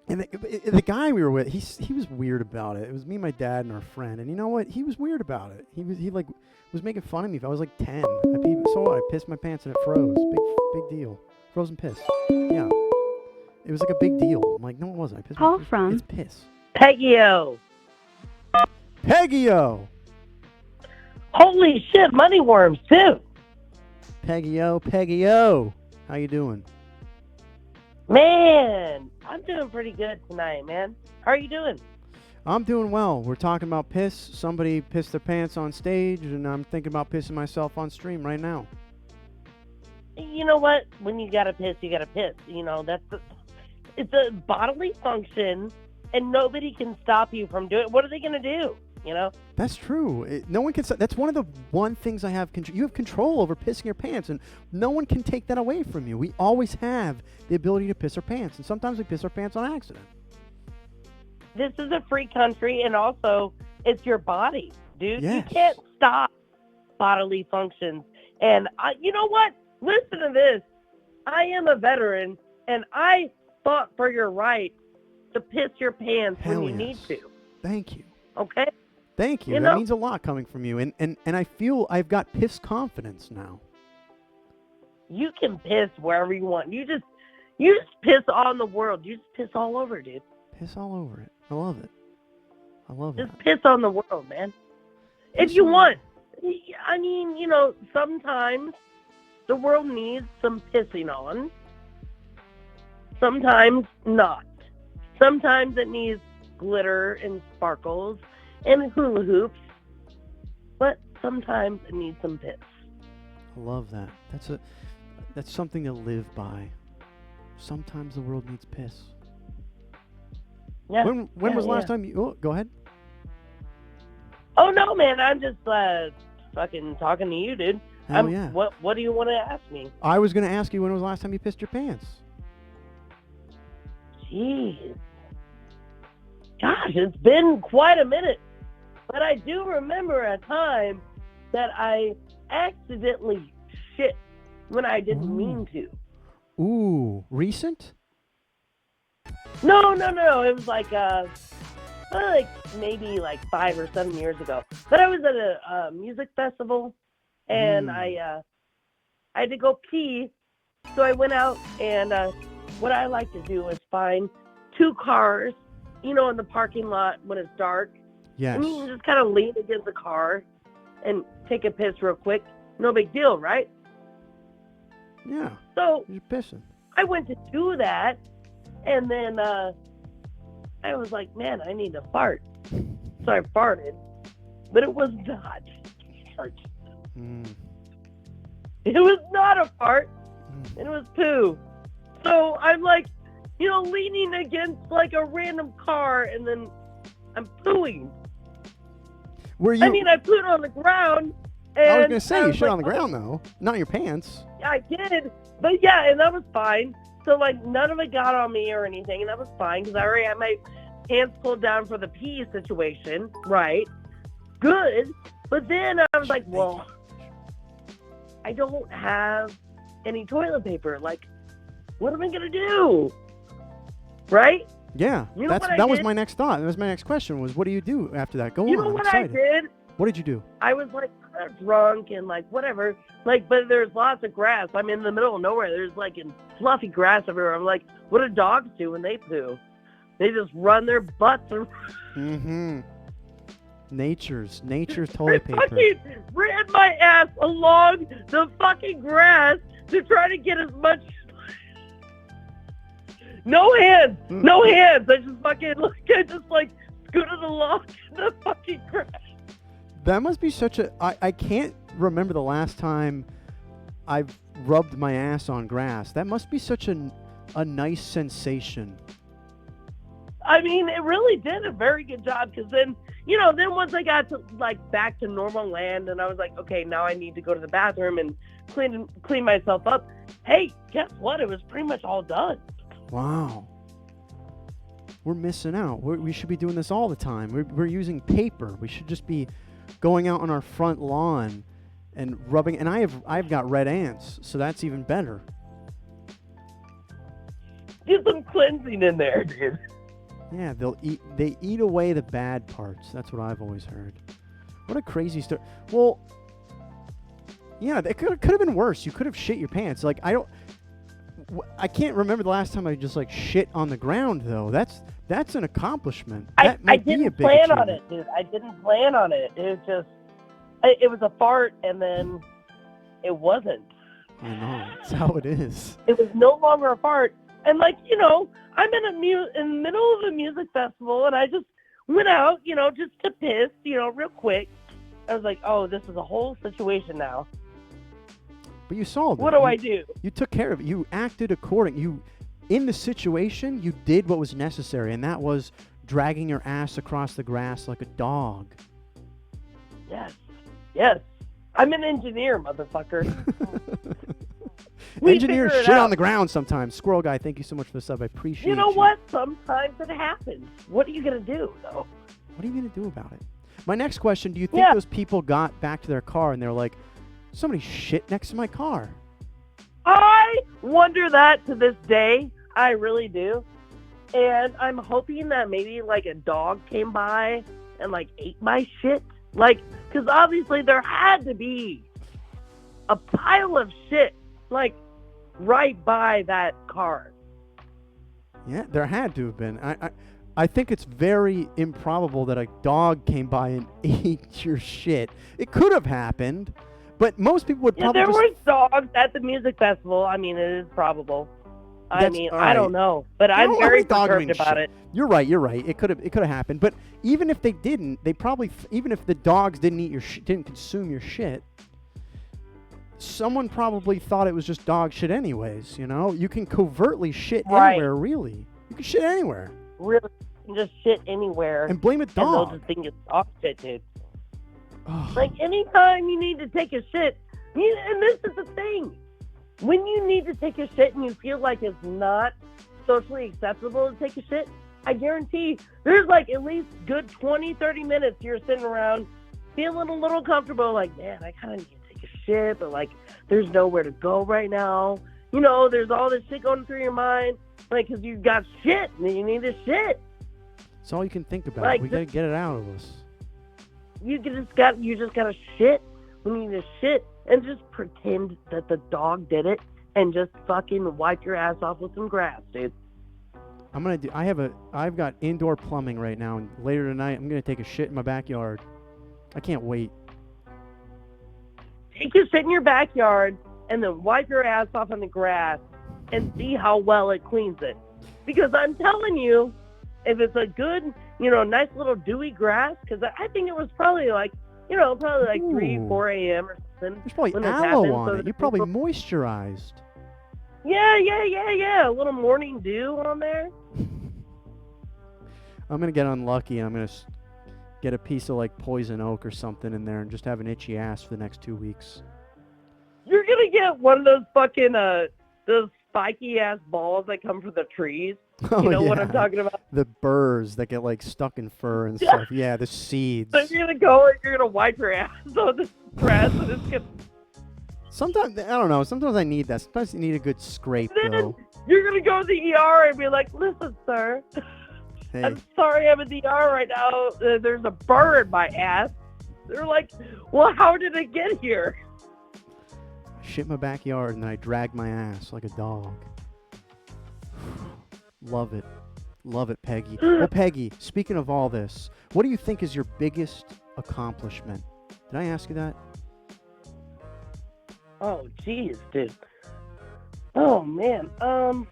And the guy we were with, he was weird about it. It was me, my dad, and our friend. And you know what? He was weird about it. He was making fun of me. I was like 10. I pissed my pants and it froze. Big deal. Frozen piss. Yeah. It was like a big deal. I'm like, no, it wasn't. I pissed my pants. It's piss. Peggy-O. Peggy-O. Holy shit, Moneyworms too. Peggy-O. How you doing? Man, I'm doing pretty good tonight, man. How are you doing? I'm doing well. We're talking about piss. Somebody pissed their pants on stage, and I'm thinking about pissing myself on stream right now. You know what? When you gotta piss, you gotta piss. You know, it's a bodily function, and nobody can stop you from doing it. What are they gonna do? You know? That's true. No one can. That's one of the things I have. You have control over pissing your pants, and no one can take that away from you. We always have the ability to piss our pants, and sometimes we piss our pants on accident. This is a free country, and also it's your body, dude. Yes. You can't stop bodily functions. And you know what? Listen to this. I am a veteran, and I fought for your right to piss your pants when you need to. Thank you. Okay. Thank you. That means a lot coming from you. And I feel I've got piss confidence now. You can piss wherever you want. You just piss on the world. You just piss all over, dude. Piss all over it. I love it. I love it. Just piss on the world, man. If you want. I mean, you know, sometimes the world needs some pissing on. Sometimes not. Sometimes it needs glitter and sparkles and hula hoops, but sometimes it needs some piss. I love that. That's something to live by. Sometimes the world needs piss. Yeah. When was the last time you? Oh, go ahead. Oh no, man! I'm just fucking talking to you, dude. Yeah. What do you want to ask me? I was going to ask you when was the last time you pissed your pants. Jeez. Gosh, it's been quite a minute. But I do remember a time that I accidentally shit when I didn't mean to. Ooh, recent? No. It was like maybe like 5 or 7 years ago. But I was at a music festival, and I had to go pee, so I went out, and what I like to do is find 2 cars, in the parking lot when it's dark. Yes. And you can just kind of lean against the car and take a piss real quick. No big deal, right? Yeah. So you're pissing. I went to do that, and then I was like, man, I need to fart. So I farted, but it was not a fart. It was not a fart. It was poo. So I'm like, leaning against like a random car, and then I'm pooing. Were you? I mean, I pooed on the ground. And I was gonna say you shit like, on the ground though, not in your pants. I did, but yeah, and that was fine. So like, none of it got on me or anything, and that was fine because I already had my pants pulled down for the pee situation, right? Good. But then I was like, well, I don't have any toilet paper. Like, what am I gonna do? Right? Yeah, that was my next thought. That was my next question. Was what do you do after that? Go on. You know what I did? What did you do? I was like kind of drunk and like whatever. Like, but there's lots of grass. I'm in the middle of nowhere. There's like fluffy grass everywhere. I'm like, what do dogs do when they poo? They just run their butts around. Nature's toilet paper. I fucking ran my ass along the fucking grass to try to get as much. No hands. I just fucking scooted along the fucking grass. That must be such a. I can't remember the last time I've rubbed my ass on grass. That must be such a nice sensation. I mean, it really did a very good job because then once I got to back to normal land and I was like, okay, now I need to go to the bathroom and clean myself up. Hey, guess what? It was pretty much all done. Wow. We're missing out. We should be doing this all the time. We're using paper. We should just be going out on our front lawn and rubbing. And I've got red ants, so that's even better. Get some cleansing in there, dude. Yeah, they eat away the bad parts. That's what I've always heard. What a crazy story. Well, yeah, it could have been worse. You could have shit your pants. Like I can't remember the last time I just shit on the ground though. That's an accomplishment. That might be a big plan on achievement. it, dude. I didn't plan on it. It was just it was a fart and then it wasn't. I know. That's how it is. It was no longer a fart. And I'm in the middle of a music festival, and I just went out, just to piss, real quick. I was like, oh, this is a whole situation now. But you solved it. What do I do? You took care of it. You acted in the situation, you did what was necessary, and that was dragging your ass across the grass like a dog. Yes. I'm an engineer, motherfucker. Engineers shit on the ground sometimes. Squirrel Guy, thank you so much for the sub. I appreciate it. You know what? Sometimes it happens. What are you going to do, though? What are you going to do about it? My next question, do you think those people got back to their car and they're like, somebody shit next to my car? I wonder that to this day. I really do. And I'm hoping that maybe a dog came by and ate my shit. Because obviously there had to be a pile of shit right by that car. Yeah, there had to have been. I think it's very improbable that a dog came by and ate your shit. It could have happened, but most people would probably there were dogs at the music festival. I mean, it is probable. I don't know, but I'm very perturbed about it. You're right. It could have happened, but even if they didn't, they probably even if the dogs didn't eat didn't consume your shit, someone probably thought it was just dog shit anyways. You can covertly shit anywhere. Really, you can shit anywhere. Really, you can just shit anywhere and blame a dog. And they'll just think it's dog shit, dude. Anytime you need to take a shit, and this is the thing. When you need to take a shit and you feel like it's not socially acceptable to take a shit, I guarantee there's at least good 20, 30 minutes you're sitting around feeling a little comfortable, like, man, I kind of need to take a shit, but, like, there's nowhere to go right now. You know, there's all this shit going through your mind, like, because you got shit, and you need to shit. It's all you can think about. Like, we gotta get it out of us. You just gotta shit when you need to shit, and just pretend that the dog did it, and just fucking wipe your ass off with some grass, dude. I've got indoor plumbing right now, and later tonight I'm gonna take a shit in my backyard. I can't wait. Take a shit in your backyard, and then wipe your ass off on the grass, and see how well it cleans it. Because I'm telling you, if it's a good, nice little dewy grass, because I think it was probably like, probably like 3, 4 a.m. or something. There's probably when this aloe happened, on so it. You probably moisturized. Yeah. A little morning dew on there. I'm gonna get unlucky, and I'm gonna get a piece of like poison oak or something in there, and just have an itchy ass for the next 2 weeks. You're gonna get one of those fucking those spiky ass balls that come from the trees. Oh, You know yeah. what I'm talking about? The burrs that get like stuck in fur and stuff. Yeah, the seeds. So you're gonna go and you're gonna wipe your ass on the grass, and it's gonna. Sometimes, I don't know. Sometimes I need that. Sometimes you need a good scrape, Then though. you're gonna go to the ER and be like, "Listen, sir, Hey, I'm sorry, I'm in the ER right now. There's a burr in my ass." They're like, "Well, how did it get here?" I shit in my backyard, and then I drag my ass like a dog. Love it. Love it, Peggy. Well, Peggy, speaking of all this, what do you think is your biggest accomplishment? Did I ask you that? Oh, jeez, dude. Oh, man. God,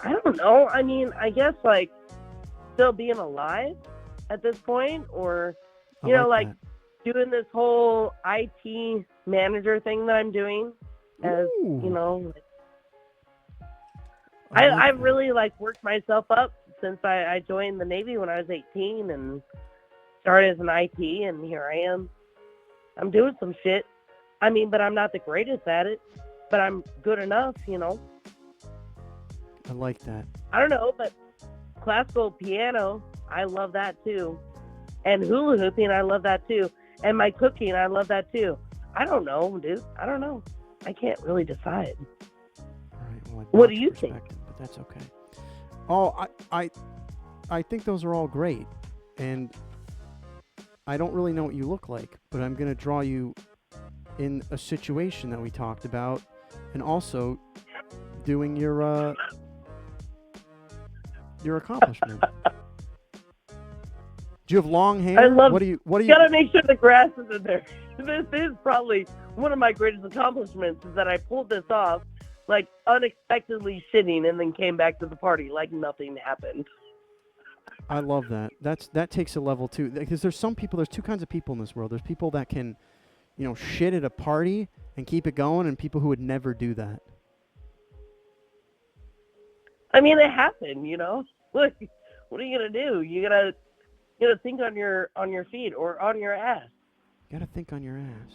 I don't know. I mean, I guess, like, still being alive at this point, or, like doing this whole IT manager thing that I'm doing as, Ooh. I've really, like, worked myself up since I joined the Navy when I was 18 and started as an IT, and here I am. I'm doing some shit. I mean, but I'm not the greatest at it, but I'm good enough, I like that. I don't know, but classical piano, I love that too. And hula hooping, I love that too. And my cooking, I love that too. I don't know, dude. I don't know. I can't really decide. All right, well, What do you think? But that's okay. Oh, I think those are all great, and I don't really know what you look like, but I'm gonna draw you in a situation that we talked about, and also doing your accomplishment. Do you have long hair? I love. What do you? You gotta make sure the grass is in there. This is probably one of my greatest accomplishments, is that I pulled this off, like unexpectedly shitting, and then came back to the party like nothing happened. I love that. That takes a level too, because there's two kinds of people in this world. There's people that can, shit at a party and keep it going, and people who would never do that. I mean, it happened, Look, what are you gonna do? You gotta think on your feet or on your ass. You gotta think on your ass.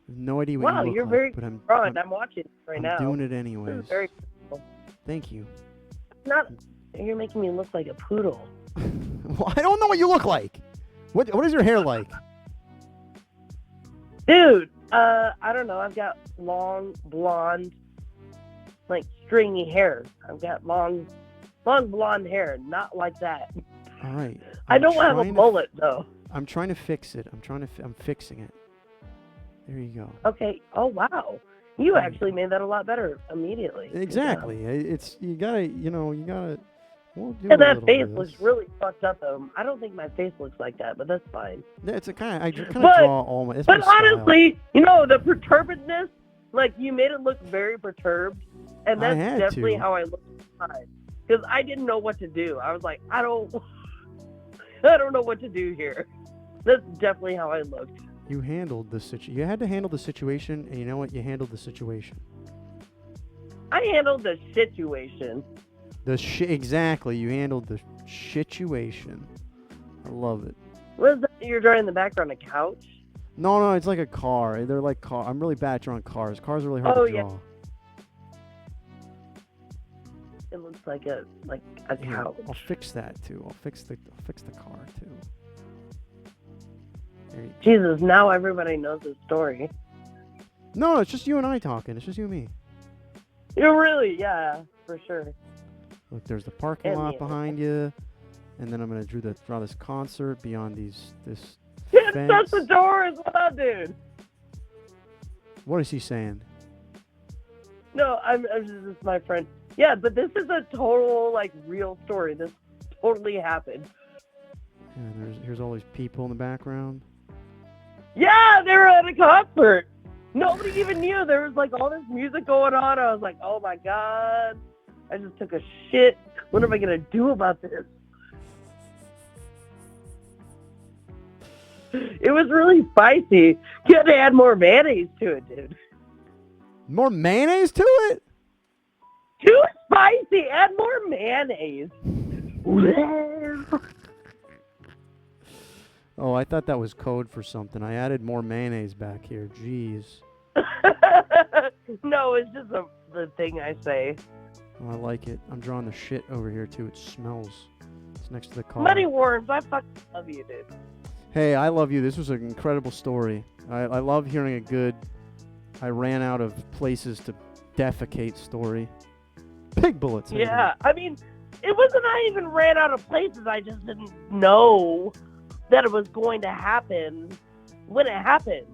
I have no idea what Wow, you look you're like, very but I'm watching it right now. I'm doing it This anyways. is very cool. Thank you. You're making me look like a poodle. Well, I don't know what you look like. What is your hair like? Dude, I don't know. I've got long, blonde, like stringy hair. I've got long blonde hair. Not like that. All right. I don't have a mullet, though. I'm trying to fix it. I'm fixing it. There you go. Okay. Oh, wow. You actually made that a lot better immediately. Exactly. You gotta. We'll do And a that little face bit of looks this. really fucked up, though. I don't think my face looks like that, but that's fine. Yeah, I kind of But- draw all my. It's my But style. honestly, the perturbedness, like, you made it look very perturbed, and I that's had definitely to. how I looked inside. Because I didn't know what to do. I was like, I don't know what to do here. That's definitely how I looked. You handled the situation. You had to handle the situation, and you know what? You handled the situation. I handled the situation. Exactly. You handled the situation. I love it. What is that you're drawing in the background? A couch? No, it's like a car. They're like car. I'm really bad at drawing cars. Cars are really hard to yeah. draw. It looks like a Yeah, couch. I'll fix that too. I'll fix the car too. There you go. Jesus, now everybody knows the story. No, it's just you and I talking. It's just you and me. You're really, yeah, for sure. Look, there's the parking And lot me. behind you, and then I'm gonna draw this concert beyond this Can't fence. shut the doors. What up, dude? What is he saying? No, I'm just my friend. Yeah, but this is a total real story. This totally happened. Yeah, here's all these people in the background. Yeah, they were at a concert. Nobody even knew there was all this music going on. I was like, oh my god, I just took a shit. What am I gonna do about this? It was really spicy. You had to add more mayonnaise to it, dude. More mayonnaise to it? Too spicy. Add more mayonnaise. Oh, I thought that was code for something. I added more mayonnaise back here. Jeez. No, it's just the thing I say. Oh, I like it. I'm drawing the shit over here too. It smells. It's next to the car. Moneyworms, I fucking love you, dude. Hey, I love you. This was an incredible story. I love hearing a good I ran out of places to defecate story. Pig bullets. Yeah, I mean, it wasn't I even ran out of places. I just didn't know that it was going to happen when it happened.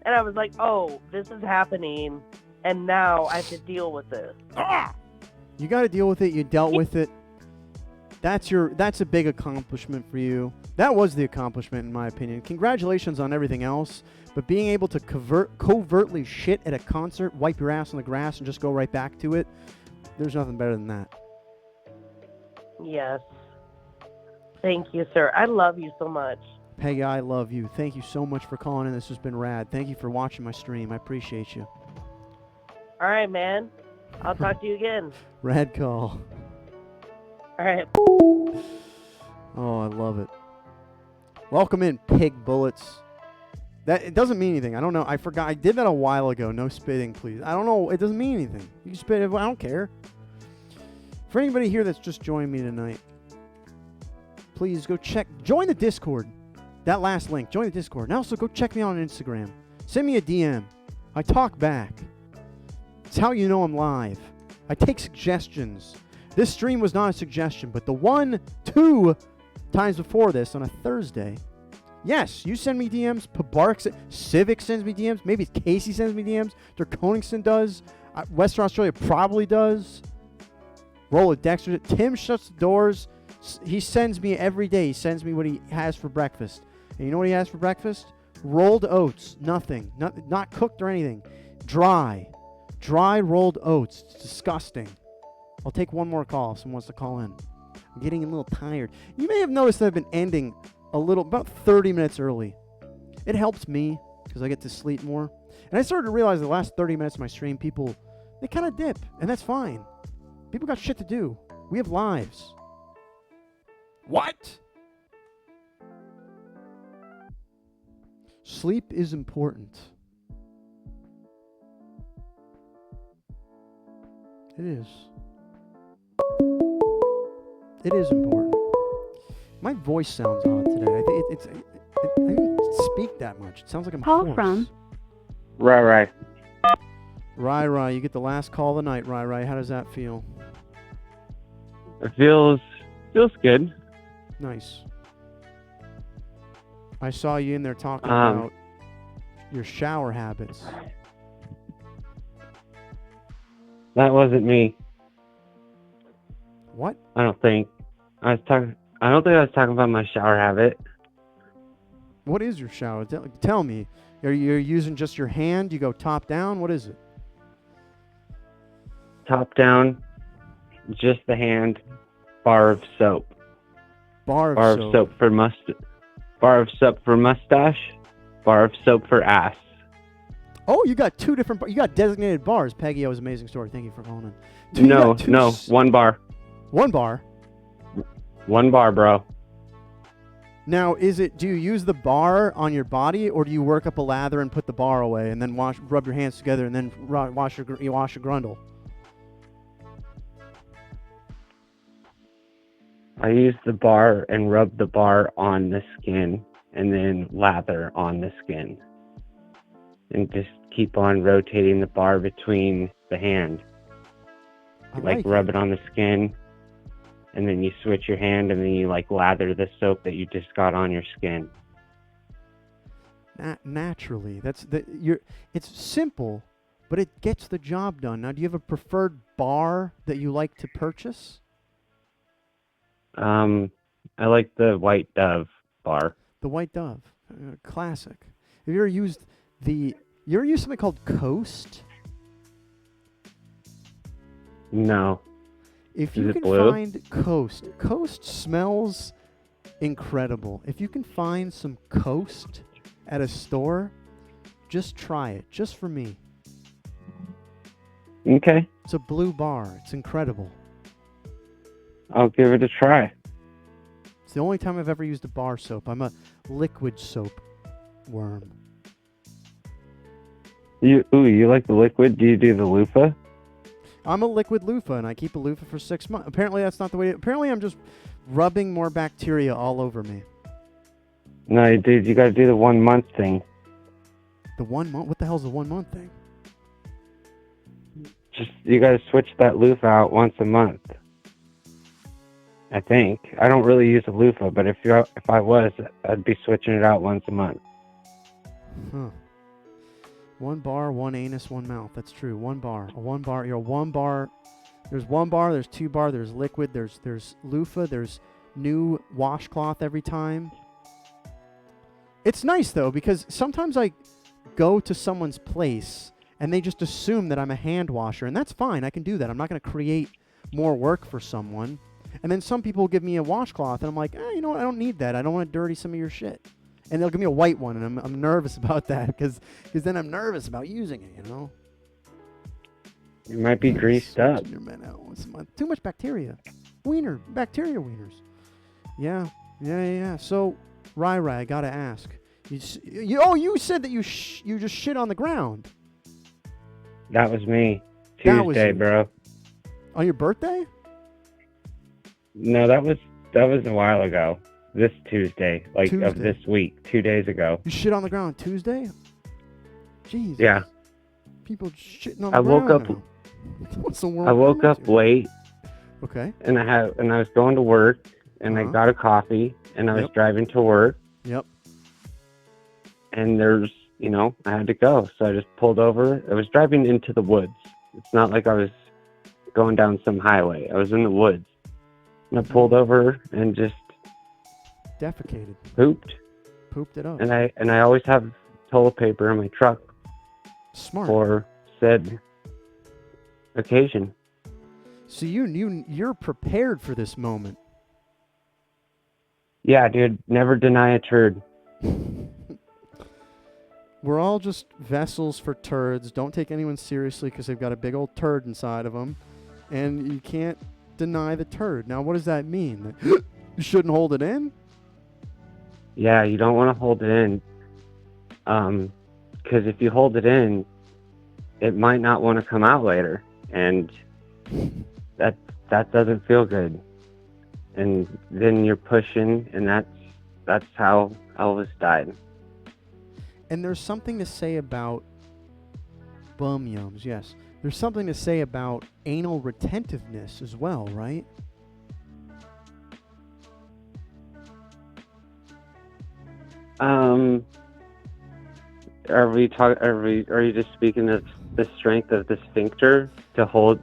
And I was like, oh, this is happening, and now I have to deal with this. You got to deal with it. You dealt with it. That's a big accomplishment for you. That was the accomplishment, in my opinion. Congratulations on everything else, but being able to covertly shit at a concert, wipe your ass on the grass, and just go right back to it, there's nothing better than that. Yes. Thank you, sir. I love you so much. Peggy, I love you. Thank you so much for calling in. This has been rad. Thank you for watching my stream. I appreciate you. All right, man. I'll talk to you again. Rad call. All right. Oh, I love it. Welcome in, pig bullets. It doesn't mean anything. I don't know. I forgot. I did that a while ago. No spitting, please. I don't know. It doesn't mean anything. You can spit. I don't care. For anybody here that's just joined me tonight, please go join the Discord. That last link. Join the Discord. And also go check me out on Instagram. Send me a DM. I talk back. It's how you know I'm live. I take suggestions. This stream was not a suggestion, but the 2 times before this on a Thursday. Yes, you send me DMs. Civic sends me DMs. Maybe Casey sends me DMs. Draconingston does. Western Australia probably does. Roll a Dexter. Tim shuts the doors. He sends me every day. He sends me what he has for breakfast. And you know what he has for breakfast? Rolled oats. Nothing. Not cooked or anything. Dry rolled oats. It's disgusting. I'll take one more call if someone wants to call in. I'm getting a little tired. You may have noticed that I've been ending about 30 minutes early. It helps me because I get to sleep more. And I started to realize the last 30 minutes of my stream, people, they kind of dip. And that's fine. People got shit to do. We have lives. What? Sleep is important. It is. It is important. My voice sounds odd today. I think I didn't speak that much. It sounds like I'm Call hoarse. from Right. Rai, you get the last call of the night, Rai. How does that feel? It feels good. Nice. I saw you in there talking about your shower habits. That wasn't me. What? I don't think I was talking about my shower habit. What is your shower? Tell me. Are you using just your hand? You go top down? What is it? Top down, just the hand, bar of soap. Bar of soap for bar of soap for mustache, bar of soap for ass. Oh, you got two different. You got designated bars. Peggy, that was an amazing story. Thank you for calling in. No, one bar. One bar. One bar, bro. Now, do you use the bar on your body, or do you work up a lather and put the bar away, and then rub your hands together, and then wash your grundle? I use the bar and rub the bar on the skin and then lather on the skin. And just keep on rotating the bar between the hand. Like rub it on the skin, and then you switch your hand, and then you like lather the soap that you just got on your skin. Naturally, it's simple, but it gets the job done. Now, do you have a preferred bar that you like to purchase? I like the White Dove bar. The White Dove, classic. Have you ever used something called Coast? No. If you Is it can blue? find Coast smells incredible. If you can find some Coast at a store, just try it, just for me. Okay. It's a blue bar. It's incredible. I'll give it a try. It's the only time I've ever used a bar soap. I'm a liquid soap worm. You like the liquid? Do you do the loofah? I'm a liquid loofah, and I keep a loofah for 6 months. Apparently, that's not the way. Apparently, I'm just rubbing more bacteria all over me. No, dude, you got to do the 1 month thing. The 1 month? What the hell's the 1 month thing? Just you got to switch that loofah out once a month. I think. I don't really use a loofah, but if I was, I'd be switching it out once a month. Huh. 1 bar, 1 anus, 1 mouth. That's true. 1 bar. One bar. You're 1 bar. There's 1 bar. There's 2 bar. There's liquid. There's loofah. There's new washcloth every time. It's nice though, because sometimes I go to someone's place and they just assume that I'm a hand washer, and that's fine. I can do that. I'm not going to create more work for someone. And then some people give me a washcloth, and I'm like, you know what? I don't need that. I don't want to dirty some of your shit. And they'll give me a white one, and I'm nervous about that because then I'm nervous about using it, you know? It might be greased up. Too much bacteria. Bacteria wieners. Yeah. So, Rai, I gotta ask. You said that you just shit on the ground. That was me. That was Tuesday, you. bro. On your birthday? No, that was a while ago. This Tuesday, of this week, 2 days ago. You shit on the ground Tuesday? Jeez. Yeah. People shitting on the ground. What's the world? I woke up late. Okay. And I was going to work, and I got a coffee, and I was driving to work. Yep. And I had to go, so I just pulled over. I was driving into the woods. It's not like I was going down some highway. I was in the woods. And I pulled over and just defecated. Pooped it up. And I always have toilet paper in my truck. Smart. For said occasion. So you're prepared for this moment. Yeah, dude. Never deny a turd. We're all just vessels for turds. Don't take anyone seriously because they've got a big old turd inside of them. And you can't deny the turd. Now, what does that mean? You shouldn't hold it in? Yeah, you don't want to hold it in. Because if you hold it in, it might not want to come out later. And that doesn't feel good. And then you're pushing, and that's how Elvis died. And there's something to say about bum yums, yes. There's something to say about anal retentiveness as well, right? Are you just speaking of the strength of the sphincter to hold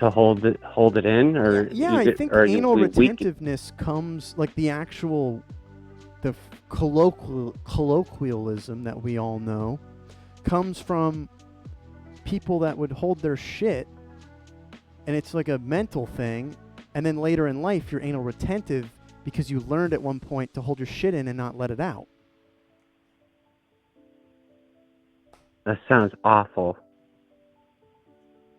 it in, or I think anal retentiveness comes like the colloquialism that we all know comes from people that would hold their shit, and it's like a mental thing, and then later in life you're anal retentive because you learned at one point to hold your shit in and not let it out. That sounds awful.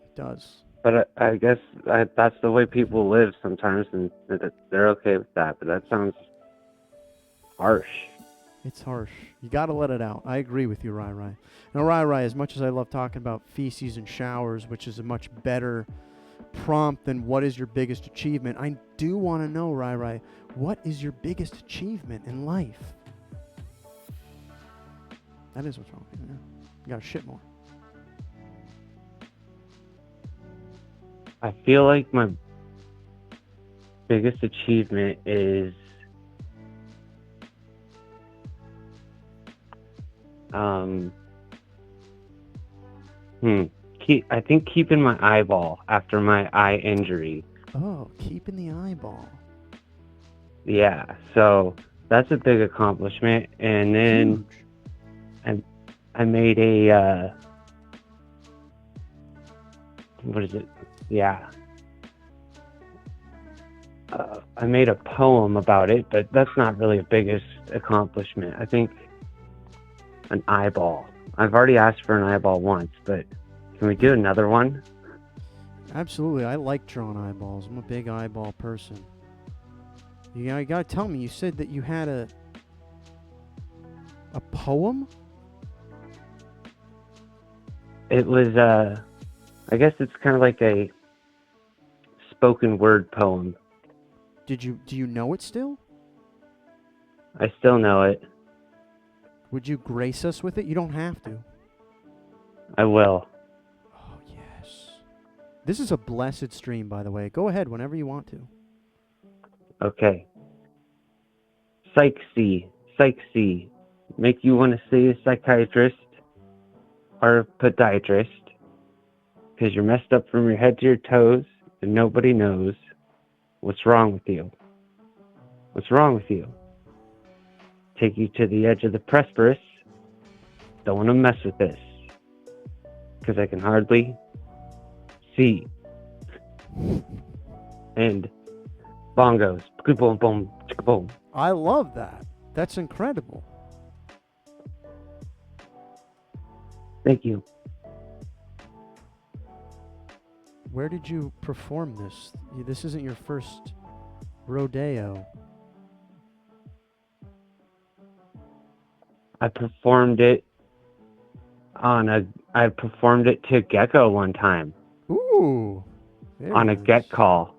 It does. But I guess that's the way people live sometimes, and they're okay with that. But that sounds harsh. It's harsh. You got to let it out. I agree with you, Rai Rai. Now, Rai Rai, as much as I love talking about feces and showers, which is a much better prompt than what is your biggest achievement. I do want to know, Rai, what is your biggest achievement in life? That is what's wrong. Yeah. You gotta shit more. I feel like my biggest achievement is I think keeping my eyeball after my eye injury. Oh, keeping the eyeball. Yeah, so that's a big accomplishment. And then I made a what is it? Yeah. I made a poem about it, but that's not really a biggest accomplishment. I think an eyeball. I've already asked for an eyeball once, but can we do another one? Absolutely. I like drawing eyeballs. I'm a big eyeball person. You gotta tell me, you said that you had a poem? It was, I guess it's kind of like a spoken word poem. Do you know it still? I still know it. Would you grace us with it? You don't have to. I will. Oh, yes. This is a blessed stream, by the way. Go ahead whenever you want to. Okay. Psych-C. Make you want to see a psychiatrist or a podiatrist because you're messed up from your head to your toes and nobody knows what's wrong with you. What's wrong with you? Take you to the edge of the precipice. Don't want to mess with this because I can hardly see. And bongos. Boom, boom, boom. I love that. That's incredible. Thank you. Where did you perform this? This isn't your first rodeo. I performed it to Gecko one time. Ooh. On a nice. get call.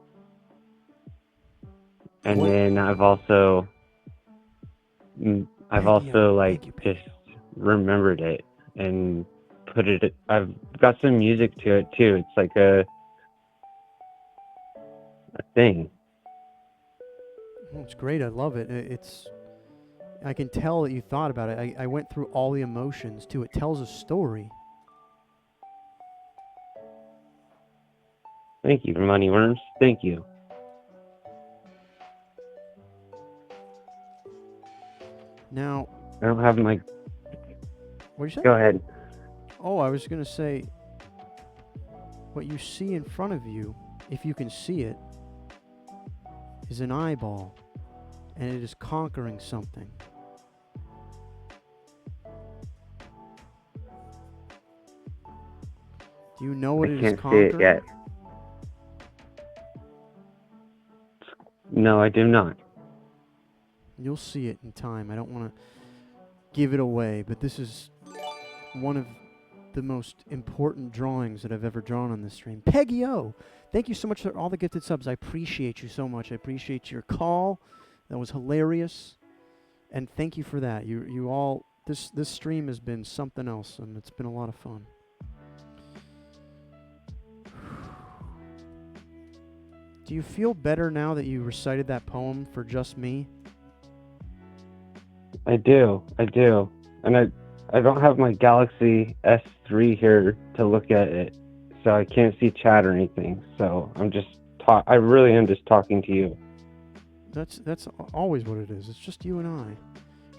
And then I've also just remembered it and put it. I've got some music to it too. It's like a thing. Oh, it's great. I love it. I can tell that you thought about it. I went through all the emotions too. It tells a story. Thank you, Moneyworms. Thank you. Now, I don't have my... What'd you say? Go ahead. Oh, I was going to say, what you see in front of you, if you can see it, is an eyeball, and it is conquering something. Do you know what it is conquering? I can't see it yet. No, I do not. You'll see it in time. I don't want to give it away, but this is one of the most important drawings that I've ever drawn on this stream. Peggy O, thank you so much for all the gifted subs. I appreciate you so much. I appreciate your call. That was hilarious. And thank you for that. You all, this stream has been something else, and it's been a lot of fun. Do you feel better now that you recited that poem for just me? I do. And I don't have my Galaxy S3 here to look at it, so I can't see chat or anything. So I'm just I really am just talking to you. That's always what it is. It's just you and I.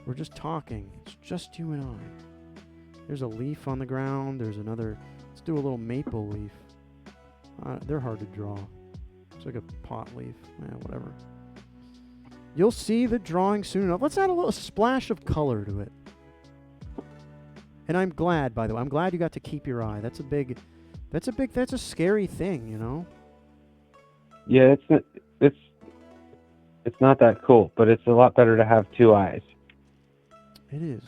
We're just talking. It's just you and I. There's a leaf on the ground. There's another. Let's do a little maple leaf. They're hard to draw. It's like a pot leaf. Yeah, whatever. You'll see the drawing soon enough. Let's add a little splash of color to it. And I'm glad, by the way. I'm glad you got to keep your eye. That's a scary thing, you know? Yeah, it's not that cool, but it's a lot better to have two eyes. It is.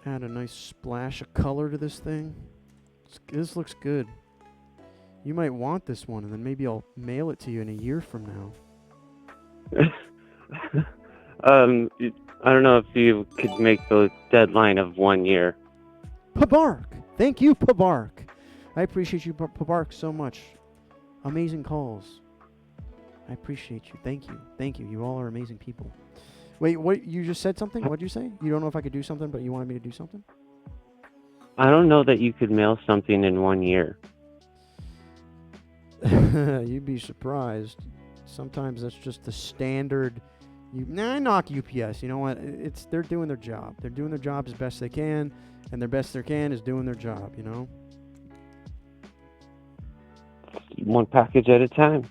Add a nice splash of color to this thing. This looks good. You might want this one, and then maybe I'll mail it to you in a year from now. I don't know if you could make the deadline of 1 year. Pabark! Thank you, Pabark. I appreciate you, Pabark, so much. Amazing calls. I appreciate you. Thank you. Thank you. You all are amazing people. Wait, what? You just said something? What did you say? You don't know if I could do something, but you wanted me to do something? I don't know that you could mail something in 1 year. You'd be surprised. Sometimes that's just the standard. I knock UPS. You know what? They're doing their job. They're doing their job as best they can, and their best they can is doing their job. You know. One package at a time.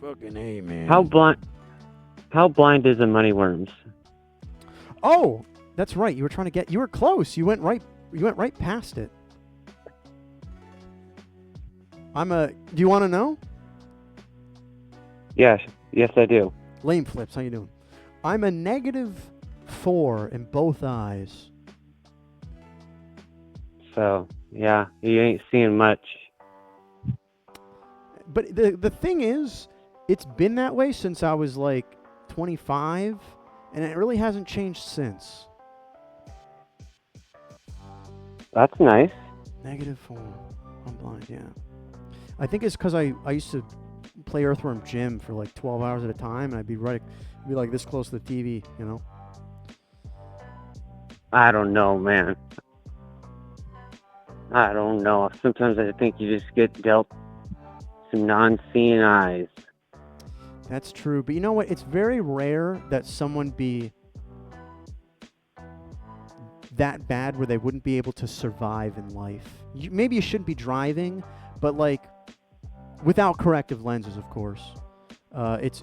Fucking A, man. How blind is a Moneyworms? Oh, that's right. You were trying to get. You were close. You went right past it. Do you want to know? Yes, I do. Lame Flips, how you doing? I'm a -4 in both eyes. So, yeah, you ain't seeing much. But the thing is, it's been that way since I was like 25, and it really hasn't changed since. That's nice. -4. I'm blind, yeah. I think it's because I used to play Earthworm Jim for like 12 hours at a time, and I'd be like this close to the TV, you know? I don't know, man. I don't know. Sometimes I think you just get dealt some non-seeing eyes. That's true. But you know what? It's very rare that someone be that bad where they wouldn't be able to survive in life. Maybe you shouldn't be driving, but like without corrective lenses, of course. It's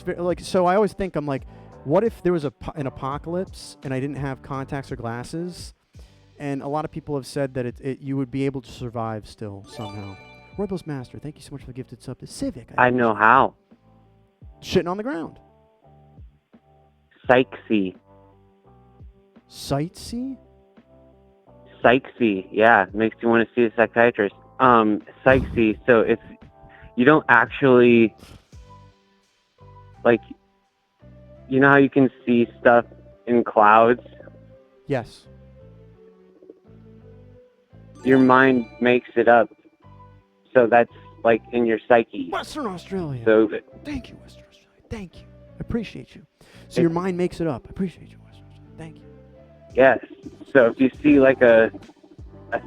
very, like, so I always think, I'm like, what if there was an apocalypse and I didn't have contacts or glasses? And a lot of people have said that you would be able to survive still somehow. Roybos Master, thank you so much for the gifted sub to Civic. I know how. Shitting on the ground. Sightsee. Sightsee? Sightsee, yeah. Makes you want to see a psychiatrist. Sightsee, so if you don't actually, like, you know how you can see stuff in clouds? Yes. Your mind makes it up. So that's like in your psyche. Western Australia. So thank you, Western Australia. Thank you. I appreciate you. So your mind makes it up. I appreciate you, Western Australia. Thank you. Yes. So if you see like a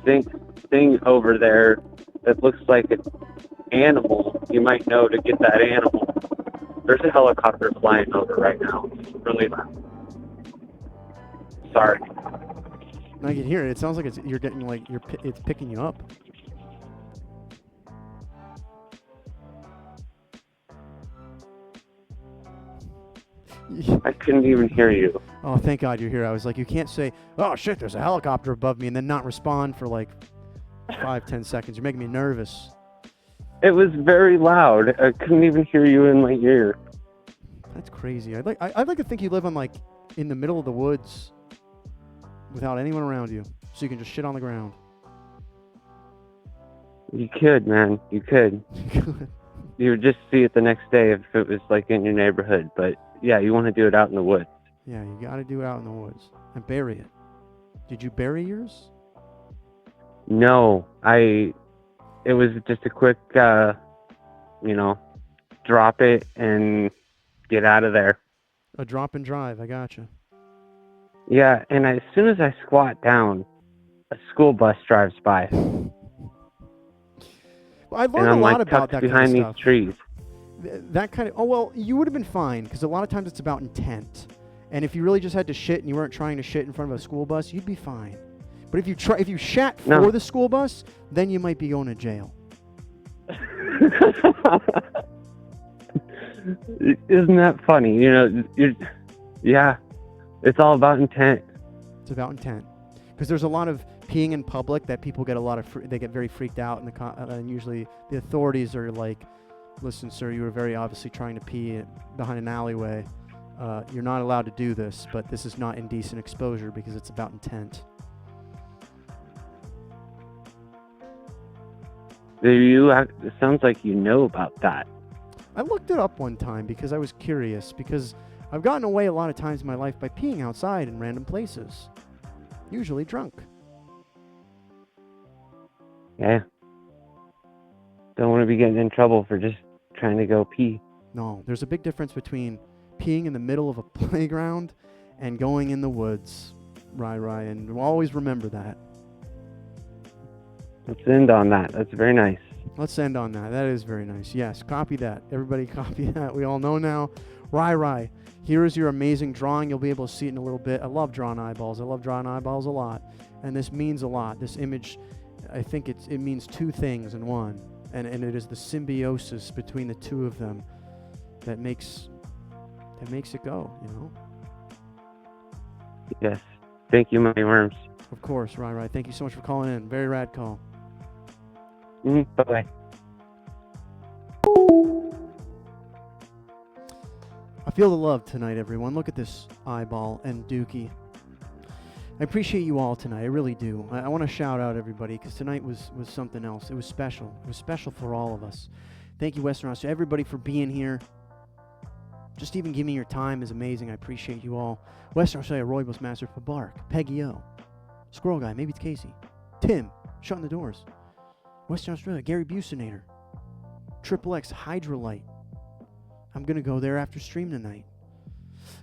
thing over there that looks like an animal, you might know to get that animal. There's a helicopter flying over right now. It's really loud. Sorry. I can hear it. It sounds like you're getting like it's picking you up. I couldn't even hear you. Oh, thank God you're here. I was like, you can't say, oh shit, there's a helicopter above me, and then not respond for like 5-10 seconds. You're making me nervous. It was very loud. I couldn't even hear you in my ear. That's crazy. I'd like to think you live on like in the middle of the woods without anyone around you, so you can just shit on the ground. You could, man. You could. You would just see it the next day if it was like in your neighborhood. But yeah, you want to do it out in the woods. Yeah, you got to do it out in the woods and bury it. Did you bury yours? No, it was just a quick, drop it and get out of there. A drop and drive. I gotcha. Yeah, and as soon as I squat down, a school bus drives by. Well, I learned a lot about that behind kind of stuff. These trees. That kind of. Oh well, you would have been fine because a lot of times it's about intent. And if you really just had to shit and you weren't trying to shit in front of a school bus, you'd be fine. But if you shat for the school bus, then you might be going to jail. Isn't that funny? Yeah, it's all about intent. It's about intent. Because there's a lot of peeing in public that people get they get very freaked out, and usually the authorities are like, listen, sir, you were very obviously trying to pee behind an alleyway. you're not allowed to do this, but this is not indecent exposure because it's about intent. It sounds like you know about that. I looked it up one time because I was curious, because I've gotten away a lot of times in my life by peeing outside in random places, usually drunk. Yeah. Don't want to be getting in trouble for just trying to go pee. No, there's a big difference between peeing in the middle of a playground and going in the woods, Rai, and we'll always remember that. Let's end on that. That's very nice. Let's end on that. That is very nice. Yes, copy that. Everybody copy that. We all know now. Rai, here is your amazing drawing. You'll be able to see it in a little bit. I love drawing eyeballs. I love drawing eyeballs a lot. And this means a lot. This image, I think it means two things in one. And it is the symbiosis between the two of them that makes it go, you know? Yes. Thank you, Moneyworms. Of course, Rai. Thank you so much for calling in. Very rad call. Bye-bye. I feel the love tonight, everyone. Look at this eyeball and Dookie. I appreciate you all tonight. I really do. I want to shout out everybody because tonight was something else. It was special. It was special for all of us. Thank you, Western Australia, everybody, for being here. Just even giving me your time is amazing. I appreciate you all. Western Australia, Roybus Master, Pabark, Peggy O, Squirrel Guy, maybe it's Casey, Tim, shutting the doors. Western Australia, Gary Bucinator, Triple X Hydrolite. I'm going to go there after stream tonight.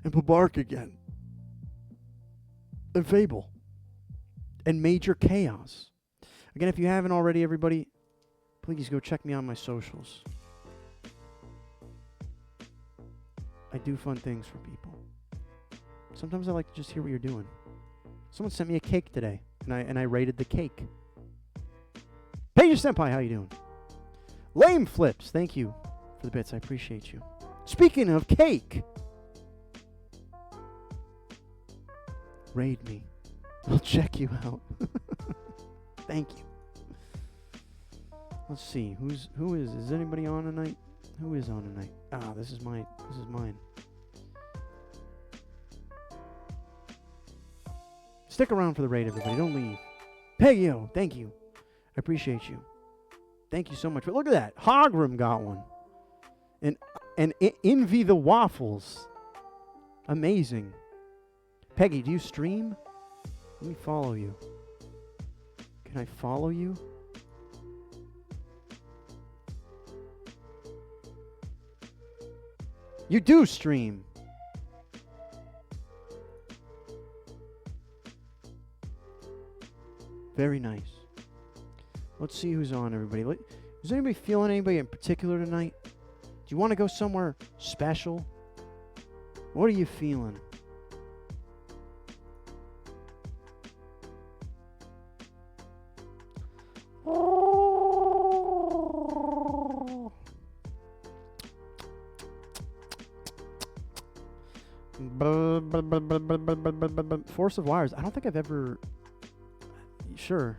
And Pabark again. And Fable. And Major Chaos. Again, if you haven't already, everybody, please go check me on my socials. I do fun things for people. Sometimes I like to just hear what you're doing. Someone sent me a cake today, and I rated the cake. Paige Senpai, how you doing? Lame Flips, thank you for the bits. I appreciate you. Speaking of cake, raid me. I'll check you out. Thank you. Let's see. Who is? Is anybody on tonight? Who is on tonight? Ah, this is mine. Stick around for the raid, everybody. Don't leave. Peggy-O, thank you. I appreciate you. Thank you so much. But look at that. Hogram got one. And Envy the Waffles. Amazing. Peggy, do you stream? Let me follow you. Can I follow you? You do stream. Very nice. Let's see who's on, everybody. Is anybody feeling anybody in particular tonight? Do you want to go somewhere special? What are you feeling? Force of Wires. I don't think I've ever... Sure.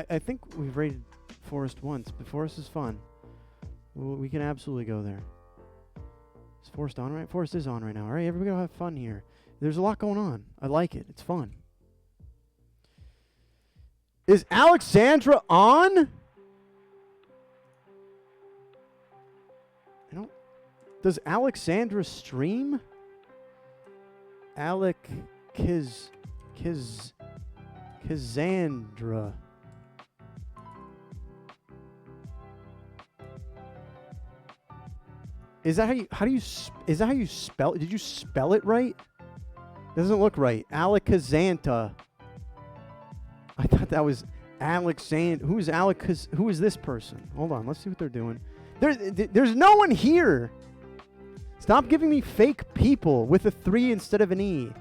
I think we've rated Forest once, but Forest is fun. We can absolutely go there. Is Forest on right? Forest is on right now. All right, everybody go have fun here. There's a lot going on. I like it. It's fun. Is Alexandra on? I don't... Does Alexandra stream? Kazandra. Is that how you spell it? Did you spell it right? Doesn't look right. Alakazanta. I thought that was Alexander. Who is this person? Hold on, let's see what they're doing. There's no one here. Stop giving me fake people with a 3 instead of an E.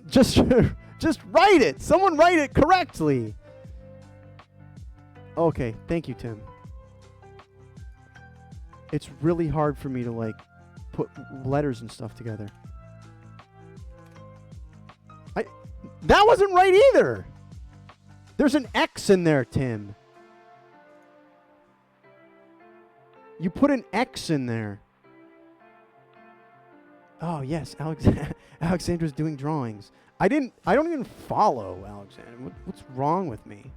Just write it. Someone write it correctly. Okay, thank you, Tim. It's really hard for me to put letters and stuff together. That wasn't right either. There's an X in there, Tim. You put an X in there. Oh yes, Alexandra's doing drawings. I don't even follow Alexandra. What's wrong with me?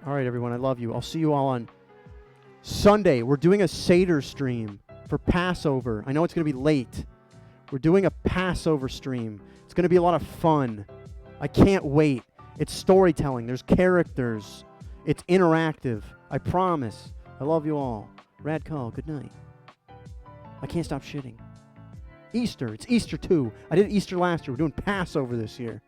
All right, everyone. I love you. I'll see you all on Sunday. We're doing a Seder stream for Passover. I know it's going to be late. We're doing a Passover stream. It's going to be a lot of fun. I can't wait. It's storytelling. There's characters. It's interactive. I promise. I love you all. Rad call. Good night. I can't stop shitting. Easter. It's Easter too. I did Easter last year. We're doing Passover this year.